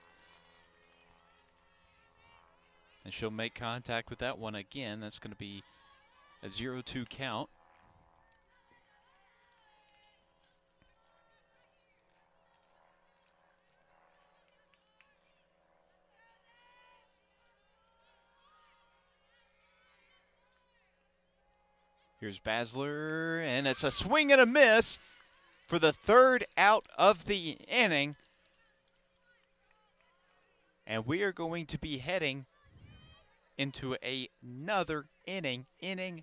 And she'll make contact with that one again. That's going to be a 0-2 count. Here's Basler, and it's a swing and a miss for the third out of the inning. And we are going to be heading into another inning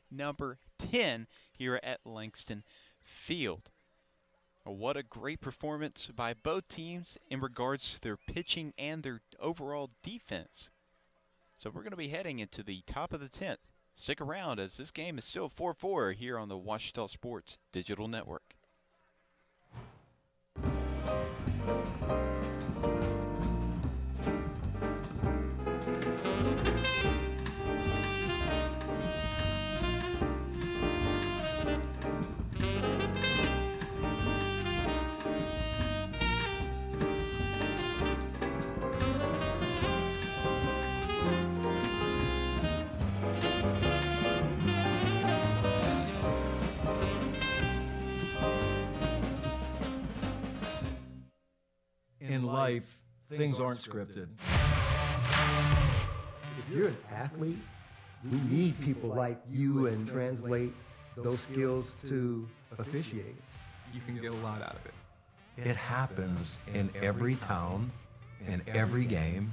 number 10 here at Langston Field. What a great performance by both teams in regards to their pitching and their overall defense. So we're going to be heading into the top of the 10th. Stick around as this game is still 4-4 here on the Ouachita Sports Digital Network. In life, things aren't scripted. If you're an athlete, we need people like you and translate those skills to officiating. You can get a lot out of it. It happens in every town, in every game.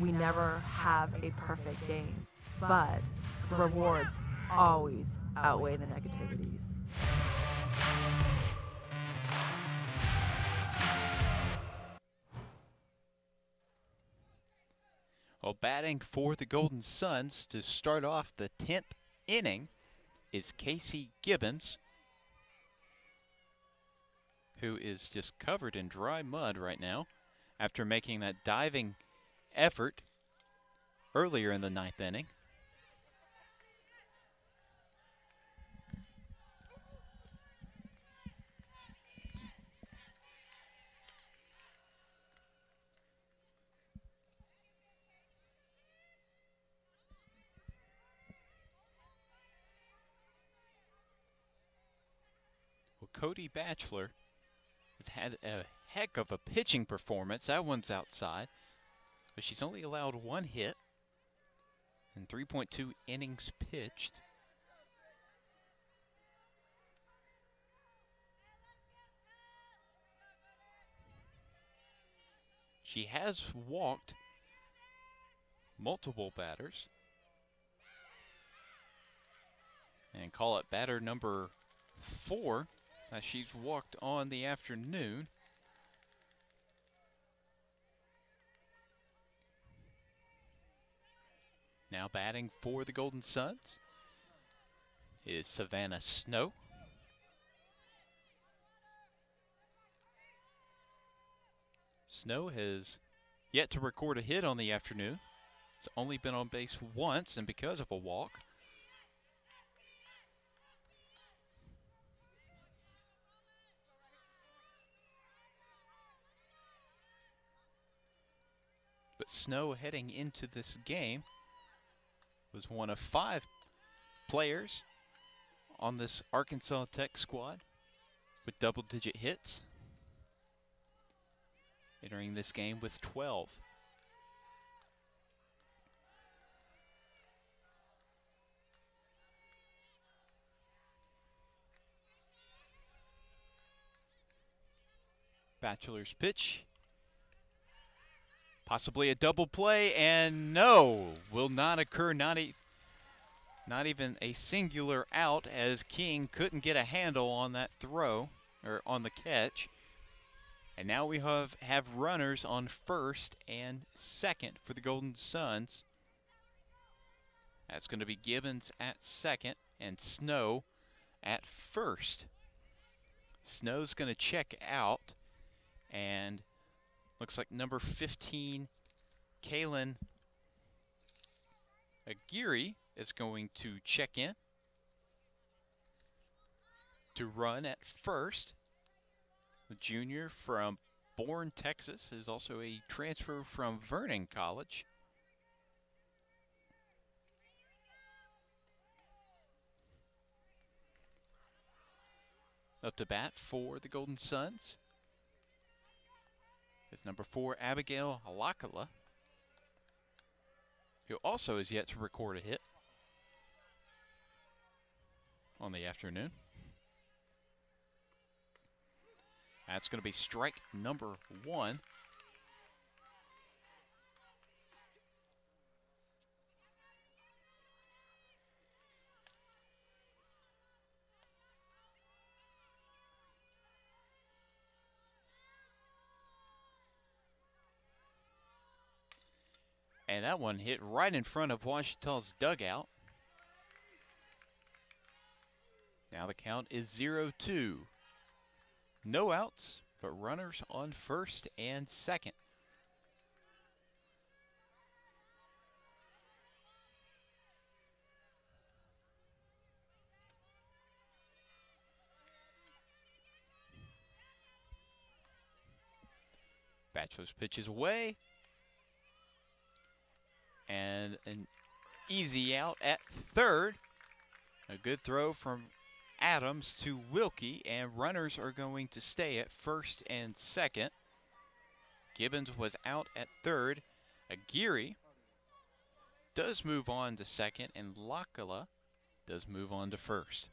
We never have a perfect game, but the rewards always outweigh the negativities. Well, batting for the Golden Suns to start off the 10th inning is Casey Gibbons, who is just covered in dry mud right now after making that diving effort earlier in the 9th inning. Cody Batchelor has had a heck of a pitching performance. That one's outside, but she's only allowed 1 hit and 3.2 innings pitched. She has walked multiple batters. And call it batter number 4 She's walked on the afternoon. Now batting for the Golden Suns is Savannah Snow. Snow has yet to record a hit on the afternoon. It's only been on base once, and because of a walk. But Snow, heading into this game, was one of 5 players on this Arkansas Tech squad with double-digit hits, entering this game with 12. Bachelor's pitch. Possibly a double play, and no, will not occur. Not even a singular out, as King couldn't get a handle on that throw, or on the catch. And now we have runners on first and second for the Golden Suns. That's going to be Gibbons at second and Snow at first. Snow's going to check out, and looks like number 15, Kaylin Aguirre, is going to check in to run at first. The junior from Bourne, Texas, is also a transfer from Vernon College. Up to bat for the Golden Suns is number 4, Abigail Halakala, who also has yet to record a hit on the afternoon. That's going to be strike number 1. And that one hit right in front of Washita's dugout. Now the count is 0-2. No outs, but runners on first and second. Bachelor's pitches away. And an easy out at third. A good throw from Adams to Wilkie, and runners are going to stay at first and second. Gibbons was out at third. Aguirre does move on to second, and Lakala does move on to first.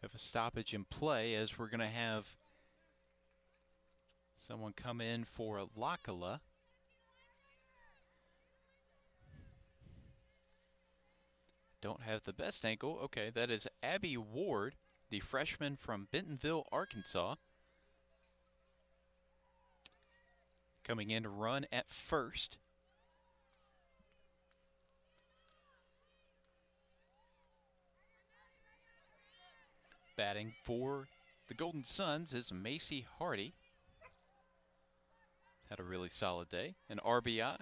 Have a stoppage in play, as we're going to have someone come in for Lakala. Don't have the best ankle. Okay, that is Abby Ward, the freshman from Bentonville, Arkansas, coming in to run at first. Batting for the Golden Suns is Macy Hardy. Had a really solid day. An RBI,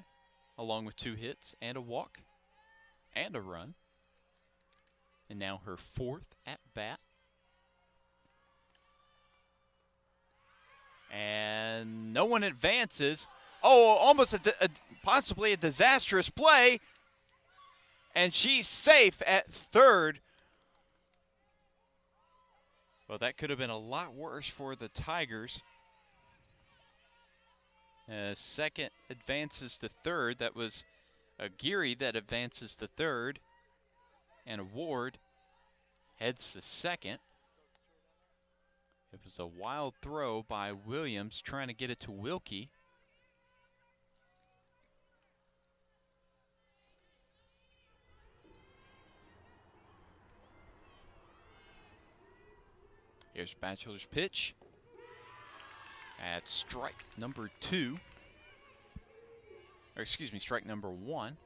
along with 2 hits and a walk and a run. And now her 4th at bat. And no one advances. Oh, almost possibly a disastrous play. And she's safe at third. Well, that could have been a lot worse for the Tigers. Second advances to third. That was Aguirre that advances to third, and Ward heads to second. It was a wild throw by Williams trying to get it to Wilkie. Here's Batchelor's pitch at strike number 2. Or excuse me, strike number 1.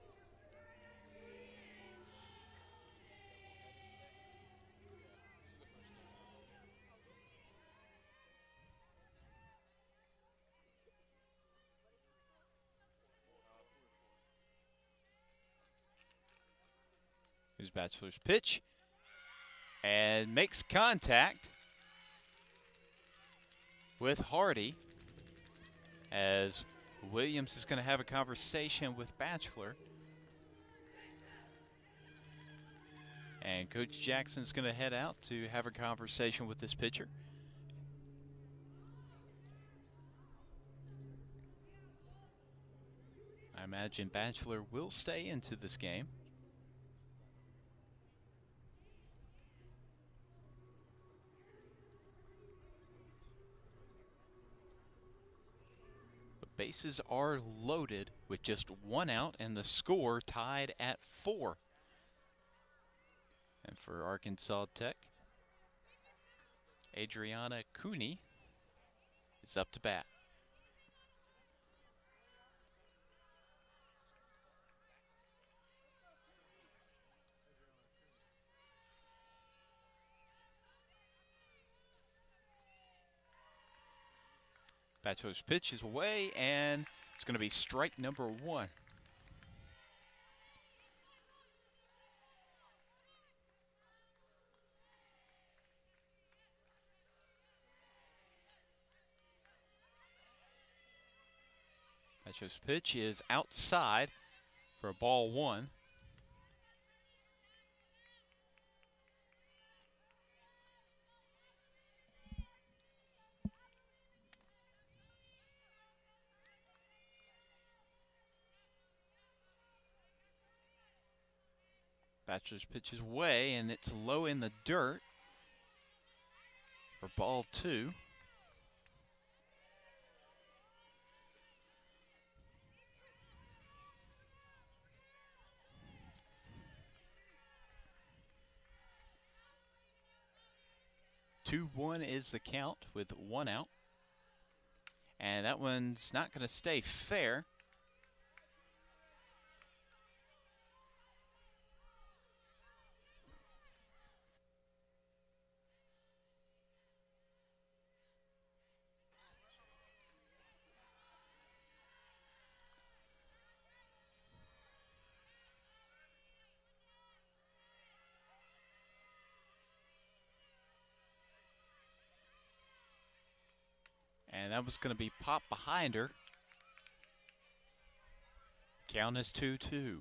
Here's Batchelor's pitch and makes contact with Hardy as Williams is going to have a conversation with Batchelor. And Coach Jackson's going to head out to have a conversation with this pitcher. I imagine Batchelor will stay into this game. Bases are loaded with just 1 out and the score tied at 4. And for Arkansas Tech, Adriana Cooney is up to bat. Batchelor's pitch is away, and it's going to be strike number 1. Batchelor's pitch is outside for a ball 1. Batchelor's pitch is away, and it's low in the dirt for ball 2. Two one is the count with 1 out. And that one's not going to stay fair. And that was going to be popped behind her. Count is 2-2.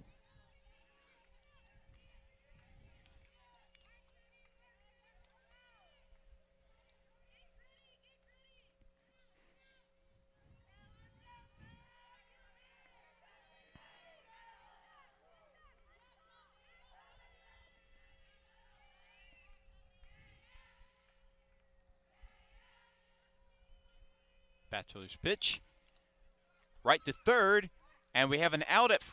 Batchelor's pitch. Right to third. And we have an out at...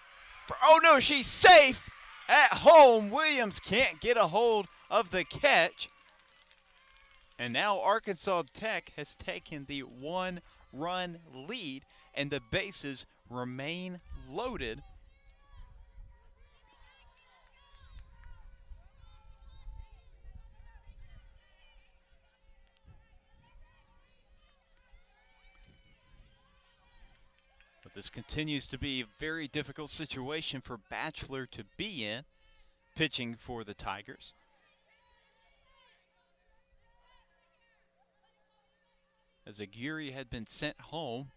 Oh, no, she's safe at home. Williams can't get a hold of the catch. And now Arkansas Tech has taken the 1-run lead, and the bases remain loaded. But this continues to be a very difficult situation for Batchelor to be in, pitching for the Tigers. As Aguirre had been sent home.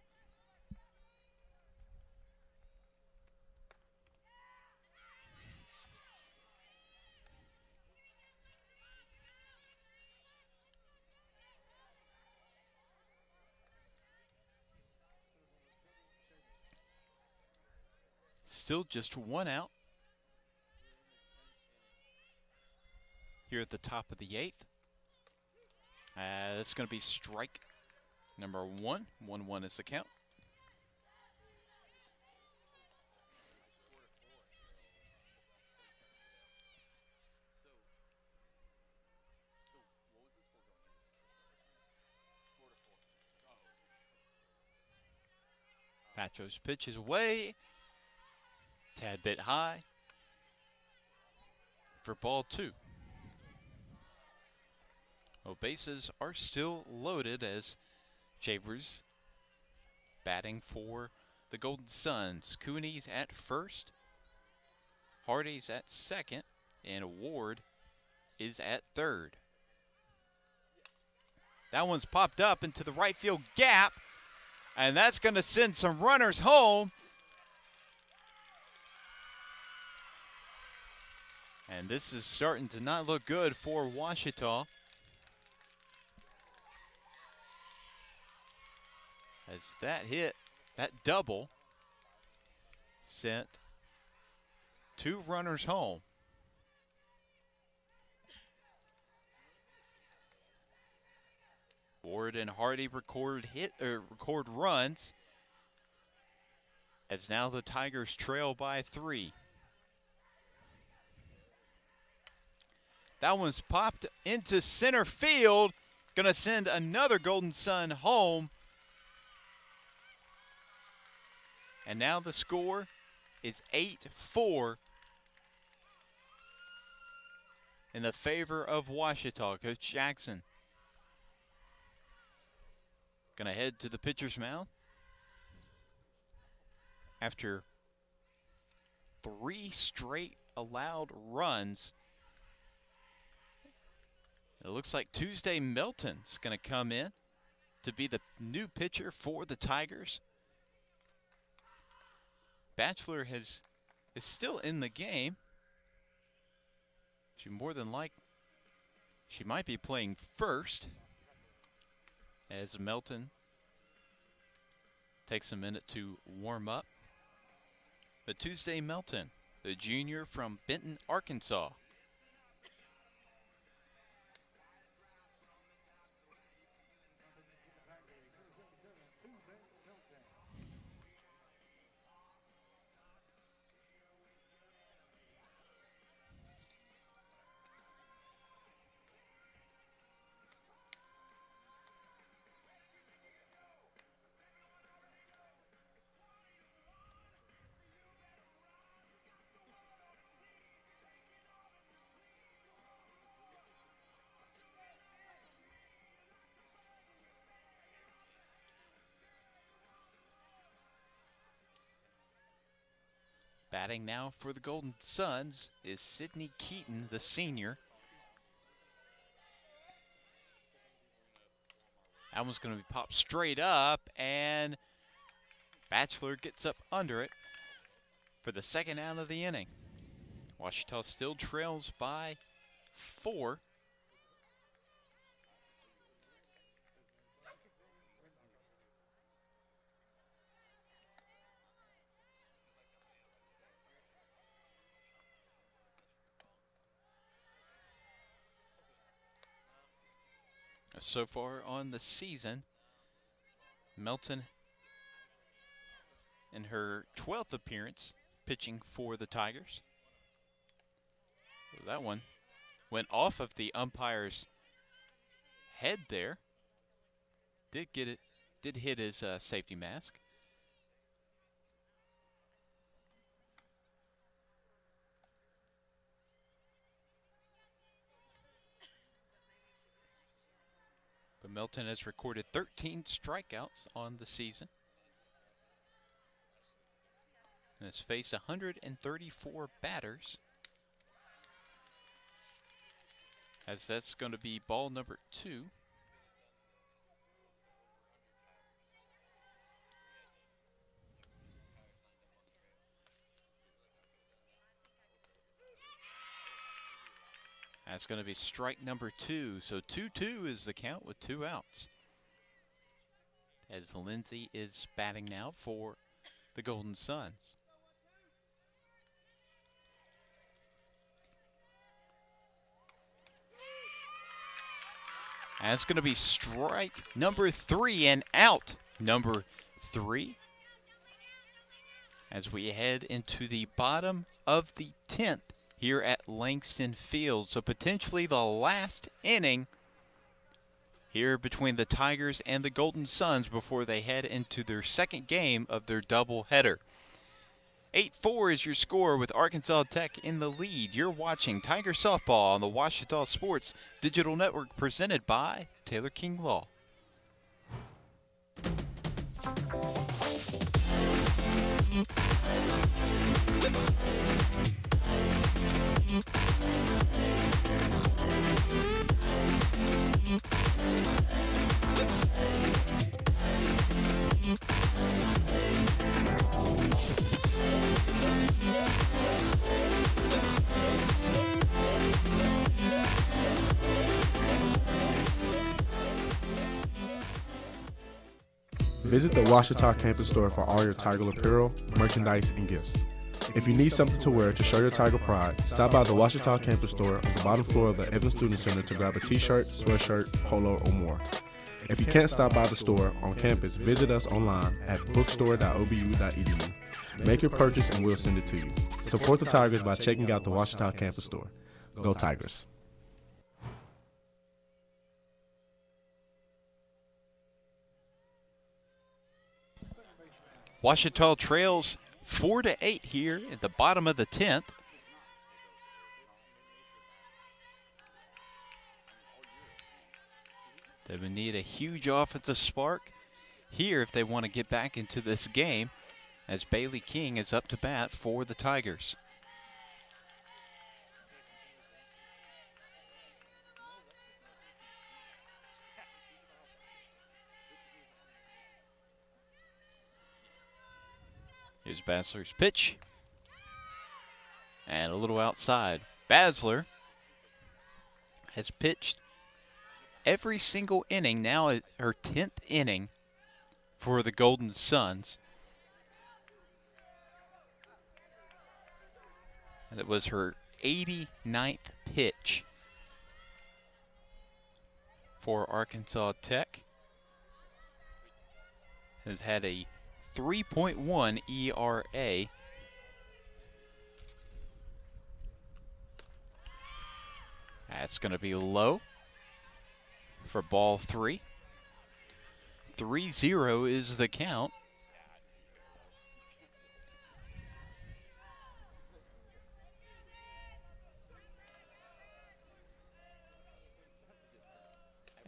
Still just one out here at the top of the 8th. That's going to be strike number 1. 1-1 is the count. Pacho's pitch is away. Tad bit high for ball 2. Well, bases are still loaded as Chambers batting for the Golden Suns. Cooney's at first, Hardy's at second, and Ward is at third. That one's popped up into the right field gap, and that's going to send some runners home. And this is starting to not look good for Ouachita, as that hit, that double, sent 2 runners home. Ward and Hardy record runs, as now the Tigers trail by 3. That one's popped into center field, gonna send another Golden Sun home. And now the score is 8-4 in the favor of Ouachita. Coach Jackson gonna head to the pitcher's mound after 3 straight allowed runs. It looks like Tuesday Melton's gonna come in to be the new pitcher for the Tigers. Bachelor is still in the game. She might be playing first, as Melton takes a minute to warm up. But Tuesday Melton, the junior from Benton, Arkansas. Batting now for the Golden Suns is Sydney Keaton, the senior. That one's going to be popped straight up, and Bachelor gets up under it for the second out of the inning. Ouachita still trails by 4. So far on the season, Melton in her 12th appearance pitching for the Tigers. So that one went off of the umpire's head there. Did hit his safety mask. But Melton has recorded 13 strikeouts on the season and has faced 134 batters, as that's going to be ball number 2. That's going to be strike number 2. So 2-2 is the count with 2 outs, as Lindsay is batting now for the Golden Suns. That's going to be strike number 3 and out number 3 as we head into the bottom of the 10th here at Langston Field. So potentially the last inning here between the Tigers and the Golden Suns before they head into their second game of their doubleheader. 8-4 is your score with Arkansas Tech in the lead. You're watching Tiger Softball on the Ouachita Sports Digital Network presented by Taylor King Law. Visit the Ouachita campus store for all your Tiger apparel, merchandise, and gifts. If you need something to wear to show your Tiger pride, stop by the Ouachita campus store on the bottom floor of the Evans Student Center to grab a t-shirt, sweatshirt, polo, or more. If you can't stop by the store on campus, visit us online at bookstore.obu.edu. Make your purchase and we'll send it to you. Support the Tigers by checking out the Ouachita campus store. Go Tigers. Ouachita trails 4-8 here at the bottom of the 10th. They would need a huge offensive spark here if they want to get back into this game, as Bailey King is up to bat for the Tigers. Here's Basler's pitch. And a little outside. Basler has pitched every single inning, now at her 10th inning for the Golden Suns. And it was her 89th pitch for Arkansas Tech. Has had a 3.1 ERA. That's going to be low for ball 3. 3-0 is the count.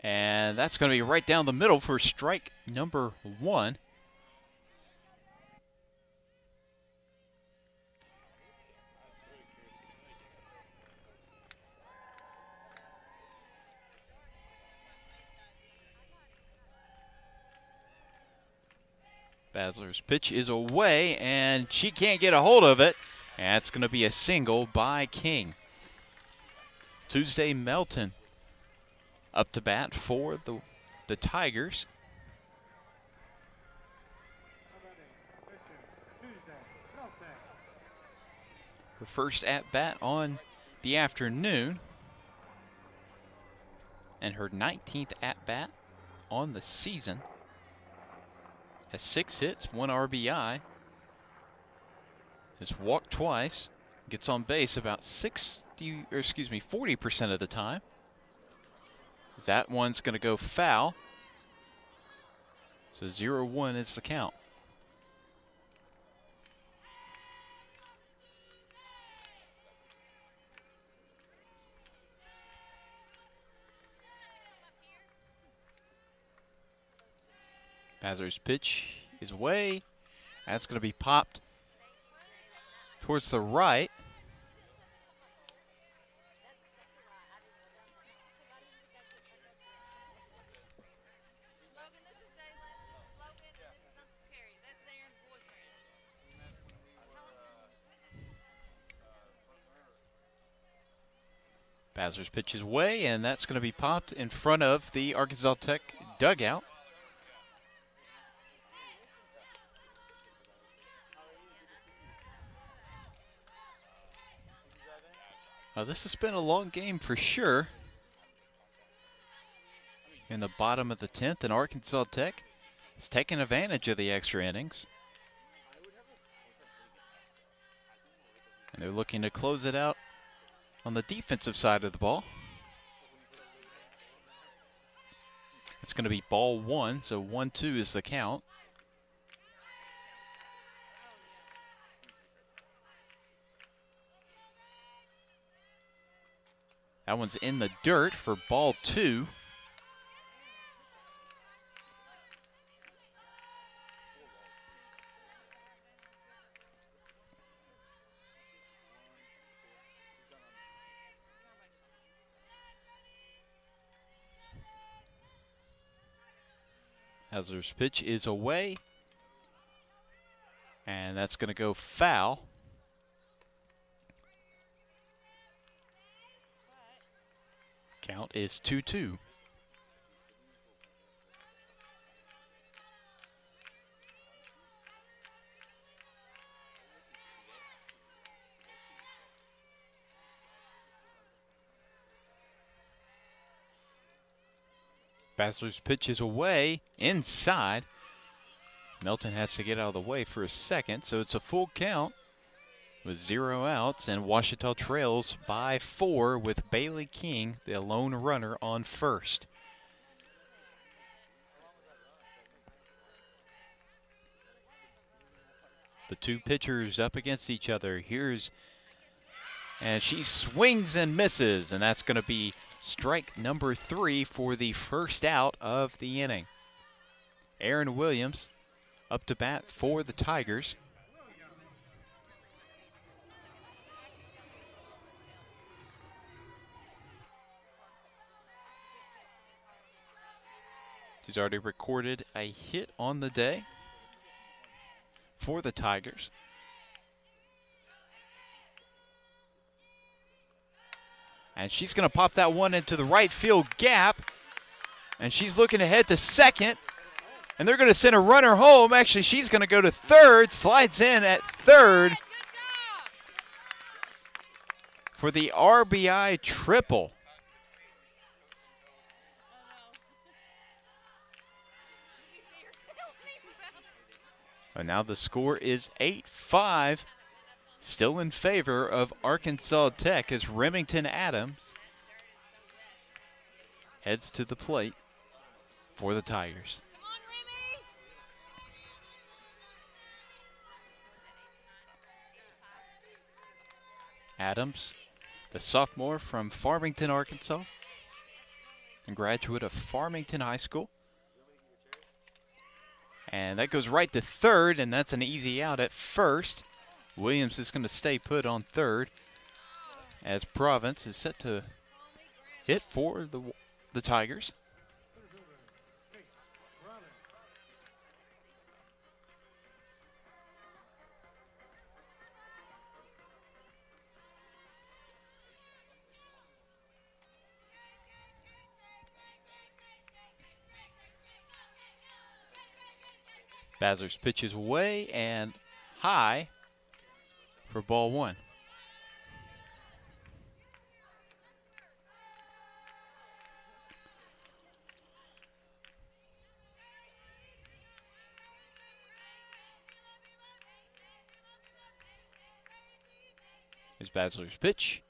And that's going to be right down the middle for strike number 1. Basler's pitch is away, and she can't get a hold of it. And it's going to be a single by King. Tuesday Melton up to bat for the Tigers. Her first at-bat on the afternoon, and her 19th at-bat on the season. Has 6 hits, 1 RBI. Has walked twice. Gets on base about 40% of the time. That one's going to go foul. So 0-1 is the count. Basler's pitch is away. That's going to be popped towards the right. Basler's pitch is away, and that's going to be popped in front of the Arkansas Tech dugout. This has been a long game for sure. in the bottom of the 10th, and Arkansas Tech is taking advantage of the extra innings. And they're looking to close it out on the defensive side of the ball. It's going to be ball 1, so 1-2 is the count. That one's in the dirt for ball 2. Hasler's pitch is away, and that's going to go foul. Count is 2-2. Basler's pitch is away, inside. Melton has to get out of the way for a second, so it's a full count with 0 outs, and Ouachita trails by 4 with Bailey King, the lone runner, on first. The two pitchers up against each other. And she swings and misses, and that's going to be strike number 3 for the first out of the inning. Aaron Williams up to bat for the Tigers. She's already recorded a hit on the day for the Tigers. And she's going to pop that one into the right field gap. And she's looking ahead to second. And they're going to send a runner home. Actually, she's going to go to third. Slides in at third for the RBI triple. And now the score is 8-5. Still in favor of Arkansas Tech as Remington Adams heads to the plate for the Tigers. Adams, the sophomore from Farmington, Arkansas, and graduate of Farmington High School. And that goes right to third, and that's an easy out at first. Williams is going to stay put on third as Province is set to hit for the Tigers. Basler's pitch is away and high for ball 1. Here's Basler's pitch.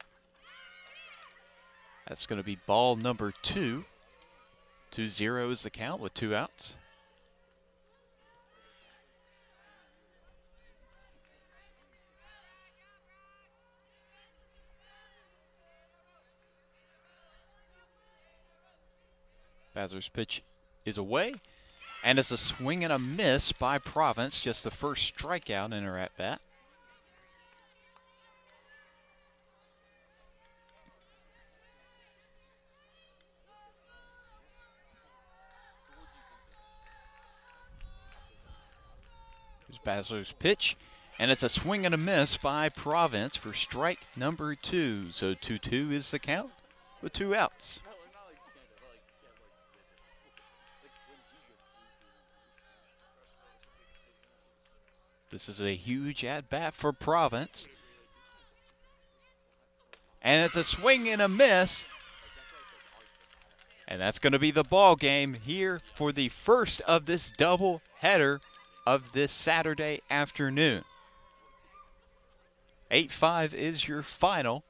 That's going to be ball number 2. 2-0 is the count with 2 outs. Basler's pitch is away, and it's a swing and a miss by Province, just the first strikeout in her at-bat. Here's Basler's pitch, and it's a swing and a miss by Province for strike number 2. So 2-2 is the count with 2 outs. This is a huge at-bat for Province. And it's a swing and a miss. And that's going to be the ball game here for the first of this double header of this Saturday afternoon. 8-5 is your final.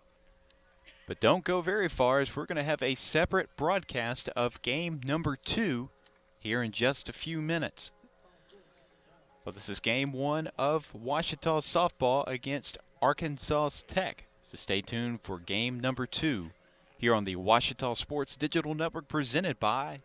But don't go very far, as we're going to have a separate broadcast of game number 2 here in just a few minutes. Well, this is game 1 of Ouachita softball against Arkansas Tech. So stay tuned for game number 2 here on the Ouachita Sports Digital Network, presented by